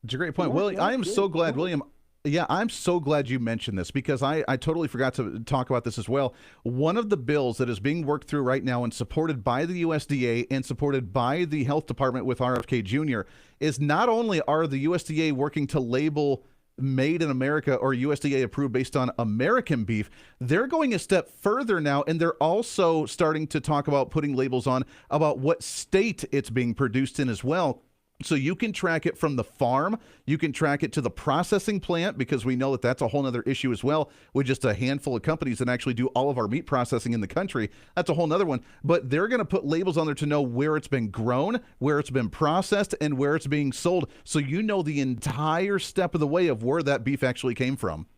It's a great point. William, I am so glad, William. Yeah, I'm so glad you mentioned this because I totally forgot to talk about this as well. One of the bills that is being worked through right now and supported by the USDA and supported by the Health Department with RFK Jr. is not only are the USDA working to label made in America or USDA approved based on American beef, they're going a step further now, and they're also starting to talk about putting labels on about what state it's being produced in as well. So you can track it from the farm, you can track it to the processing plant, because we know that that's a whole other issue as well with just a handful of companies that actually do all of our meat processing in the country. That's a whole other one. But they're going to put labels on there to know where it's been grown, where it's been processed, and where it's being sold. So you know the entire step of the way of where that beef actually came from.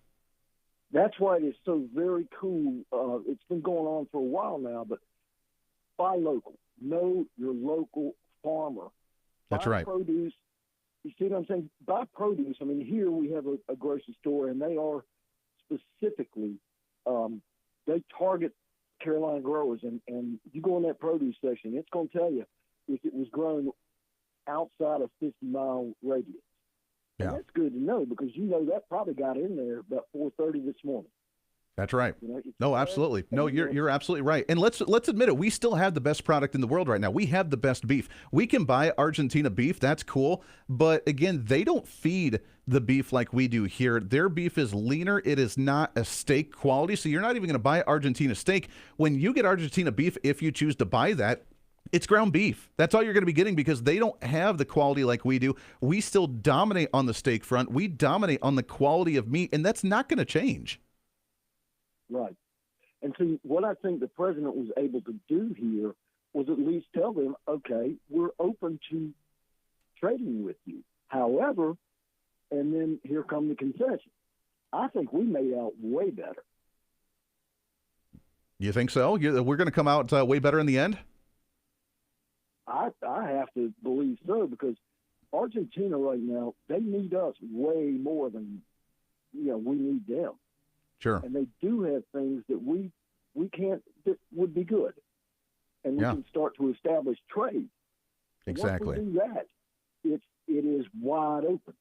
That's why it's so very cool. It's been going on for a while now, but buy local. Know your local farmer. That's buy right. Produce. You see what I'm saying? Buy produce. I mean, here we have a grocery store, and they are specifically, they target Carolina growers. And you go in that produce section, it's going to tell you if it was grown outside of 50-mile radius. Yeah. And that's good to know because you know that probably got in there about 4:30 this morning. That's right. You know, it's No, fresh, absolutely. and No, you're absolutely right. And let's admit it. We still have the best product in the world right now. We have the best beef. We can buy Argentina beef. That's cool. But again, they don't feed the beef like we do here. Their beef is leaner. It is not a steak quality. So you're not even going to buy Argentina steak. When you get Argentina beef, if you choose to buy that, it's ground beef. That's all you're going to be getting because they don't have the quality like we do. We still dominate on the steak front. We dominate on the quality of meat, and that's not going to change. Right. And see, what I think the president was able to do here was at least tell them, okay, we're open to trading with you. However, and then here come the concessions. I think we made out way better. You think so? We're going to come out way better in the end? I have to believe so because Argentina right now, they need us way more than, we need them. Sure. And they do have things that we can't, that would be good. And we can start to establish trade. Exactly. Once we do that, it is wide open.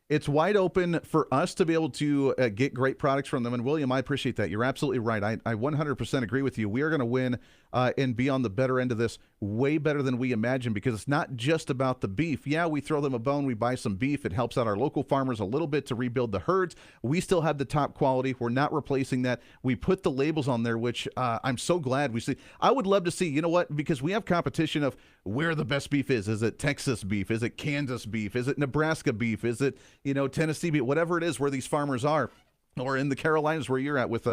It's wide open for us to be able to get great products from them. And, William, I appreciate that. You're absolutely right. I 100% agree with you. We are going to win and be on the better end of this way better than we imagined because it's not just about the beef. Yeah, we throw them a bone. We buy some beef. It helps out our local farmers a little bit to rebuild the herds. We still have the top quality. We're not replacing that. We put the labels on there, which I'm so glad we see. I would love to see, you know what, because we have competition of where the best beef is. Is it Texas beef? Is it Kansas beef? Is it Nebraska beef? Is it, Tennessee beef? Whatever it is where these farmers are, or in the Carolinas where you're at with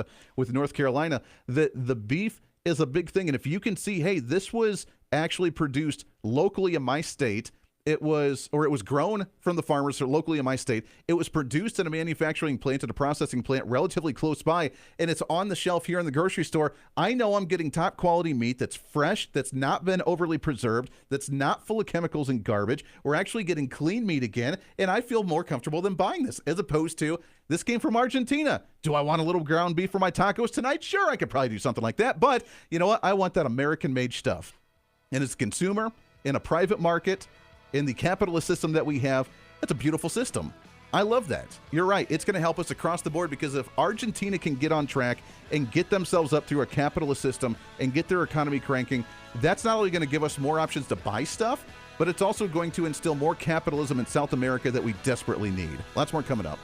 North Carolina, the beef is a big thing. And if you can see, hey, this was actually produced locally in my state. It was grown from the farmers locally in my state. It was produced in a manufacturing plant, at a processing plant relatively close by, and it's on the shelf here in the grocery store. I know I'm getting top quality meat that's fresh, that's not been overly preserved, that's not full of chemicals and garbage. We're actually getting clean meat again, and I feel more comfortable than buying this, as opposed to this came from Argentina. Do I want a little ground beef for my tacos tonight? Sure, I could probably do something like that, but you know what? I want that American-made stuff. And as a consumer, in a private market, in the capitalist system that we have, that's a beautiful system. I love that. You're right. It's going to help us across the board because if Argentina can get on track and get themselves up through a capitalist system and get their economy cranking, that's not only going to give us more options to buy stuff, but it's also going to instill more capitalism in South America that we desperately need. Lots more coming up.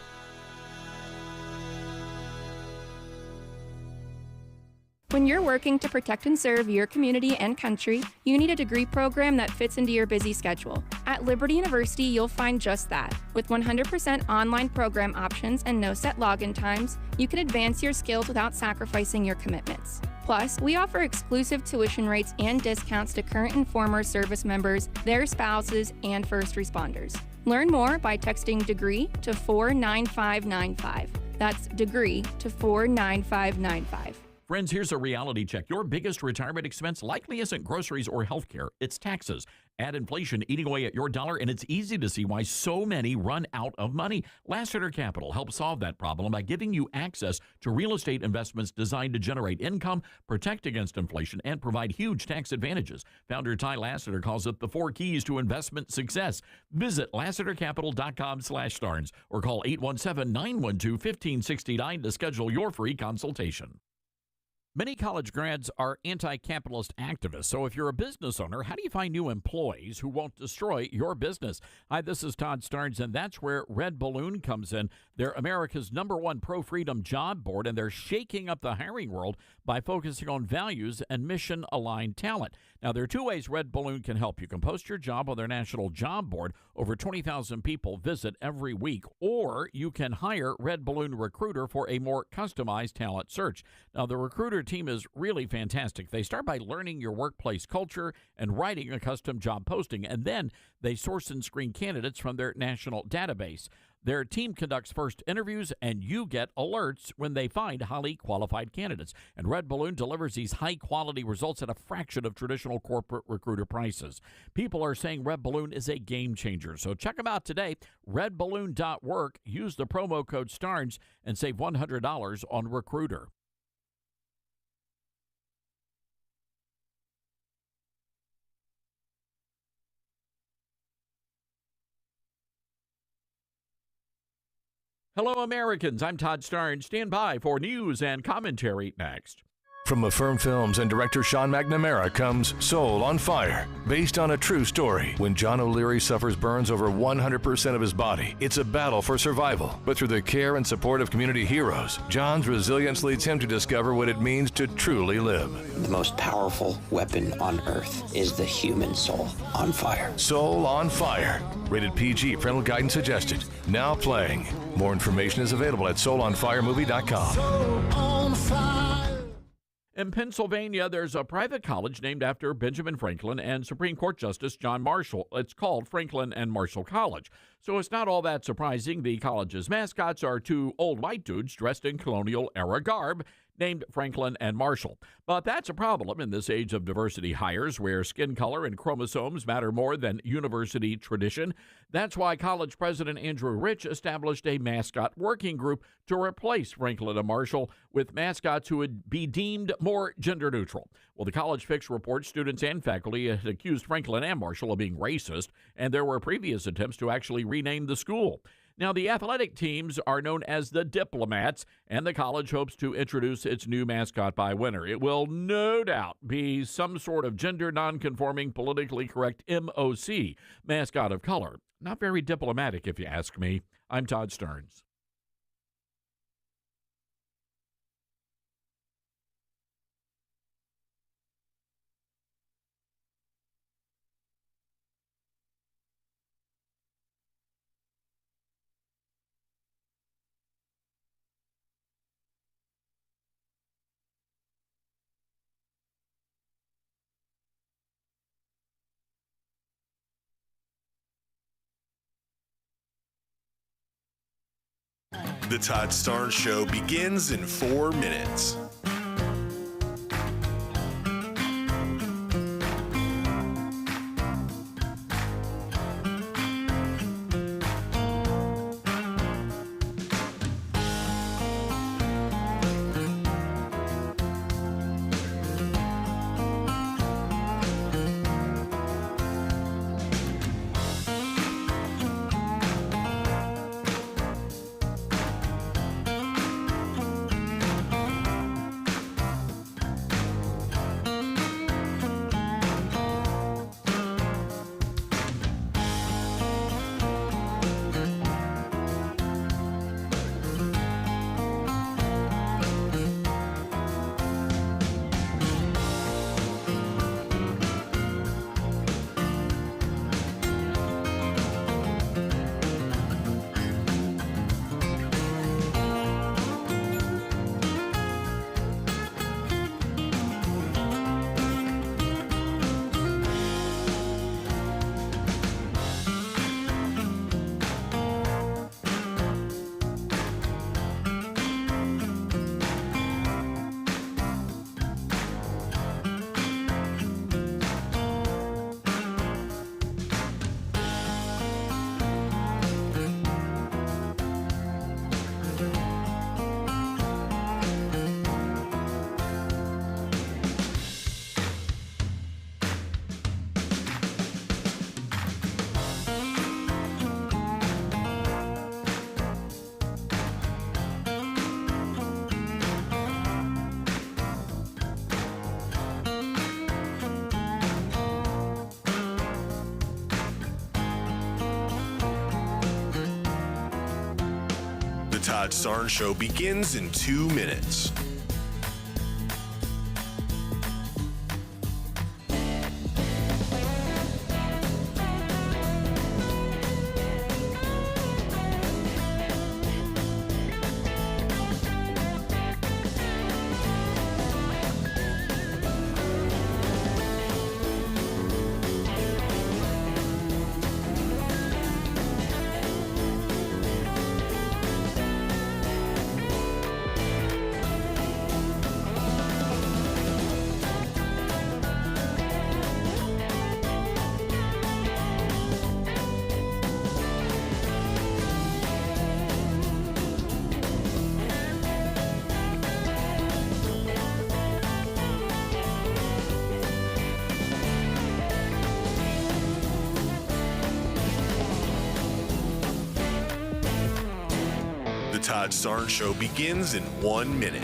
When you're working to protect and serve your community and country, you need a degree program that fits into your busy schedule. At Liberty University, you'll find just that. With 100% online program options and no set login times, you can advance your skills without sacrificing your commitments. Plus, we offer exclusive tuition rates and discounts to current and former service members, their spouses, and first responders. Learn more by texting DEGREE to 49595. That's DEGREE to 49595. Friends, here's a reality check. Your biggest retirement expense likely isn't groceries or healthcare, it's taxes. Add inflation eating away at your dollar, and it's easy to see why so many run out of money. Lassiter Capital helps solve that problem by giving you access to real estate investments designed to generate income, protect against inflation, and provide huge tax advantages. Founder Ty Lassiter calls it the 4 keys to investment success. Visit LassiterCapital.com/Starnes or call 817-912-1569 to schedule your free consultation. Many college grads are anti-capitalist activists, so if you're a business owner, how do you find new employees who won't destroy your business? Hi, this is Todd Starnes, and that's where Red Balloon comes in. They're America's #1 pro-freedom job board, and they're shaking up the hiring world by focusing on values and mission-aligned talent. Now, there are 2 ways Red Balloon can help. You can post your job on their national job board. Over 20,000 people visit every week. Or you can hire Red Balloon Recruiter for a more customized talent search. Now, the Recruiter team is really fantastic. They start by learning your workplace culture and writing a custom job posting, and then they source and screen candidates from their national database. Their team conducts first interviews, and you get alerts when they find highly qualified candidates. And Red Balloon delivers these high-quality results at a fraction of traditional corporate recruiter prices. People are saying Red Balloon is a game changer. So check them out today, redballoon.work. Use the promo code STARNS and save $100 on Recruiter. Hello, Americans. I'm Todd Starnes. Stand by for news and commentary next. From Affirm Films and director Sean McNamara comes Soul on Fire, based on a true story. When John O'Leary suffers burns over 100% of his body, it's a battle for survival. But through the care and support of community heroes, John's resilience leads him to discover what it means to truly live. The most powerful weapon on earth is the human soul on fire. Soul on Fire. Rated PG. Parental guidance suggested. Now playing. More information is available at soulonfiremovie.com. Soul on Fire. In Pennsylvania, there's a private college named after Benjamin Franklin and Supreme Court Justice John Marshall. It's called Franklin and Marshall College. So it's not all that surprising the college's mascots are two old white dudes dressed in colonial-era garb named Franklin and Marshall. But that's a problem in this age of diversity hires where skin color and chromosomes matter more than university tradition. That's why college president Andrew Rich established a mascot working group to replace Franklin and Marshall with mascots who would be deemed more gender neutral. Well, the College Fix reports students and faculty had accused Franklin and Marshall of being racist, and there were previous attempts to actually rename the school. Now, the athletic teams are known as the Diplomats, and the college hopes to introduce its new mascot by winter. It will no doubt be some sort of gender nonconforming, politically correct MOC, mascot of color. Not very diplomatic, if you ask me. I'm Todd Starnes. The Todd Starnes Show begins in 4 minutes. The Todd Starnes Show begins in 2 minutes. The Todd Starnes Show begins in 1 minute.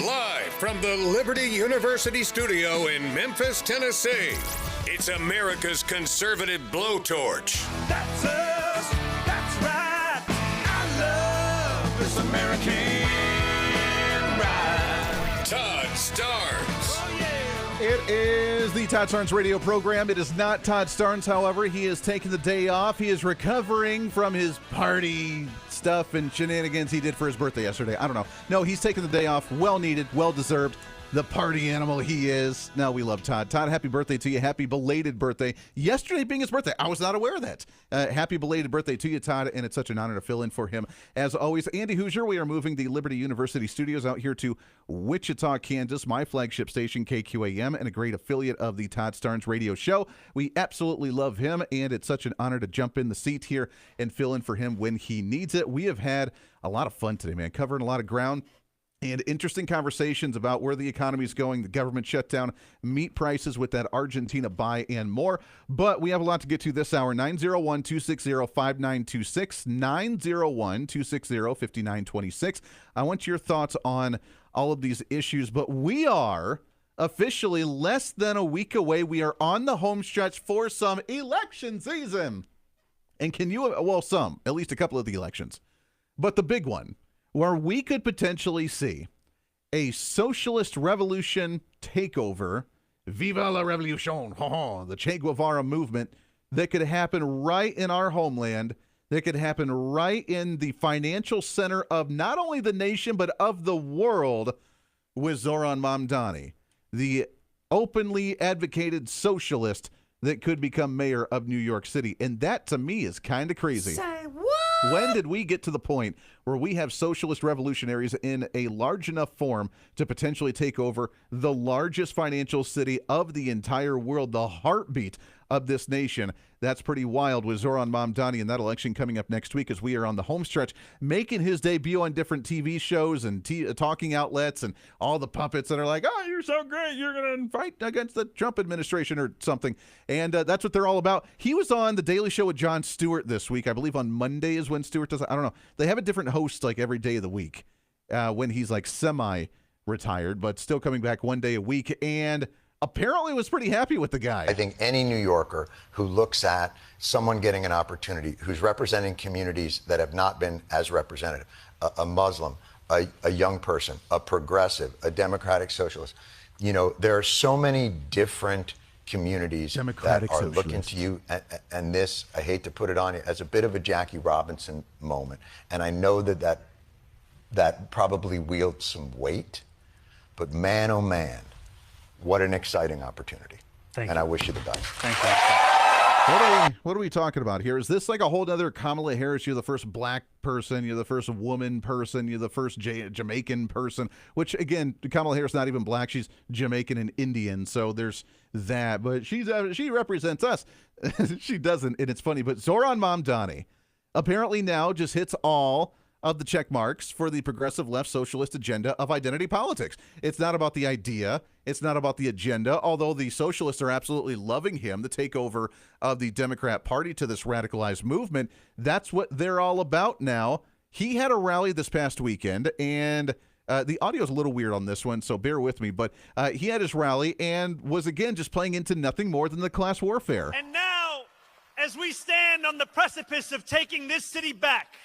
Live from the Liberty University studio in Memphis, Tennessee, it's America's conservative blowtorch. That's us. That's right. I love this American ride. Todd Starnes. Oh, yeah. It is the Todd Starnes radio program. It is not Todd Starnes, however. He is taking the day off. He is recovering from his party stuff and shenanigans he did for his birthday yesterday. I don't know. No, he's taking the day off. Well needed, well deserved. The party animal he is. No, we love Todd. Todd, happy birthday to you. Happy belated birthday. Yesterday being his birthday. I was not aware of that. Happy belated birthday to you, Todd, and it's such an honor to fill in for him. As always, Andy Hooser, we are moving the Liberty University studios out here to Wichita, Kansas, my flagship station, KQAM, and a great affiliate of the Todd Starnes radio show. We absolutely love him, and it's such an honor to jump in the seat here and fill in for him when he needs it. We have had a lot of fun today, man, covering a lot of ground. And interesting conversations about where the economy is going, the government shutdown, meat prices with that Argentina buy, and more. But we have a lot to get to this hour. 901-260-5926, 901-260-5926. I want your thoughts on all of these issues. But we are officially less than a week away. We are on the home stretch for some election season. And can you, well, some, at least a couple of the elections. But the big one, where we could potentially see a socialist revolution takeover, Viva la Revolution, the Che Guevara movement, that could happen right in our homeland, that could happen right in the financial center of not only the nation, but of the world, with Zoran Mamdani, the openly advocated socialist that could become mayor of New York City. And that, to me, is kind of crazy. Say what? When did we get to the point where we have socialist revolutionaries in a large enough form to potentially take over the largest financial city of the entire world, the heartbeat of this nation? That's pretty wild with Zoran Mamdani and that election coming up next week as we are on the home stretch, making his debut on different TV shows and talking outlets and all the puppets that are like, oh, you're so great, you're going to fight against the Trump administration or something. And that's what they're all about. He was on The Daily Show with Jon Stewart this week. I believe on Monday is when Stewart does it. I don't know. They have a different host like every day of the week when he's like semi-retired, but still coming back one day a week. And apparently was pretty happy with the guy. I think any New Yorker who looks at someone getting an opportunity, who's representing communities that have not been as represented, a Muslim, a young person, a progressive, a democratic socialist, you know, there are so many different communities that are looking to you. And this, I hate to put it on you, as a bit of a Jackie Robinson moment. And I know that probably wields some weight, but man, oh man, what an exciting opportunity. Thank you. And I wish you the best. Thank you. What are we talking about here? Is this like a whole other Kamala Harris? You're the first black person. You're the first woman person. You're the first Jamaican person, which, again, Kamala Harris not even black. She's Jamaican and Indian, so there's that. But she represents us. She doesn't, and it's funny. But Zoran Mamdani apparently now just hits all of the check marks for the progressive left socialist agenda of identity politics. It's not about the idea. It's not about the agenda, although the socialists are absolutely loving him, the takeover of the Democrat Party to this radicalized movement. That's what they're all about now. He had a rally this past weekend, and The audio is a little weird on this one, so bear with me. But he had his rally and was, again, just playing into nothing more than the class warfare. And now, as we stand on the precipice of taking this city back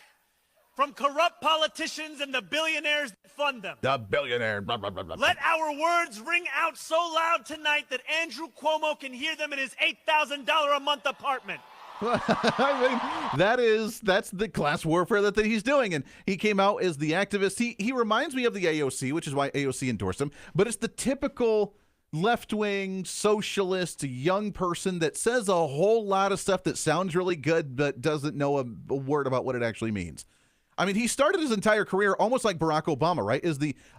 from corrupt politicians and the billionaires that fund them. The billionaire. Blah, blah, blah, blah. Let our words ring out so loud tonight that Andrew Cuomo can hear them in his $8,000 a month apartment. I mean, that's the class warfare that he's doing. And he came out as the activist. He reminds me of the AOC, which is why AOC endorsed him. But it's the typical left-wing socialist young person that says a whole lot of stuff that sounds really good but doesn't know a word about what it actually means. I mean, he started his entire career almost like Barack Obama, right?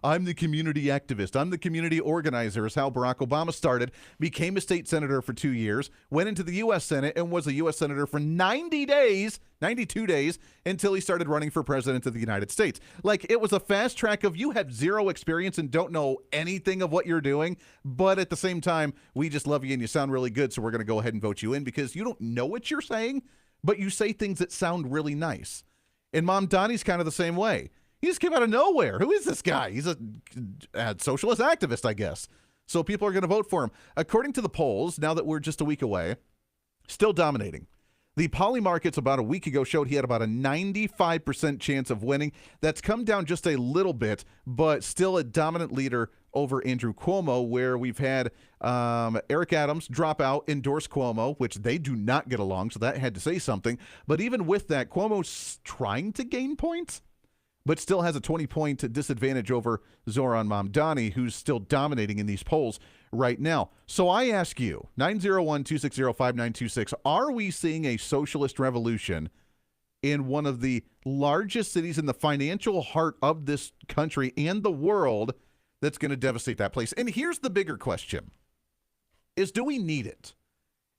I'm the community activist. I'm the community organizer is how Barack Obama started, became a state senator for 2 years, went into the U.S. Senate and was a U.S. senator for 92 days until he started running for president of the United States. Like, it was a fast track of you have zero experience and don't know anything of what you're doing, but at the same time, we just love you and you sound really good, so we're going to go ahead and vote you in because you don't know what you're saying, but you say things that sound really nice. And Mom Donnie's kind of the same way. He just came out of nowhere. Who is this guy? He's a socialist activist, I guess. So people are going to vote for him. According to the polls, now that we're just a week away, still dominating. The Poly Markets about a week ago showed he had about a 95% chance of winning. That's come down just a little bit, but still a dominant leader over Andrew Cuomo, where we've had Eric Adams drop out, endorse Cuomo, which they do not get along, so that had to say something. But even with that, Cuomo's trying to gain points, but still has a 20-point disadvantage over Zoran Mamdani, who's still dominating in these polls right now. So I ask you, 901-260-5926, are we seeing a socialist revolution in one of the largest cities in the financial heart of this country and the world that's going to devastate that place? And here's the bigger question, is do we need it?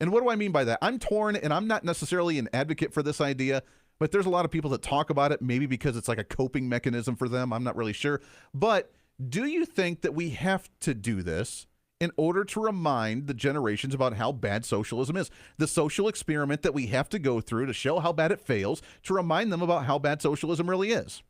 And what do I mean by that? I'm torn, and I'm not necessarily an advocate for this idea, but there's a lot of people that talk about it, maybe because it's like a coping mechanism for them. I'm not really sure. But do you think that we have to do this in order to remind the generations about how bad socialism is? The social experiment that we have to go through to show how bad it fails, to remind them about how bad socialism really is.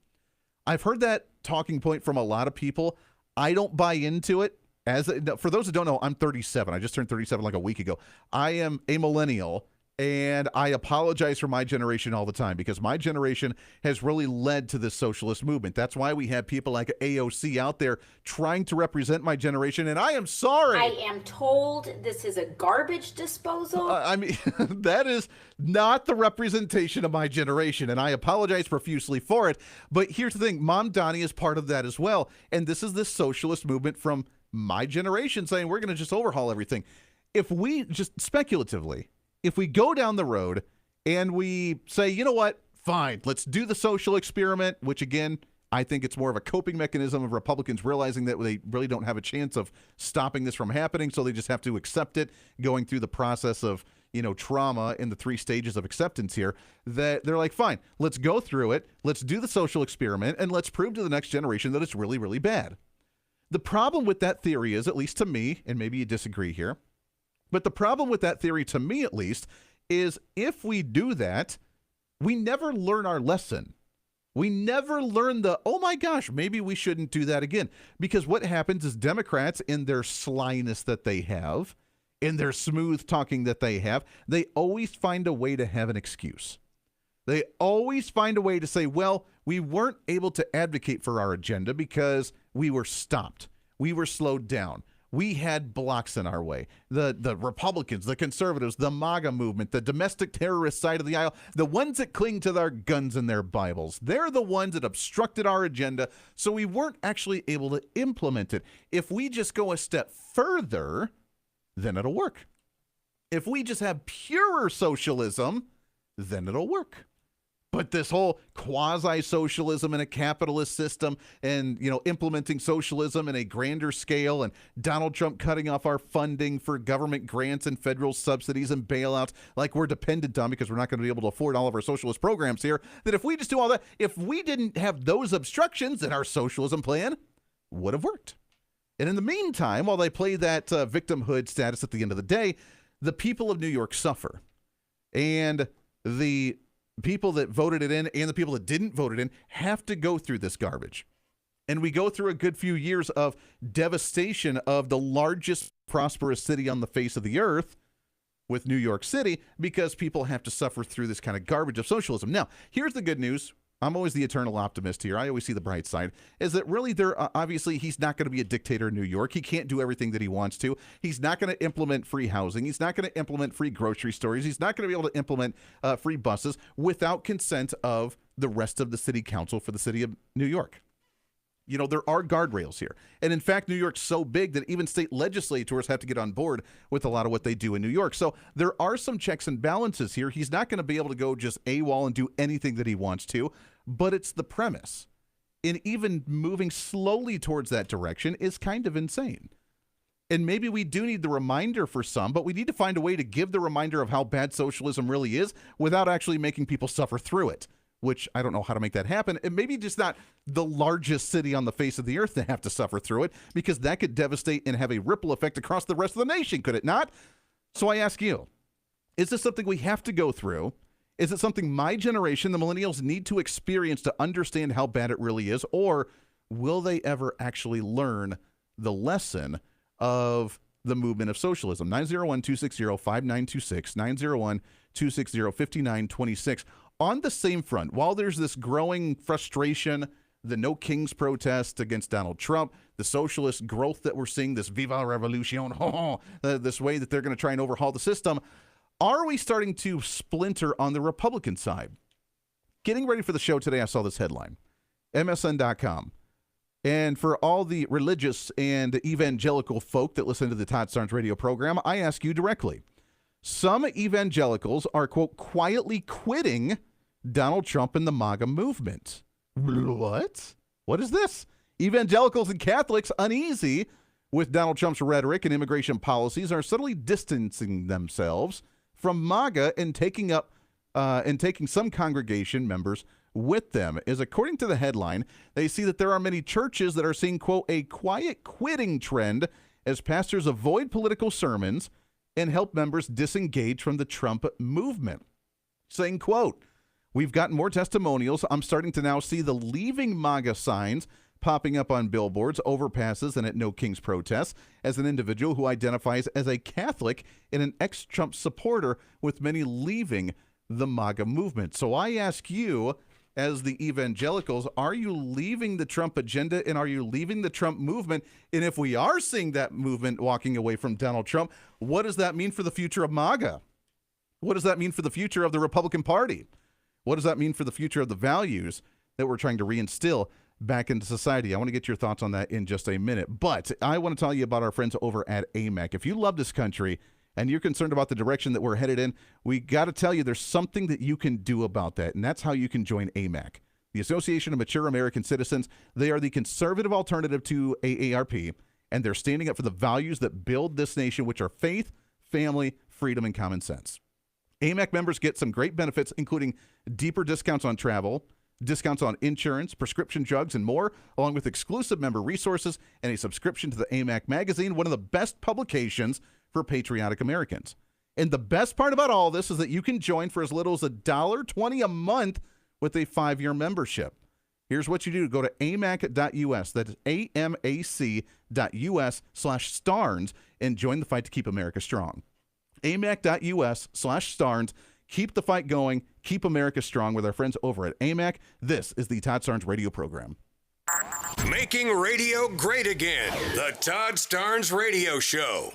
I've heard that talking point from a lot of people. I don't buy into it. For those that don't know, I'm 37. I just turned 37 like a week ago. I am a millennial, and I apologize for my generation all the time because my generation has really led to this socialist movement. That's why we have people like AOC out there trying to represent my generation, and I am sorry. I am told this is a garbage disposal. I mean, that is not the representation of my generation, and I apologize profusely for it. But here's the thing. Mom Donnie is part of that as well, and this is this socialist movement from my generation saying we're going to just overhaul everything. If we just speculatively, if we go down the road and we say, you know what, fine, let's do the social experiment, which again, I think it's more of a coping mechanism of Republicans realizing that they really don't have a chance of stopping this from happening, so they just have to accept it, going through the process of, trauma in the 3 stages of acceptance here, that they're like, fine, let's go through it, let's do the social experiment, and let's prove to the next generation that it's really, really bad. The problem with that theory is, at least to me, and maybe you disagree here, but the problem with that theory, to me at least, is if we do that, we never learn our lesson. We never learn oh my gosh, maybe we shouldn't do that again. Because what happens is Democrats, in their slyness that they have, in their smooth talking that they have, they always find a way to have an excuse. They always find a way to say, well, we weren't able to advocate for our agenda because we were stopped. We were slowed down. We had blocks in our way. The Republicans, the conservatives, the MAGA movement, the domestic terrorist side of the aisle, the ones that cling to their guns and their Bibles, they're the ones that obstructed our agenda, so we weren't actually able to implement it. If we just go a step further, then it'll work. If we just have purer socialism, then it'll work. But this whole quasi-socialism in a capitalist system and, implementing socialism in a grander scale and Donald Trump cutting off our funding for government grants and federal subsidies and bailouts like we're dependent on because we're not going to be able to afford all of our socialist programs here, that if we just do all that, if we didn't have those obstructions, then our socialism plan would have worked. And in the meantime, while they play that victimhood status at the end of the day, the people of New York suffer. And the people that voted it in and the people that didn't vote it in have to go through this garbage. And we go through a good few years of devastation of the largest prosperous city on the face of the earth with New York City because people have to suffer through this kind of garbage of socialism. Now, here's the good news. I'm always the eternal optimist here. I always see the bright side, is that really obviously he's not going to be a dictator in New York. He can't do everything that he wants to. He's not going to implement free housing. He's not going to implement free grocery stores. He's not going to be able to implement free buses without consent of the rest of the city council for the city of New York. You know, there are guardrails here. And in fact, New York's so big that even state legislators have to get on board with a lot of what they do in New York. So there are some checks and balances here. He's not going to be able to go just AWOL and do anything that he wants to, but it's the premise. And even moving slowly towards that direction is kind of insane. And maybe we do need the reminder for some, but we need to find a way to give the reminder of how bad socialism really is without actually making people suffer through it. Which I don't know how to make that happen. And maybe just not the largest city on the face of the earth to have to suffer through it, because that could devastate and have a ripple effect across the rest of the nation, could it not? So I ask you, is this something we have to go through? Is it something my generation, the millennials, need to experience to understand how bad it really is? Or will they ever actually learn the lesson of the movement of socialism? 901-260-5926, 901-260-5926. On the same front, while there's this growing frustration, the No Kings protest against Donald Trump, the socialist growth that we're seeing, this Viva Revolution, this way that they're going to try and overhaul the system, are we starting to splinter on the Republican side? Getting ready for the show today, I saw this headline, MSN.com. And for all the religious and evangelical folk that listen to the Todd Starnes radio program, I ask you directly. Some evangelicals are, quote, quietly quitting Donald Trump and the MAGA movement. What? What is this? Evangelicals and Catholics uneasy with Donald Trump's rhetoric and immigration policies are subtly distancing themselves from MAGA and taking some congregation members with them. As according to the headline, they see that there are many churches that are seeing, quote, a quiet quitting trend as pastors avoid political sermons and help members disengage from the Trump movement. Saying, quote, we've gotten more testimonials. I'm starting to now see the leaving MAGA signs popping up on billboards, overpasses, and at No Kings protests as an individual who identifies as a Catholic and an ex-Trump supporter, with many leaving the MAGA movement. So I ask you, as the evangelicals, are you leaving the Trump agenda and are you leaving the Trump movement? And if we are seeing that movement walking away from Donald Trump, what does that mean for the future of MAGA? What does that mean for the future of the Republican Party? What does that mean for the future of the values that we're trying to reinstill back into society? I want to get your thoughts on that in just a minute. But I want to tell you about our friends over at AMAC. If you love this country and you're concerned about the direction that we're headed in, we got to tell you there's something that you can do about that, and that's how you can join AMAC, the Association of Mature American Citizens. They are the conservative alternative to AARP, and they're standing up for the values that build this nation, which are faith, family, freedom, and common sense. AMAC members get some great benefits, including deeper discounts on travel, discounts on insurance, prescription drugs, and more, along with exclusive member resources and a subscription to the AMAC magazine, one of the best publications for patriotic Americans. And the best part about all this is that you can join for as little as $1.20 a month with a 5-year membership. Here's what you do. Go to amac.us. That is amac.us/Starnes and join the fight to keep America strong. amac.us/Starnes. Keep the fight going. Keep America strong with our friends over at AMAC. This is the Todd Starnes radio program. Making radio great again. The Todd Starnes Radio Show.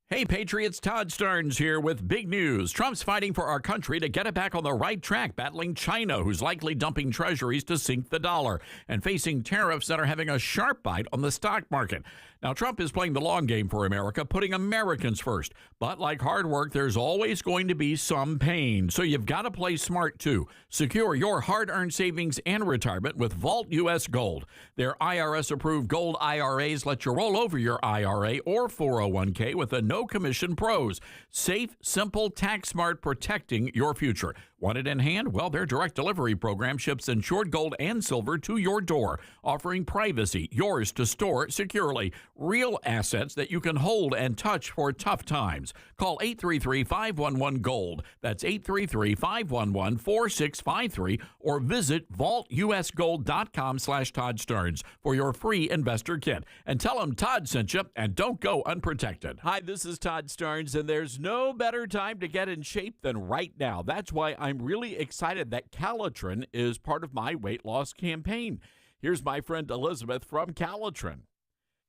Hey, Patriots, Todd Starnes here with big news. Trump's fighting for our country to get it back on the right track, battling China, who's likely dumping treasuries to sink the dollar, and facing tariffs that are having a sharp bite on the stock market. Now, Trump is playing the long game for America, putting Americans first. But like hard work, there's always going to be some pain. So you've got to play smart, too. Secure your hard-earned savings and retirement with Vault U.S. Gold. Their IRS-approved gold IRAs let you roll over your IRA or 401k with a no-commission pros. Safe, simple, tax-smart, protecting your future. Want it in hand? Well, their direct delivery program ships insured gold and silver to your door, offering privacy, yours to store securely. Real assets that you can hold and touch for tough times. Call 833-511-GOLD. That's 833-511-4653 or visit vaultusgold.com/Todd Starnes for your free investor kit. And tell them Todd sent you, and don't go unprotected. Hi, this is Todd Starnes, and there's no better time to get in shape than right now. That's why I'm really excited that Calitrin is part of my weight loss campaign. Here's my friend Elizabeth from Calitrin.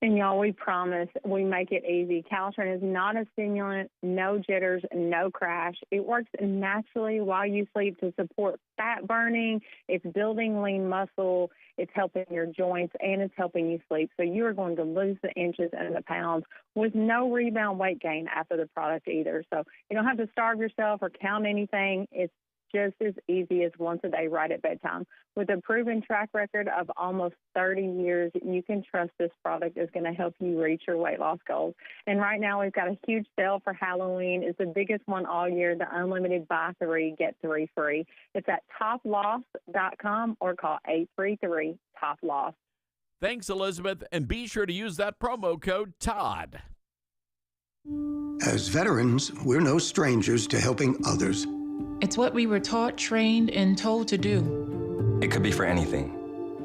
And y'all, we promise we make it easy. Calitrin is not a stimulant, no jitters, no crash. It works naturally while you sleep to support fat burning. It's building lean muscle. It's helping your joints, and it's helping you sleep. So you are going to lose the inches and the pounds with no rebound weight gain after the product either. So you don't have to starve yourself or count anything. It's just as easy as once a day right at bedtime. With a proven track record of almost 30 years, you can trust this product is going to help you reach your weight loss goals. And right now we've got a huge sale for Halloween. It's the biggest one all year, the unlimited buy 3, get 3 free. It's at toploss.com or call 833-TOP-LOSS. Thanks, Elizabeth, and be sure to use that promo code TODD. As veterans, we're no strangers to helping others. It's what we were taught, trained, and told to do. It could be for anything.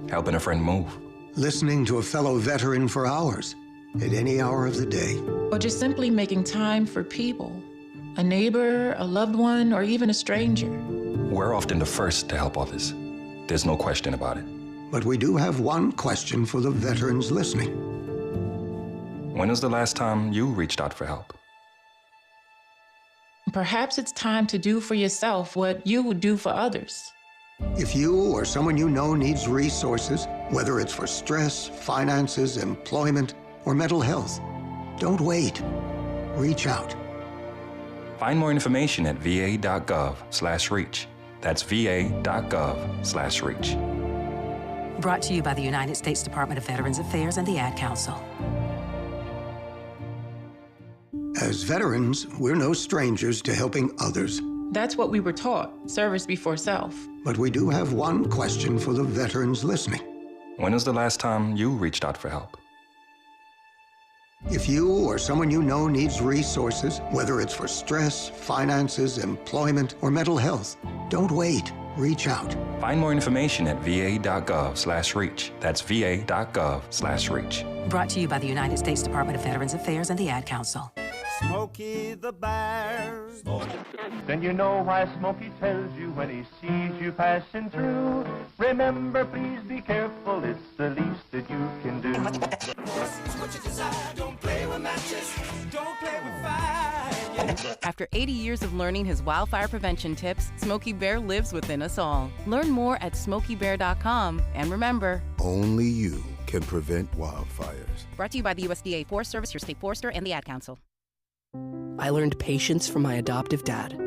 Helping a friend move. Listening to a fellow veteran for hours, at any hour of the day. Or just simply making time for people. A neighbor, a loved one, or even a stranger. We're often the first to help others. There's no question about it. But we do have one question for the veterans listening. When was the last time you reached out for help? Perhaps it's time to do for yourself what you would do for others. If you or someone you know needs resources, whether it's for stress, finances, employment, or mental health, don't wait. Reach out. Find more information at va.gov/reach. That's va.gov/reach. Brought to you by the United States Department of Veterans Affairs and the Ad Council. As veterans, we're no strangers to helping others. That's what we were taught, service before self. But we do have one question for the veterans listening. When was the last time you reached out for help? If you or someone you know needs resources, whether it's for stress, finances, employment, or mental health, don't wait. Reach out. Find more information at va.gov/reach. That's va.gov/reach. Brought to you by the United States Department of Veterans Affairs and the Ad Council. Smokey the Bear. Then you know why Smokey tells you when he sees you passing through. Remember, please be careful, it's the least that you can do. What you desire, don't play with matches, don't play with fire. After 80 years of learning his wildfire prevention tips, Smokey Bear lives within us all. Learn more at SmokeyBear.com, and remember, only you can prevent wildfires. Brought to you by the USDA Forest Service, your state forester, and the Ad Council. I learned patience from my adoptive dad.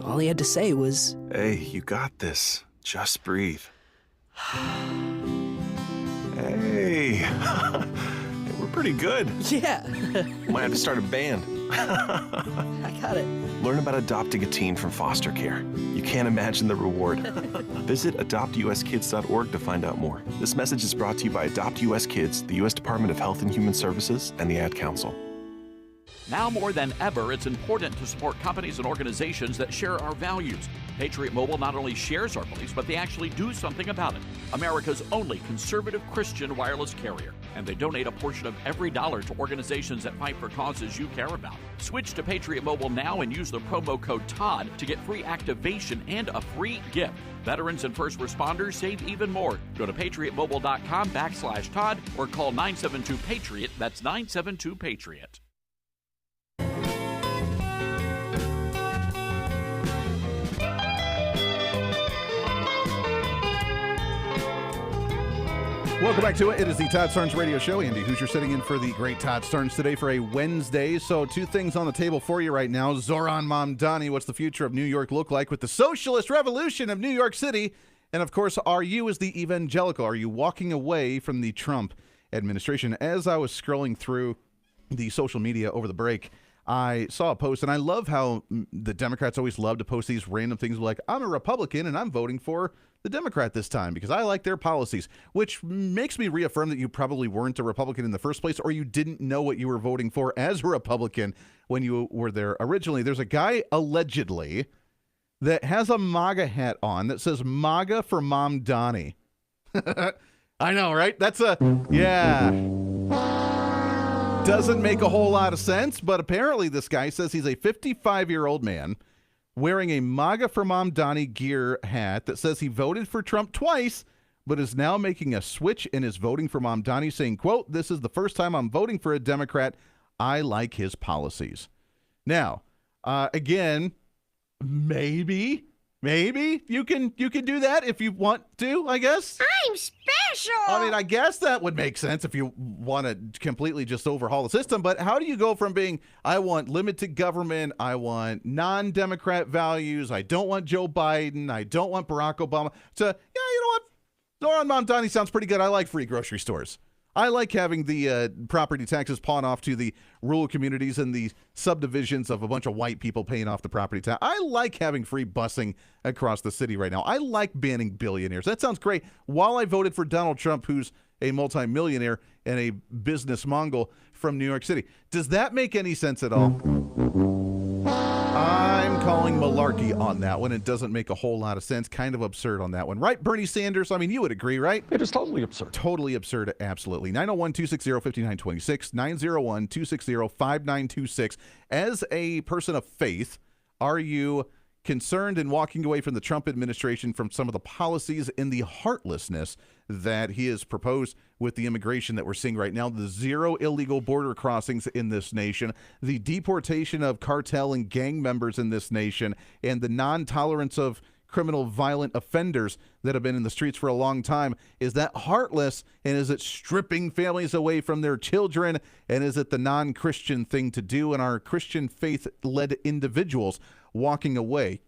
All he had to say was, "Hey, you got this. Just breathe." Hey, we're pretty good. Yeah. Might have to start a band. I got it. Learn about adopting a teen from foster care. You can't imagine the reward. Visit adoptuskids.org to find out more. This message is brought to you by Adopt US Kids, the U.S. Department of Health and Human Services, and the Ad Council. Now more than ever, it's important to support companies and organizations that share our values. Patriot Mobile not only shares our beliefs, but they actually do something about it. America's only conservative Christian wireless carrier. And they donate a portion of every dollar to organizations that fight for causes you care about. Switch to Patriot Mobile now and use the promo code TODD to get free activation and a free gift. Veterans and first responders save even more. Go to patriotmobile.com/Todd or call 972-PATRIOT. That's 972-PATRIOT. Welcome back to it. It is the Todd Starnes Radio Show. Andy Hooser sitting in for the great Todd Starnes today for a Wednesday. So two things on the table for you right now. Zoran Mamdani, what's the future of New York look like with the socialist revolution of New York City? And, of course, are you as the evangelical? Are you walking away from the Trump administration? As I was scrolling through the social media over the break, I saw a post, and I love how the Democrats always love to post these random things like, I'm a Republican and I'm voting for the Democrat this time because I like their policies, which makes me reaffirm that you probably weren't a Republican in the first place, or you didn't know what you were voting for as a Republican when you were there originally. There's a guy allegedly that has a MAGA hat on that says MAGA for Mom Donnie. I know, right? Doesn't make a whole lot of sense, but apparently this guy says he's a 55-year-old man wearing a MAGA for Mom Donnie gear hat that says he voted for Trump twice, but is now making a switch and is voting for Mom Donnie, saying, quote, "This is the first time I'm voting for a Democrat. I like his policies." Now, again, maybe you can do that if you want to, I guess. I'm special. I mean, I guess that would make sense if you want to completely just overhaul the system. But how do you go from being, I want limited government, I want non-Democrat values, I don't want Joe Biden, I don't want Barack Obama, to, yeah, you know what? Laura Mom Donnie sounds pretty good. I like free grocery stores. I like having the property taxes pawn off to the rural communities and the subdivisions of a bunch of white people paying off the property tax. I like having free busing across the city right now. I like banning billionaires. That sounds great. While I voted for Donald Trump, who's a multimillionaire and a business Mongol from New York City. Does that make any sense at all? I'm calling malarkey on that one. It doesn't make a whole lot of sense. Kind of absurd on that one. Right, Bernie Sanders? I mean, you would agree, right? It is totally absurd. Totally absurd, absolutely. 901-260-5926, 901-260-5926. As a person of faith, are you concerned in walking away from the Trump administration from some of the policies and the heartlessness that he has proposed with the immigration that we're seeing right now, the zero illegal border crossings in this nation, the deportation of cartel and gang members in this nation, and the non-tolerance of criminal violent offenders that have been in the streets for a long time? Is that heartless, and is it stripping families away from their children, and is it the non-Christian thing to do, and are Christian faith-led individuals walking away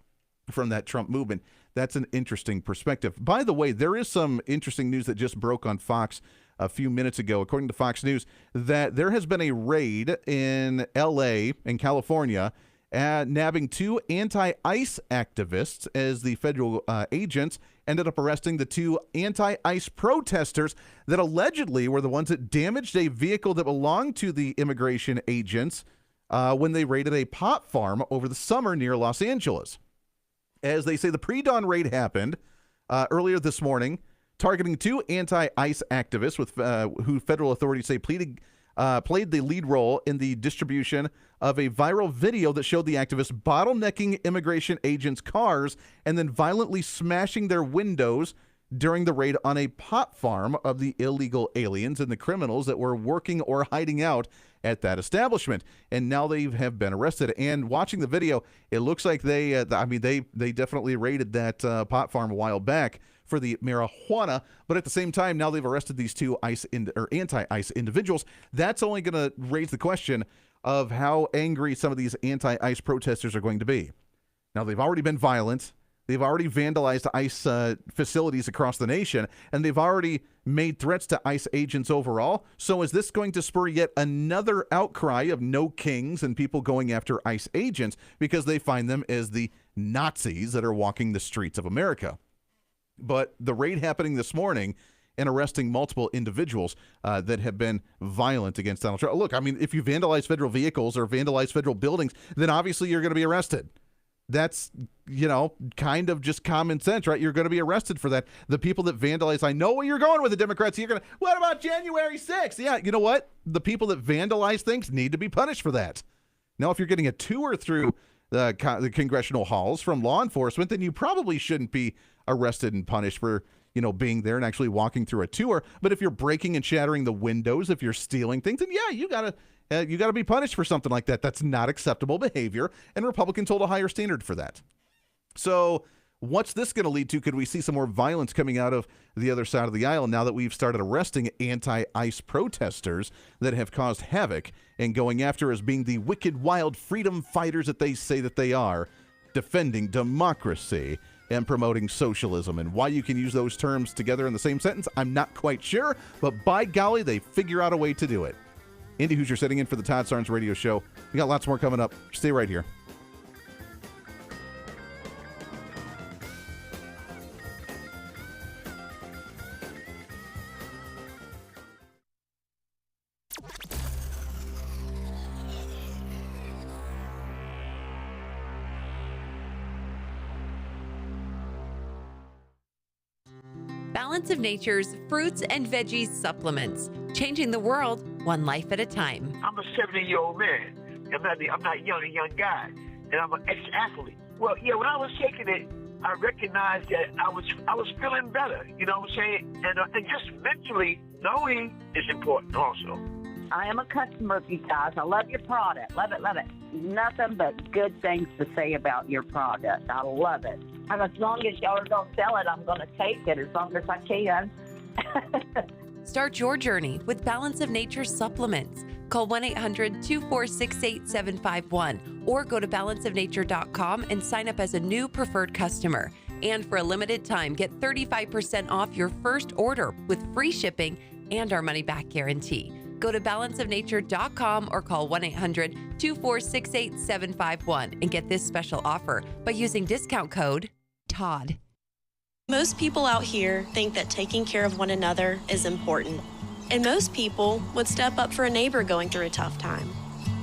from that Trump movement? That's an interesting perspective. By the way, there is some interesting news that just broke on Fox a few minutes ago, according to Fox News, that there has been a raid in L.A. in California nabbing two anti-ICE activists as the federal agents ended up arresting the two anti-ICE protesters that allegedly were the ones that damaged a vehicle that belonged to the immigration agents when they raided a pot farm over the summer near Los Angeles. As they say, the pre-dawn raid happened earlier this morning, targeting two anti-ICE activists who federal authorities say played the lead role in the distribution of a viral video that showed the activists bottlenecking immigration agents' cars and then violently smashing their windows during the raid on a pot farm of the illegal aliens and the criminals that were working or hiding out at that establishment. And now they have been arrested. And watching the video, it looks like they definitely raided that pot farm a while back for the marijuana, but at the same time, now they've arrested these two anti-ICE individuals. That's only going to raise the question of how angry some of these anti-ICE protesters are going to be. Now, they've already been violent. They've already vandalized ICE facilities across the nation, and they've already made threats to ICE agents overall. So is this going to spur yet another outcry of no kings and people going after ICE agents because they find them as the Nazis that are walking the streets of America? But the raid happening this morning and arresting multiple individuals that have been violent against Donald Trump. Look, I mean, if you vandalize federal vehicles or vandalize federal buildings, then obviously you're going to be arrested. That's, kind of just common sense, right? You're going to be arrested for that. The people that vandalize, I know where you're going with the Democrats. You're going to, what about January 6th? Yeah, you know what? The people that vandalize things need to be punished for that. Now, if you're getting a tour through the congressional halls from law enforcement, then you probably shouldn't be arrested and punished for, being there and actually walking through a tour. But if you're breaking and shattering the windows, if you're stealing things, then yeah, you got to be punished for something like that. That's not acceptable behavior, and Republicans hold a higher standard for that. So what's this going to lead to? Could we see some more violence coming out of the other side of the aisle now that we've started arresting anti-ICE protesters that have caused havoc and going after as being the wicked, wild freedom fighters that they say that they are, defending democracy and promoting socialism? And why you can use those terms together in the same sentence, I'm not quite sure, but by golly, they figure out a way to do it. Andy Hooser sitting in for the Todd Starnes Radio Show. We got lots more coming up. Stay right here. Balance of Nature's fruits and veggies supplements, changing the world one life at a time. I'm a 70-year-old man. I'm not a young guy, and I'm an ex-athlete. Well, yeah, when I was taking it, I recognized that I was feeling better. You know what I'm saying? And just mentally knowing is important also. I am a customer of you guys. I love your product. Love it, love it. Nothing but good things to say about your product. I love it. And as long as y'all are going to sell it, I'm going to take it as long as I can. Start your journey with Balance of Nature supplements. Call 1-800-246-8751 or go to balanceofnature.com and sign up as a new preferred customer. And for a limited time, get 35% off your first order with free shipping and our money-back guarantee. Go to balanceofnature.com or call 1-800-246-8751 and get this special offer by using discount code TODD. Most people out here think that taking care of one another is important. And most people would step up for a neighbor going through a tough time.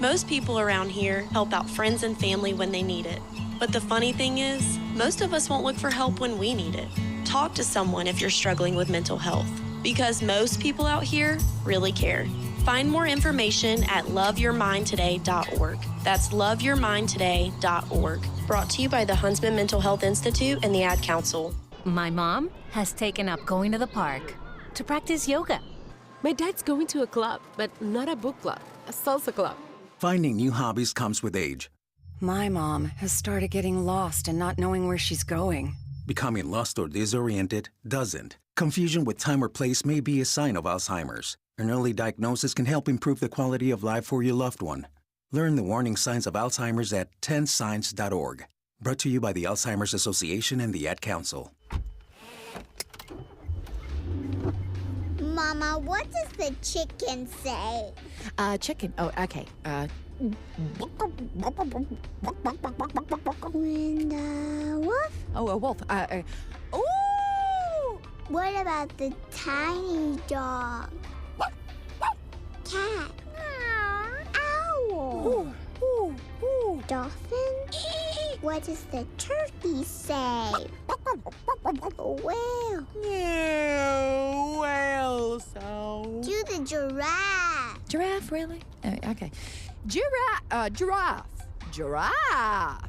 Most people around here help out friends and family when they need it. But the funny thing is, most of us won't look for help when we need it. Talk to someone if you're struggling with mental health, because most people out here really care. Find more information at loveyourmindtoday.org. That's loveyourmindtoday.org. Brought to you by the Huntsman Mental Health Institute and the Ad Council. My mom has taken up going to the park to practice yoga. My dad's going to a club, but not a book club, a salsa club. Finding new hobbies comes with age. My mom has started getting lost and not knowing where she's going. Becoming lost or disoriented doesn't. Confusion with time or place may be a sign of Alzheimer's. An early diagnosis can help improve the quality of life for your loved one. Learn the warning signs of Alzheimer's at 10signs.org. Brought to you by the Alzheimer's Association and the Ad Council. Mama, what does the chicken say? Chicken. Oh, okay. And wolf? Oh, a wolf. Ooh! What about the tiny dog? Cat? Owl? Dolphin? What does the turkey say? Whale? Whale sound. Do the giraffe. Giraffe, really? Okay. Giraffe. Giraffe.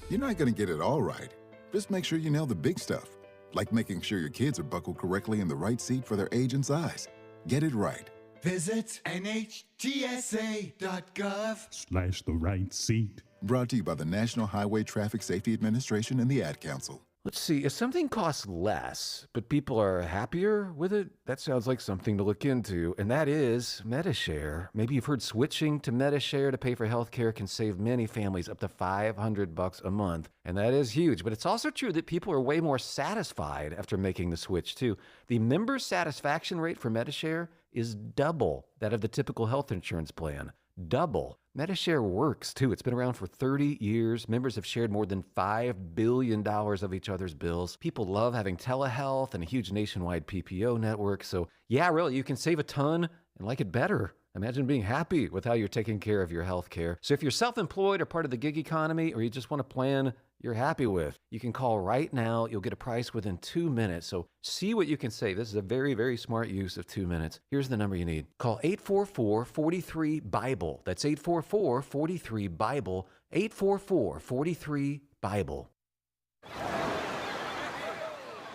You're not going to get it all right. Just make sure you nail the big stuff, like making sure your kids are buckled correctly in the right seat for their age and size. Get it right. Visit NHTSA.gov/the right seat. Brought to you by the National Highway Traffic Safety Administration and the Ad Council. Let's see, if something costs less, but people are happier with it, that sounds like something to look into, and that is MediShare. Maybe you've heard switching to MediShare to pay for healthcare can save many families up to $500 a month, and that is huge. But it's also true that people are way more satisfied after making the switch, too. The member satisfaction rate for MediShare is double that of the typical health insurance plan. Double. MediShare works, too. It's been around for 30 years. Members have shared more than $5 billion of each other's bills. People love having telehealth and a huge nationwide PPO network. So, yeah, really, you can save a ton and like it better. Imagine being happy with how you're taking care of your health care. So if you're self-employed or part of the gig economy, or you just want a plan you're happy with, you can call right now. You'll get a price within 2 minutes. So see what you can save. This is a very, very smart use of 2 minutes. Here's the number you need. Call 844-43-BIBLE. That's 844-43-BIBLE. 844-43-BIBLE.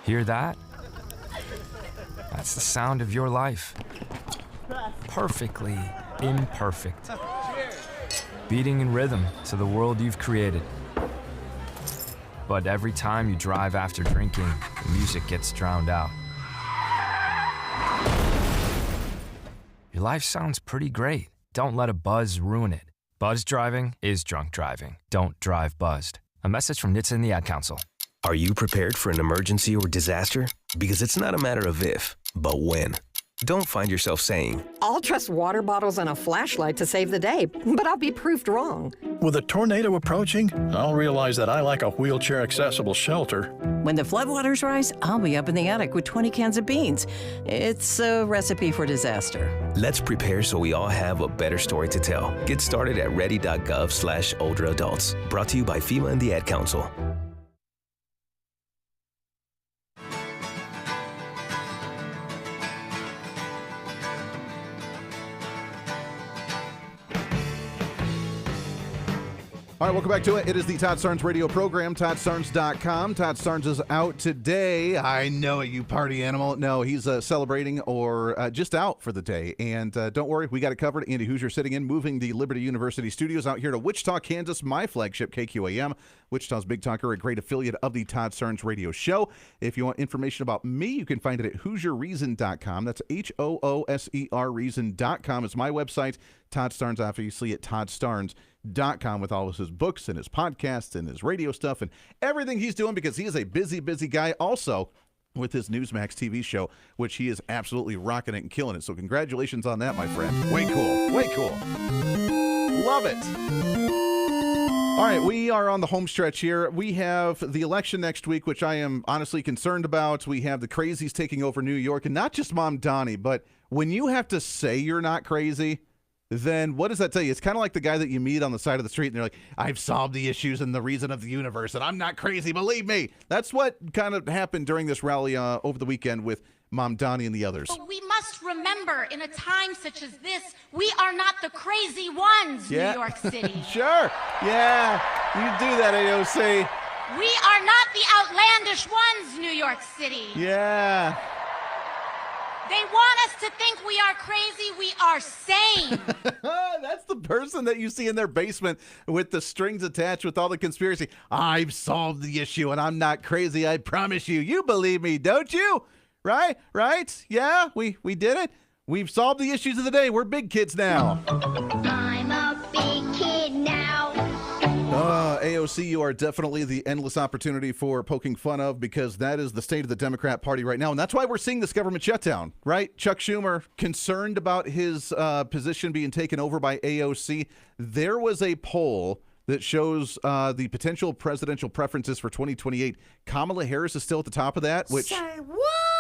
Hear that? That's the sound of your life. Perfectly imperfect. Beating in rhythm to the world you've created. But every time you drive after drinking, the music gets drowned out. Your life sounds pretty great. Don't let a buzz ruin it. Buzz driving is drunk driving. Don't drive buzzed. A message from NHTSA and the Ad Council. Are you prepared for an emergency or disaster? Because it's not a matter of if, but when. Don't find yourself saying, I'll trust water bottles and a flashlight to save the day, but I'll be proved wrong. With a tornado approaching, I'll realize that I like a wheelchair-accessible shelter. When the floodwaters rise, I'll be up in the attic with 20 cans of beans. It's a recipe for disaster. let's prepare so we all have a better story to tell. Get started at ready.gov/older adults. Brought to you by FEMA and the Ad Council. All right, welcome back to it. It is the Todd Starnes radio program, ToddStarnes.com. Todd Starnes is out today. I know it, you party animal. No, he's celebrating or just out for the day. And don't worry, we got it covered. Andy Hooser sitting in, moving the Liberty University studios out here to Wichita, Kansas, my flagship KQAM. Wichita's Big Talker, a great affiliate of the Todd Starnes radio show. If you want information about me, you can find it at HooserReason.com. That's HOOSER Reason.com. It's my website. Todd Starnes, obviously, at ToddStarnes.com with all of his books and his podcasts and his radio stuff and everything he's doing, because he is a busy, busy guy. Also, with his Newsmax TV show, which he is absolutely rocking it and killing it. So congratulations on that, my friend. Way cool. Way cool. Love it. All right, we are on the home stretch here. We have the election next week, which I am honestly concerned about. We have the crazies taking over New York, and not just Mom Donnie, but when you have to say you're not crazy, then what does that tell you? It's kind of like the guy that you meet on the side of the street and they're like, I've solved the issues and the reason of the universe and I'm not crazy, believe me. That's what kind of happened during this rally over the weekend with Mom Donnie and the others. But we must remember, in a time such as this, we are not the crazy ones, Yeah. New York City. Sure. Yeah, you do that, AOC. We are not the outlandish ones, New York City. Yeah. They want us to think we are crazy. We are sane. That's the person that you see in their basement with the strings attached with all the conspiracy. I've solved the issue and I'm not crazy. I promise you. You believe me, don't you? Right? Right? Yeah, we did it. We've solved the issues of the day. We're big kids now. I'm a big kid now. AOC, you are definitely the endless opportunity for poking fun of, because that is the state of the Democrat Party right now. And that's why we're seeing this government shutdown, right? Chuck Schumer, concerned about his position being taken over by AOC. There was a poll that shows the potential presidential preferences for 2028. Kamala Harris is still at the top of that, which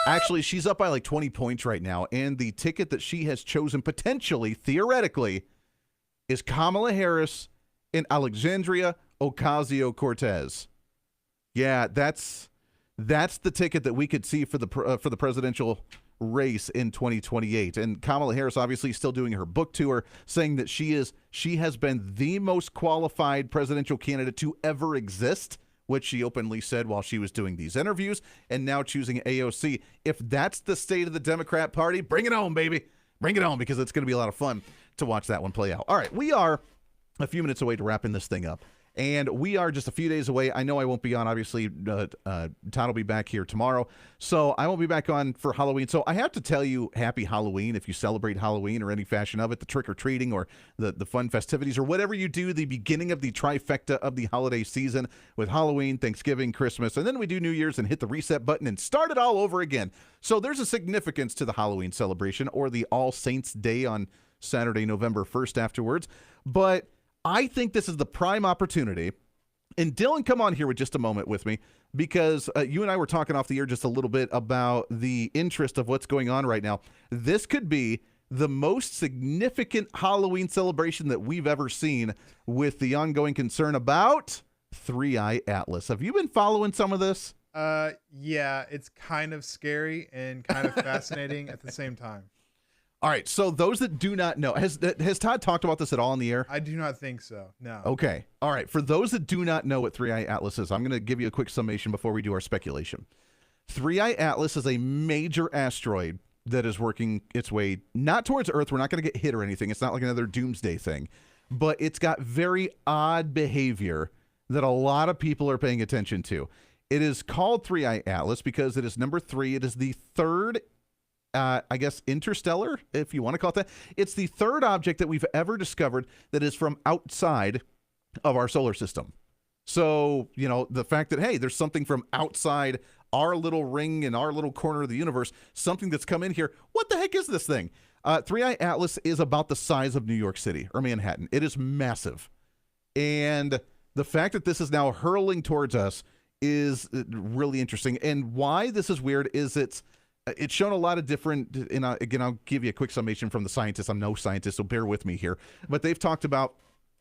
actually she's up by like 20 points right now. And the ticket that she has chosen potentially, theoretically, is Kamala Harris in Alexandria Ocasio-Cortez. Yeah, that's the ticket that we could see for the presidential race in 2028. And Kamala Harris obviously still doing her book tour, saying that she has been the most qualified presidential candidate to ever exist, which she openly said while she was doing these interviews, and now choosing AOC. If that's the state of the Democrat Party, bring it on, baby. Bring it on, because it's going to be a lot of fun to watch that one play out. All right, we are a few minutes away to wrapping this thing up. And we are just a few days away. I know I won't be on. Obviously, Todd will be back here tomorrow. So I won't be back on for Halloween. So I have to tell you, happy Halloween if you celebrate Halloween or any fashion of it, the trick-or-treating or the fun festivities or whatever you do, the beginning of the trifecta of the holiday season with Halloween, Thanksgiving, Christmas, and then we do New Year's and hit the reset button and start it all over again. So there's a significance to the Halloween celebration or the All Saints Day on Saturday, November 1st afterwards. But I think this is the prime opportunity, and Dylan, come on here with just a moment with me, because you and I were talking off the air just a little bit about the interest of what's going on right now. This could be the most significant Halloween celebration that we've ever seen, with the ongoing concern about 3i Atlas. Have you been following some of this? Yeah, it's kind of scary and kind of fascinating at the same time. All right, so those that do not know, has Todd talked about this at all on the air? I do not think so, no. Okay, all right. For those that do not know what 3i Atlas is, I'm going to give you a quick summation before we do our speculation. 3i Atlas is a major asteroid that is working its way not towards Earth. We're not going to get hit or anything. It's not like another doomsday thing. But it's got very odd behavior that a lot of people are paying attention to. It is called 3i Atlas because it is number 3. It is the third I guess interstellar, if you want to call it that. It's the third object that we've ever discovered that is from outside of our solar system. So, you know, the fact that, hey, there's something from outside our little ring in our little corner of the universe, something that's come in here. What the heck is this thing? 3i Atlas is about the size of New York City or Manhattan. It is massive. And the fact that this is now hurling towards us is really interesting. And why this is weird is it's shown a lot of different, and again, I'll give you a quick summation from the scientists. I'm no scientist, so bear with me here. But they've talked about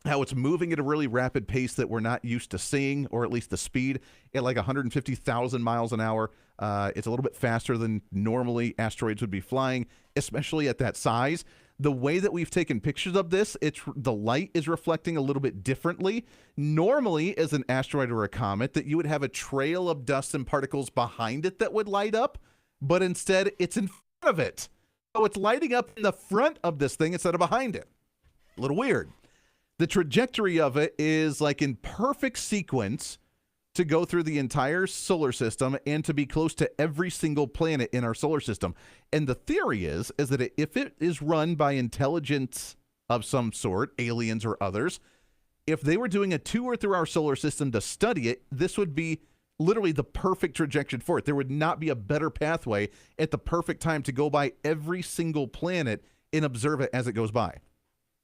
how it's moving at a really rapid pace that we're not used to seeing, or at least the speed, at like 150,000 miles an hour. It's a little bit faster than normally asteroids would be flying, especially at that size. The way that we've taken pictures of this, the light is reflecting a little bit differently. Normally, as an asteroid or a comet, that you would have a trail of dust and particles behind it that would light up, but instead it's in front of it. So it's lighting up in the front of this thing instead of behind it. A little weird. The trajectory of it is like in perfect sequence to go through the entire solar system and to be close to every single planet in our solar system. And the theory is that if it is run by intelligence of some sort, aliens or others, if they were doing a tour through our solar system to study it, this would be literally the perfect trajectory for it. There would not be a better pathway at the perfect time to go by every single planet and observe it as it goes by.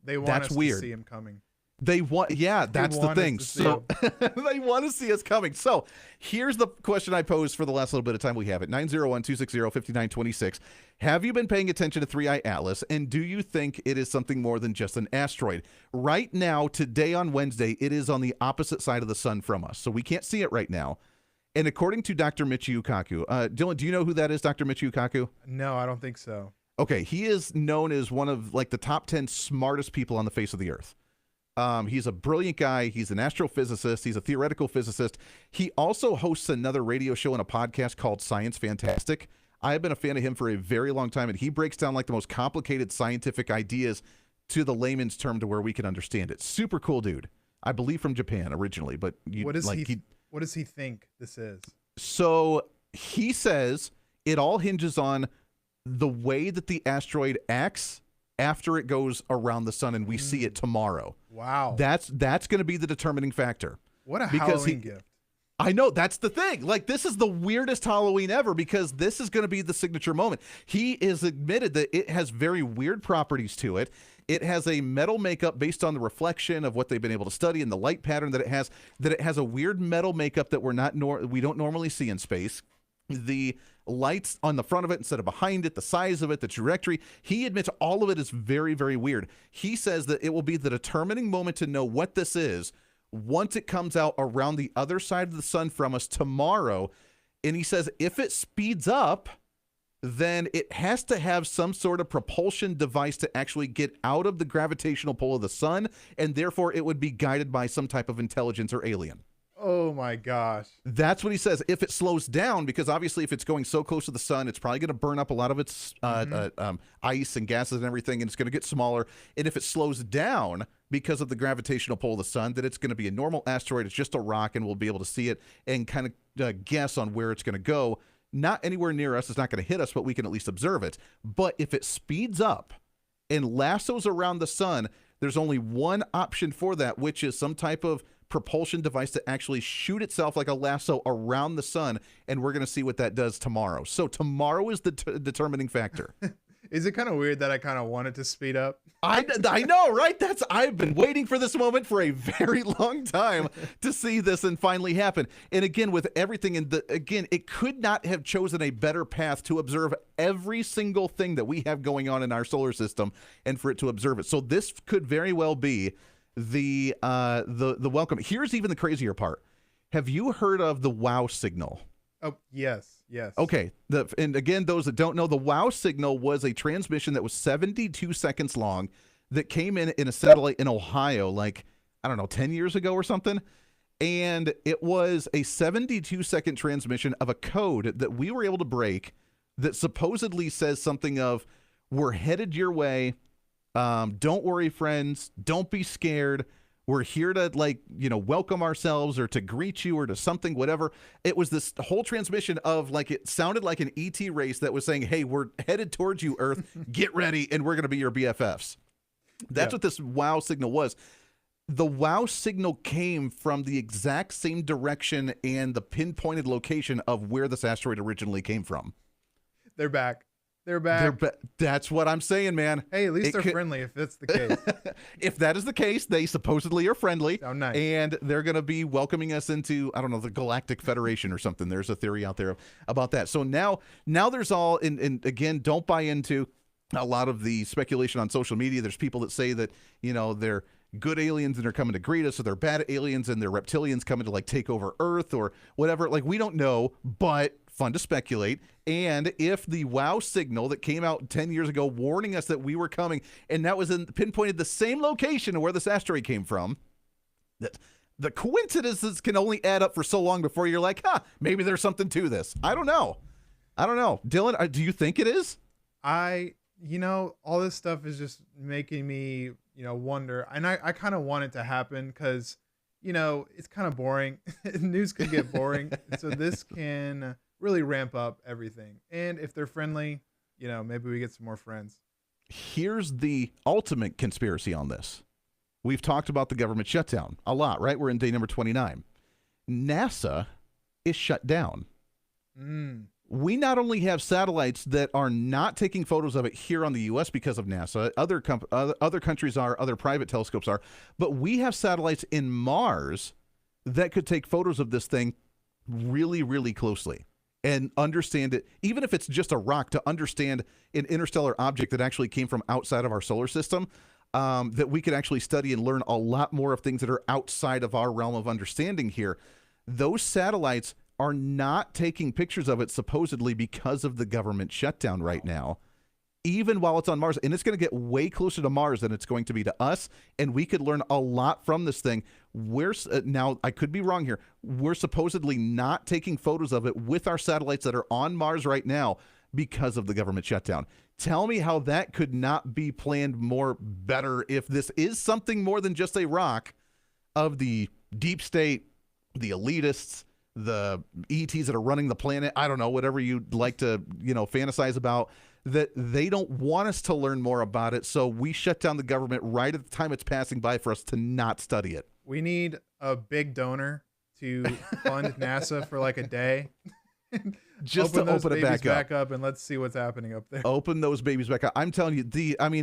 They want That's us weird. to see him coming. They want, yeah, that's the thing. So they want to see us coming. So here's the question I posed for the last little bit of time we have it. 901-260-5926. Have you been paying attention to 3i Atlas, and do you think it is something more than just an asteroid? Right now, today on Wednesday, it is on the opposite side of the sun from us, so we can't see it right now. And according to Dr. Michio Kaku, Dylan, do you know who that is, Dr. Michio Kaku? No, I don't think so. Okay, he is known as one of like the top 10 smartest people on the face of the earth. He's a brilliant guy. He's an astrophysicist. He's a theoretical physicist. He also hosts another radio show and a podcast called Science Fantastic. I have been a fan of him for a very long time, and he breaks down like the most complicated scientific ideas to the layman's term to where we can understand it. Super cool dude. I believe from Japan originally, but What does he think this is? So he says it all hinges on the way that the asteroid acts after it goes around the sun and we see it tomorrow. Wow. That's going to be the determining factor. What a Halloween gift. I know, that's the thing. Like, this is the weirdest Halloween ever because this is going to be the signature moment. He has admitted that it has very weird properties to it. It has a metal makeup based on the reflection of what they've been able to study and the light pattern that it has. That it has a weird metal makeup that we don't normally see in space. The lights on the front of it instead of behind it, the size of it, the trajectory. He admits all of it is very, very weird. He says that it will be the determining moment to know what this is once it comes out around the other side of the sun from us tomorrow. And he says if it speeds up, then it has to have some sort of propulsion device to actually get out of the gravitational pull of the sun, and therefore it would be guided by some type of intelligence or alien. Oh my gosh. That's what he says. If it slows down, because obviously if it's going so close to the sun, it's probably going to burn up a lot of its ice and gases and everything, and it's going to get smaller. And if it slows down because of the gravitational pull of the sun, then it's going to be a normal asteroid. It's just a rock, and we'll be able to see it and kind of guess on where it's going to go. Not anywhere near us. It's not going to hit us, but we can at least observe it. But if it speeds up and lassos around the sun, there's only one option for that, which is some type of propulsion device to actually shoot itself like a lasso around the sun, and we're going to see what that does tomorrow. So tomorrow is the determining factor. Is it kind of weird that I kind of wanted to speed up? I know, right? I've been waiting for this moment for a very long time to see this and finally happen. And again, with everything, it could not have chosen a better path to observe every single thing that we have going on in our solar system and for it to observe it. So this could very well be the welcome. Here's even the crazier part. Have you heard of the WOW signal? Oh, yes. Okay. And again, those that don't know, the WOW signal was a transmission that was 72 seconds long that came in a satellite in Ohio, like, I don't know, 10 years ago or something. And it was a 72-second transmission of a code that we were able to break that supposedly says something of, we're headed your way. Don't worry, friends. Don't be scared. We're here to, welcome ourselves or to greet you or to something, whatever. It was this whole transmission of, it sounded like an ET race that was saying, hey, we're headed towards you, Earth. Get ready, and we're going to be your BFFs. That's what this WOW signal was. the WOW signal came from the exact same direction and the pinpointed location of where this asteroid originally came from. They're back. They're back. That's what I'm saying, man. Hey, at least they're friendly if that's the case. If that is the case, they supposedly are friendly. Oh, nice. And they're going to be welcoming us into, I don't know, the Galactic Federation or something. There's a theory out there about that. So now there's all, and again, don't buy into a lot of the speculation on social media. There's people that say that, they're good aliens and they're coming to greet us, or they're bad aliens and they're reptilians coming to take over Earth or whatever. We don't know, but fun to speculate. And if the WOW signal that came out 10 years ago warning us that we were coming, and that was pinpointed the same location where this asteroid came from, that the coincidences can only add up for so long before you're like, maybe there's something to this. I don't know. Dylan, do you think it is? All this stuff is just making me, wonder. And I kind of want it to happen because, it's kind of boring. News can get boring. So this can really ramp up everything. And if they're friendly, maybe we get some more friends. Here's the ultimate conspiracy on this. We've talked about the government shutdown a lot, right? We're in day number 29. NASA is shut down. We not only have satellites that are not taking photos of it here on the U.S. because of NASA, other countries are, other private telescopes are, but we have satellites in Mars that could take photos of this thing really, really closely and understand it, even if it's just a rock, to understand an interstellar object that actually came from outside of our solar system, that we could actually study and learn a lot more of things that are outside of our realm of understanding here. Those satellites are not taking pictures of it supposedly because of the government shutdown right now, even while it's on Mars. And it's going to get way closer to Mars than it's going to be to us, and we could learn a lot from this thing. Now, I could be wrong here. We're supposedly not taking photos of it with our satellites that are on Mars right now because of the government shutdown. Tell me how that could not be planned better if this is something more than just a rock of the deep state, the elitists, the ETs that are running the planet, I don't know, whatever you'd like to, fantasize about, that they don't want us to learn more about it. So we shut down the government right at the time it's passing by for us to not study it. We need a big donor to fund NASA for a day. Just to open it back up and let's see what's happening up there. Open those babies back up. I'm telling you,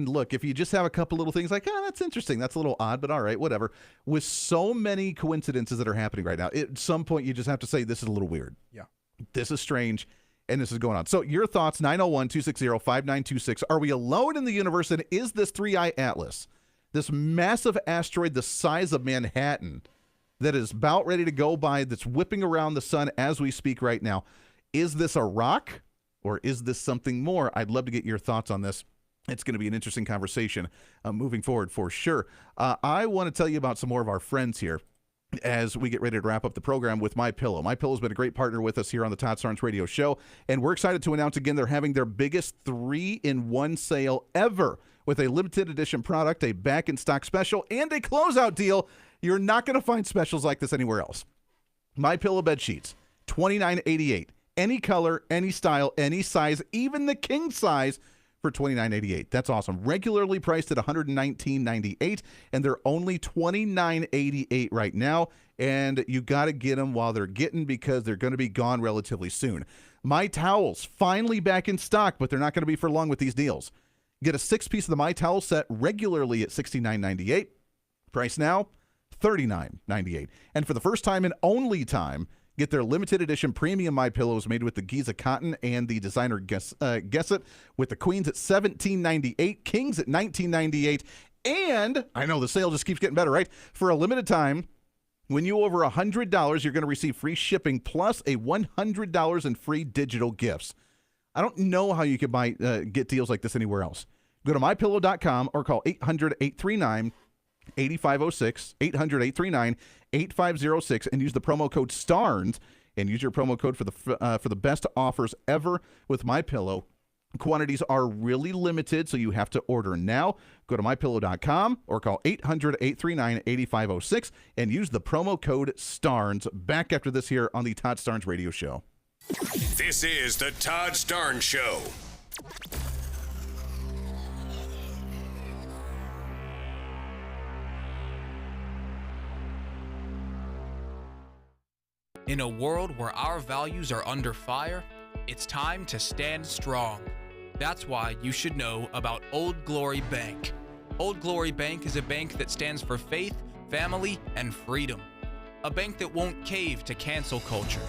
look, if you just have a couple little things that's interesting, that's a little odd, but all right, whatever. With so many coincidences that are happening right now, at some point you just have to say this is a little weird. Yeah. This is strange, and this is going on. So your thoughts, 901-260-5926. Are we alone in the universe, and is this 3i Atlas, this massive asteroid the size of Manhattan that is about ready to go by, that's whipping around the sun as we speak right now, is this a rock, or is this something more? I'd love to get your thoughts on this. It's going to be an interesting conversation moving forward for sure. I want to tell you about some more of our friends here as we get ready to wrap up the program with MyPillow. MyPillow's been a great partner with us here on the Todd Starnes Radio Show, and we're excited to announce again they're having their biggest 3-in-1 sale ever with a limited edition product, a back-in-stock special, and a closeout deal. You're not going to find specials like this anywhere else. MyPillow bed sheets, $29.88. Any color, any style, any size, even the king size for $29.88. That's awesome. Regularly priced at $119.98, and they're only $29.88 right now. And you got to get them while they're getting, because they're going to be gone relatively soon. My Towels, finally back in stock, but they're not going to be for long with these deals. Get a 6-piece of the My Towel set regularly at $69.98. Price now, $39.98. And for the first time and only time, get their limited edition premium MyPillows made with the Giza cotton and the designer Guess It, with the queens at $17.98, kings at $19.98, and I know the sale just keeps getting better, right? For a limited time, when you over $100, you're going to receive free shipping plus a $100 in free digital gifts. I don't know how you could get deals like this anywhere else. Go to MyPillow.com or call 800-839-8506, 800-839-8506, and use the promo code STARNS, and use your promo code for the best offers ever with MyPillow. Quantities are really limited, so you have to order now. Go to MyPillow.com or call 800-839-8506 and use the promo code STARNS. Back after this here on the Todd Starnes Radio Show. This is the Todd Starnes Show. In a world where our values are under fire, it's time to stand strong. That's why you should know about Old Glory Bank. Old Glory Bank is a bank that stands for faith, family, and freedom. A bank that won't cave to cancel culture.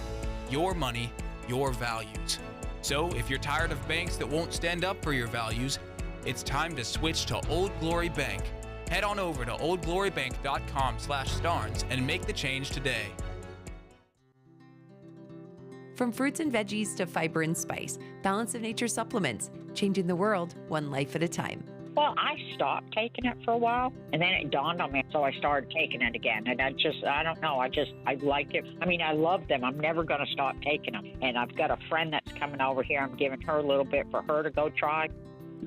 Your money, your values. So if you're tired of banks that won't stand up for your values, it's time to switch to Old Glory Bank. Head on over to oldglorybank.com/Starnes and make the change today. From fruits and veggies to fiber and spice, Balance of Nature supplements, changing the world one life at a time. Well, I stopped taking it for a while, and then it dawned on me, so I started taking it again. And I don't know, I like it. I mean, I love them. I'm never going to stop taking them. And I've got a friend that's coming over here. I'm giving her a little bit for her to go try.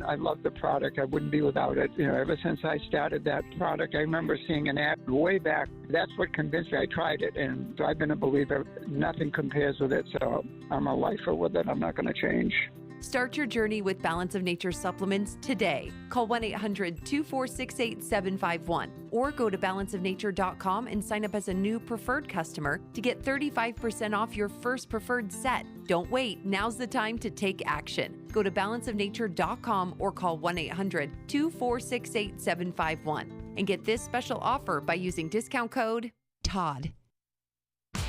I love the product. I wouldn't be without it. Ever since I started that product, I remember seeing an ad way back. That's what convinced me. I tried it, and I've been a believer. Nothing compares with it, so I'm a lifer with it. I'm not going to change. Start your journey with Balance of Nature supplements today. Call 1-800-246-8751 or go to balanceofnature.com and sign up as a new preferred customer to get 35% off your first preferred set. Don't wait. Now's the time to take action. Go to balanceofnature.com or call 1-800-246-8751 and get this special offer by using discount code TODD.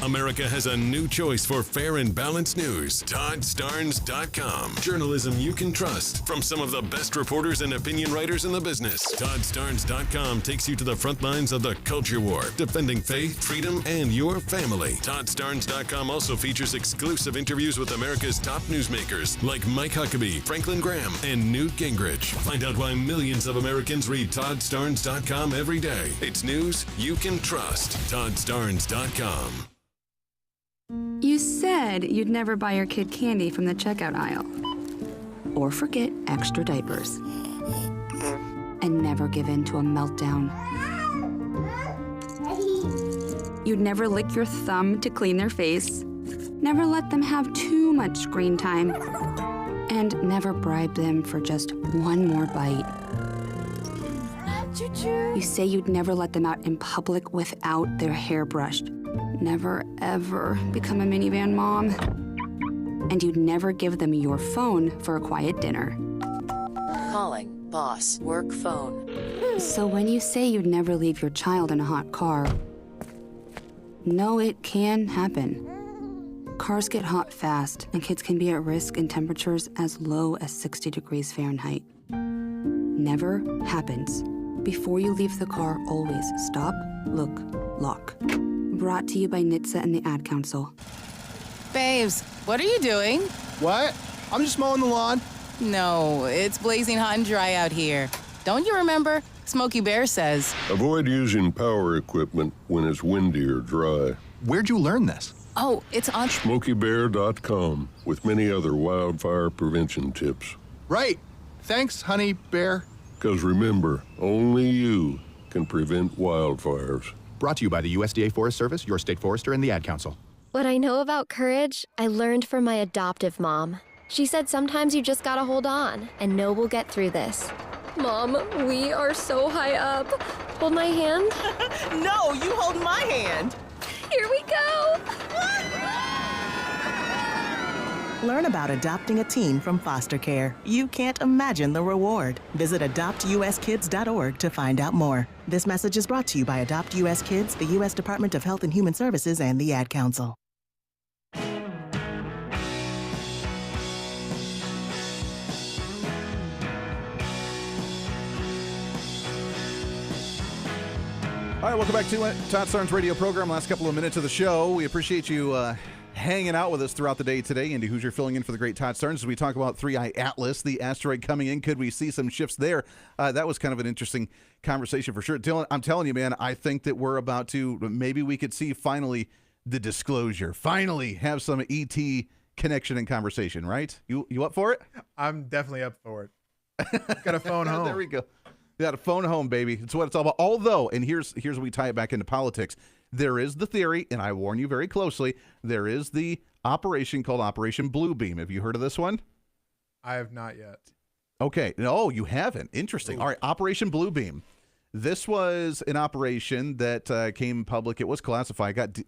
America has a new choice for fair and balanced news. ToddStarnes.com. Journalism you can trust from some of the best reporters and opinion writers in the business. ToddStarnes.com takes you to the front lines of the culture war, defending faith, freedom, and your family. ToddStarnes.com also features exclusive interviews with America's top newsmakers like Mike Huckabee, Franklin Graham, and Newt Gingrich. Find out why millions of Americans read ToddStarnes.com every day. It's news you can trust. ToddStarnes.com. You said you'd never buy your kid candy from the checkout aisle. Or forget extra diapers. And never give in to a meltdown. You'd never lick your thumb to clean their face. Never let them have too much screen time. And never bribe them for just one more bite. You say you'd never let them out in public without their hair brushed. Never, ever become a minivan mom. And you'd never give them your phone for a quiet dinner. Calling boss work phone. So when you say you'd never leave your child in a hot car, no, it can happen. Cars get hot fast, and kids can be at risk in temperatures as low as 60 degrees Fahrenheit. Never happens. Before you leave the car, always stop, look, lock. Brought to you by NHTSA and the Ad Council. Babes, what are you doing? What? I'm just mowing the lawn. No, it's blazing hot and dry out here. Don't you remember? Smokey Bear says. Avoid using power equipment when it's windy or dry. Where'd you learn this? Oh, it's on SmokeyBear.com with many other wildfire prevention tips. Right. Thanks, honey bear. Because remember, only you can prevent wildfires. Brought to you by the USDA Forest Service, your state forester, and the Ad Council. What I know about courage, I learned from my adoptive mom. She said sometimes you just gotta hold on and know we'll get through this. Mom, we are so high up. Hold my hand. No, you hold my hand. Here we go. Learn about adopting a teen from foster care. You can't imagine the reward. Visit adoptuskids.org to find out more. This message is brought to you by Adopt US Kids, the U.S. Department of Health and Human Services, and the Ad Council. All right, welcome back to Todd Starnes radio program. Last couple of minutes of the show. We appreciate you hanging out with us throughout the day today. Andy Hooser filling in for the great Todd Starnes as we talk about 3i Atlas, the asteroid coming in. Could we see some shifts there? That was kind of an interesting conversation for sure. Dylan, I'm telling you, man, I think that we're about to, maybe we could see finally the disclosure, finally have some ET connection and conversation, right? You up for it? I'm definitely up for it. Got a phone home. There we go. You got a phone home, baby. It's what it's all about. Although, and here's where we tie it back into politics. There is the theory, and I warn you very closely, there is the operation called Operation Bluebeam. Have you heard of this one? I have not yet. Okay. No, you haven't. Interesting. All right. Operation Bluebeam. This was an operation that came public. It was classified, got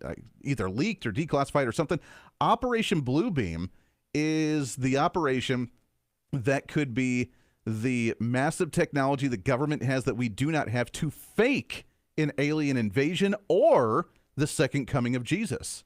either leaked or declassified or something. Operation Bluebeam is the operation that could be the massive technology the government has that we do not have to fake an alien invasion or the second coming of Jesus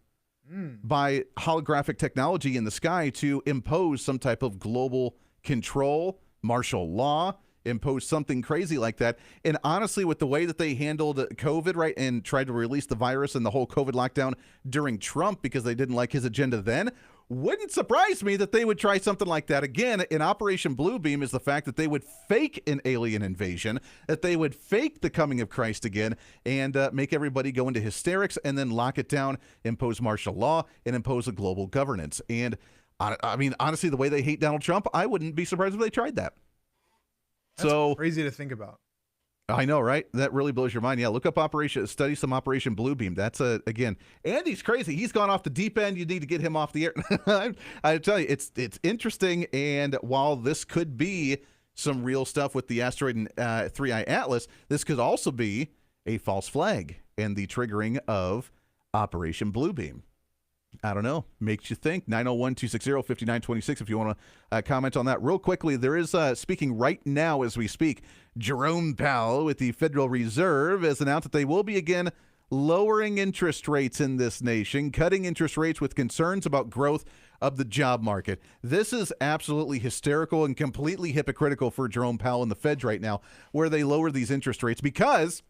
by holographic technology in the sky to impose some type of global control, martial law, impose something crazy like that. And honestly, with the way that they handled COVID, right, and tried to release the virus and the whole COVID lockdown during Trump because they didn't like his agenda then, wouldn't surprise me that they would try something like that again. In Operation Bluebeam is the fact that they would fake an alien invasion, that they would fake the coming of Christ again, and make everybody go into hysterics and then lock it down, impose martial law, and impose a global governance. And I mean, honestly, the way they hate Donald Trump, I wouldn't be surprised if they tried that. That's crazy to think about. I know, right? That really blows your mind. Yeah, look up study some Operation Bluebeam. That's again, Andy's crazy. He's gone off the deep end. You need to get him off the air. I tell you, it's interesting. And while this could be some real stuff with the asteroid and 3i Atlas, this could also be a false flag and the triggering of Operation Bluebeam. I don't know. Makes you think. 901-260-5926 if you want to comment on that. Real quickly, there is, speaking right now as we speak, Jerome Powell with the Federal Reserve has announced that they will be again lowering interest rates in this nation, cutting interest rates with concerns about growth of the job market. This is absolutely hysterical and completely hypocritical for Jerome Powell and the Feds right now, where they lower these interest rates because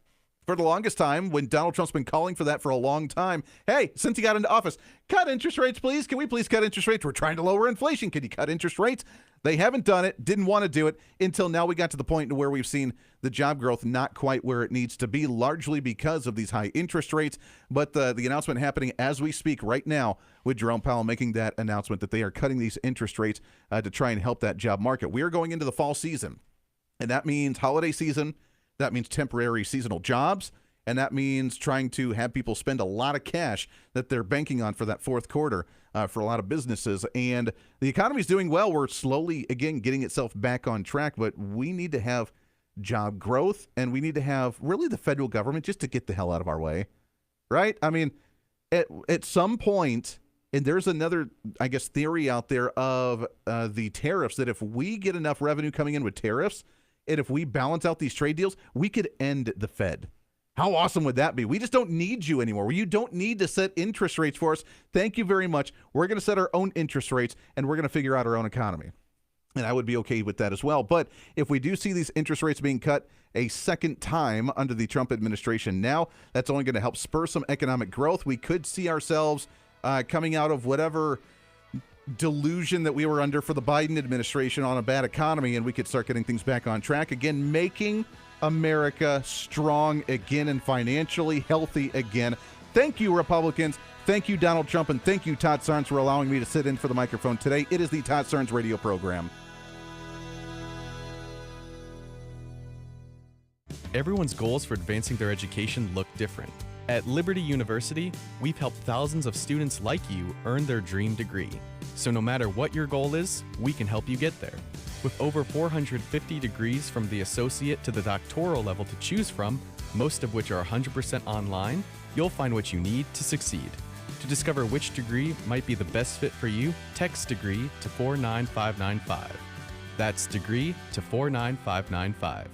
for the longest time, when Donald Trump's been calling for that for a long time, hey, since he got into office, cut interest rates, please. Can we please cut interest rates? We're trying to lower inflation. Can you cut interest rates? They haven't done it, didn't want to do it until now we got to the point where we've seen the job growth not quite where it needs to be, largely because of these high interest rates. But the announcement happening as we speak right now with Jerome Powell making that announcement that they are cutting these interest rates to try and help that job market. We are going into the fall season, and that means holiday season. That means temporary seasonal jobs, and that means trying to have people spend a lot of cash that they're banking on for that fourth quarter for a lot of businesses. And the economy's doing well. We're slowly, again, getting itself back on track, but we need to have job growth, and we need to have really the federal government just to get the hell out of our way, right? I mean, at some point, and there's another, I guess, theory out there of the tariffs, that if we get enough revenue coming in with tariffs, and if we balance out these trade deals, we could end the Fed. How awesome would that be? We just don't need you anymore. You don't need to set interest rates for us. Thank you very much. We're going to set our own interest rates, and we're going to figure out our own economy. And I would be okay with that as well. But if we do see these interest rates being cut a second time under the Trump administration now, that's only going to help spur some economic growth. We could see ourselves coming out of whatever delusion that we were under for the Biden administration on a bad economy, and we could start getting things back on track again, making America strong again and financially healthy again. Thank you, Republicans. Thank you, Donald Trump, and thank you, Todd Starnes, for allowing me to sit in for the microphone today. It is the Todd Starnes radio program. Everyone's goals for advancing their education look different. At Liberty University, we've helped thousands of students like you earn their dream degree. So no matter what your goal is, we can help you get there. With over 450 degrees from the associate to the doctoral level to choose from, most of which are 100% online, you'll find what you need to succeed. To discover which degree might be the best fit for you, text degree to 49595. That's degree to 49595.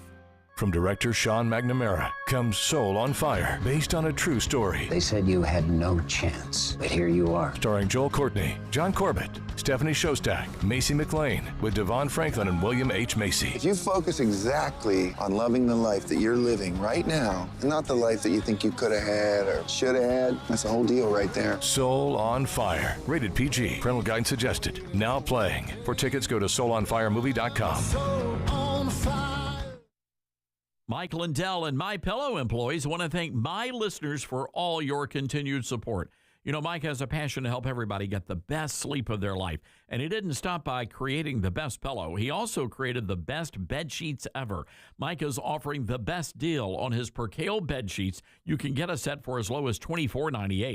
From director Sean McNamara comes Soul on Fire, based on a true story. They said you had no chance, but here you are. Starring Joel Courtney, John Corbett, Stephanie Shostak, Macy McLean, with Devon Franklin and William H. Macy. If you focus exactly on loving the life that you're living right now, and not the life that you think you could have had or should have had, that's the whole deal right there. Soul on Fire, rated PG, parental guidance suggested. Now playing. For tickets, go to soulonfiremovie.com. Soul on Fire. Mike Lindell and MyPillow employees want to thank my listeners for all your continued support. You know, Mike has a passion to help everybody get the best sleep of their life, and he didn't stop by creating the best pillow. He also created the best bed sheets ever. Mike is offering the best deal on his Percale bed sheets. You can get a set for as low as $24.98.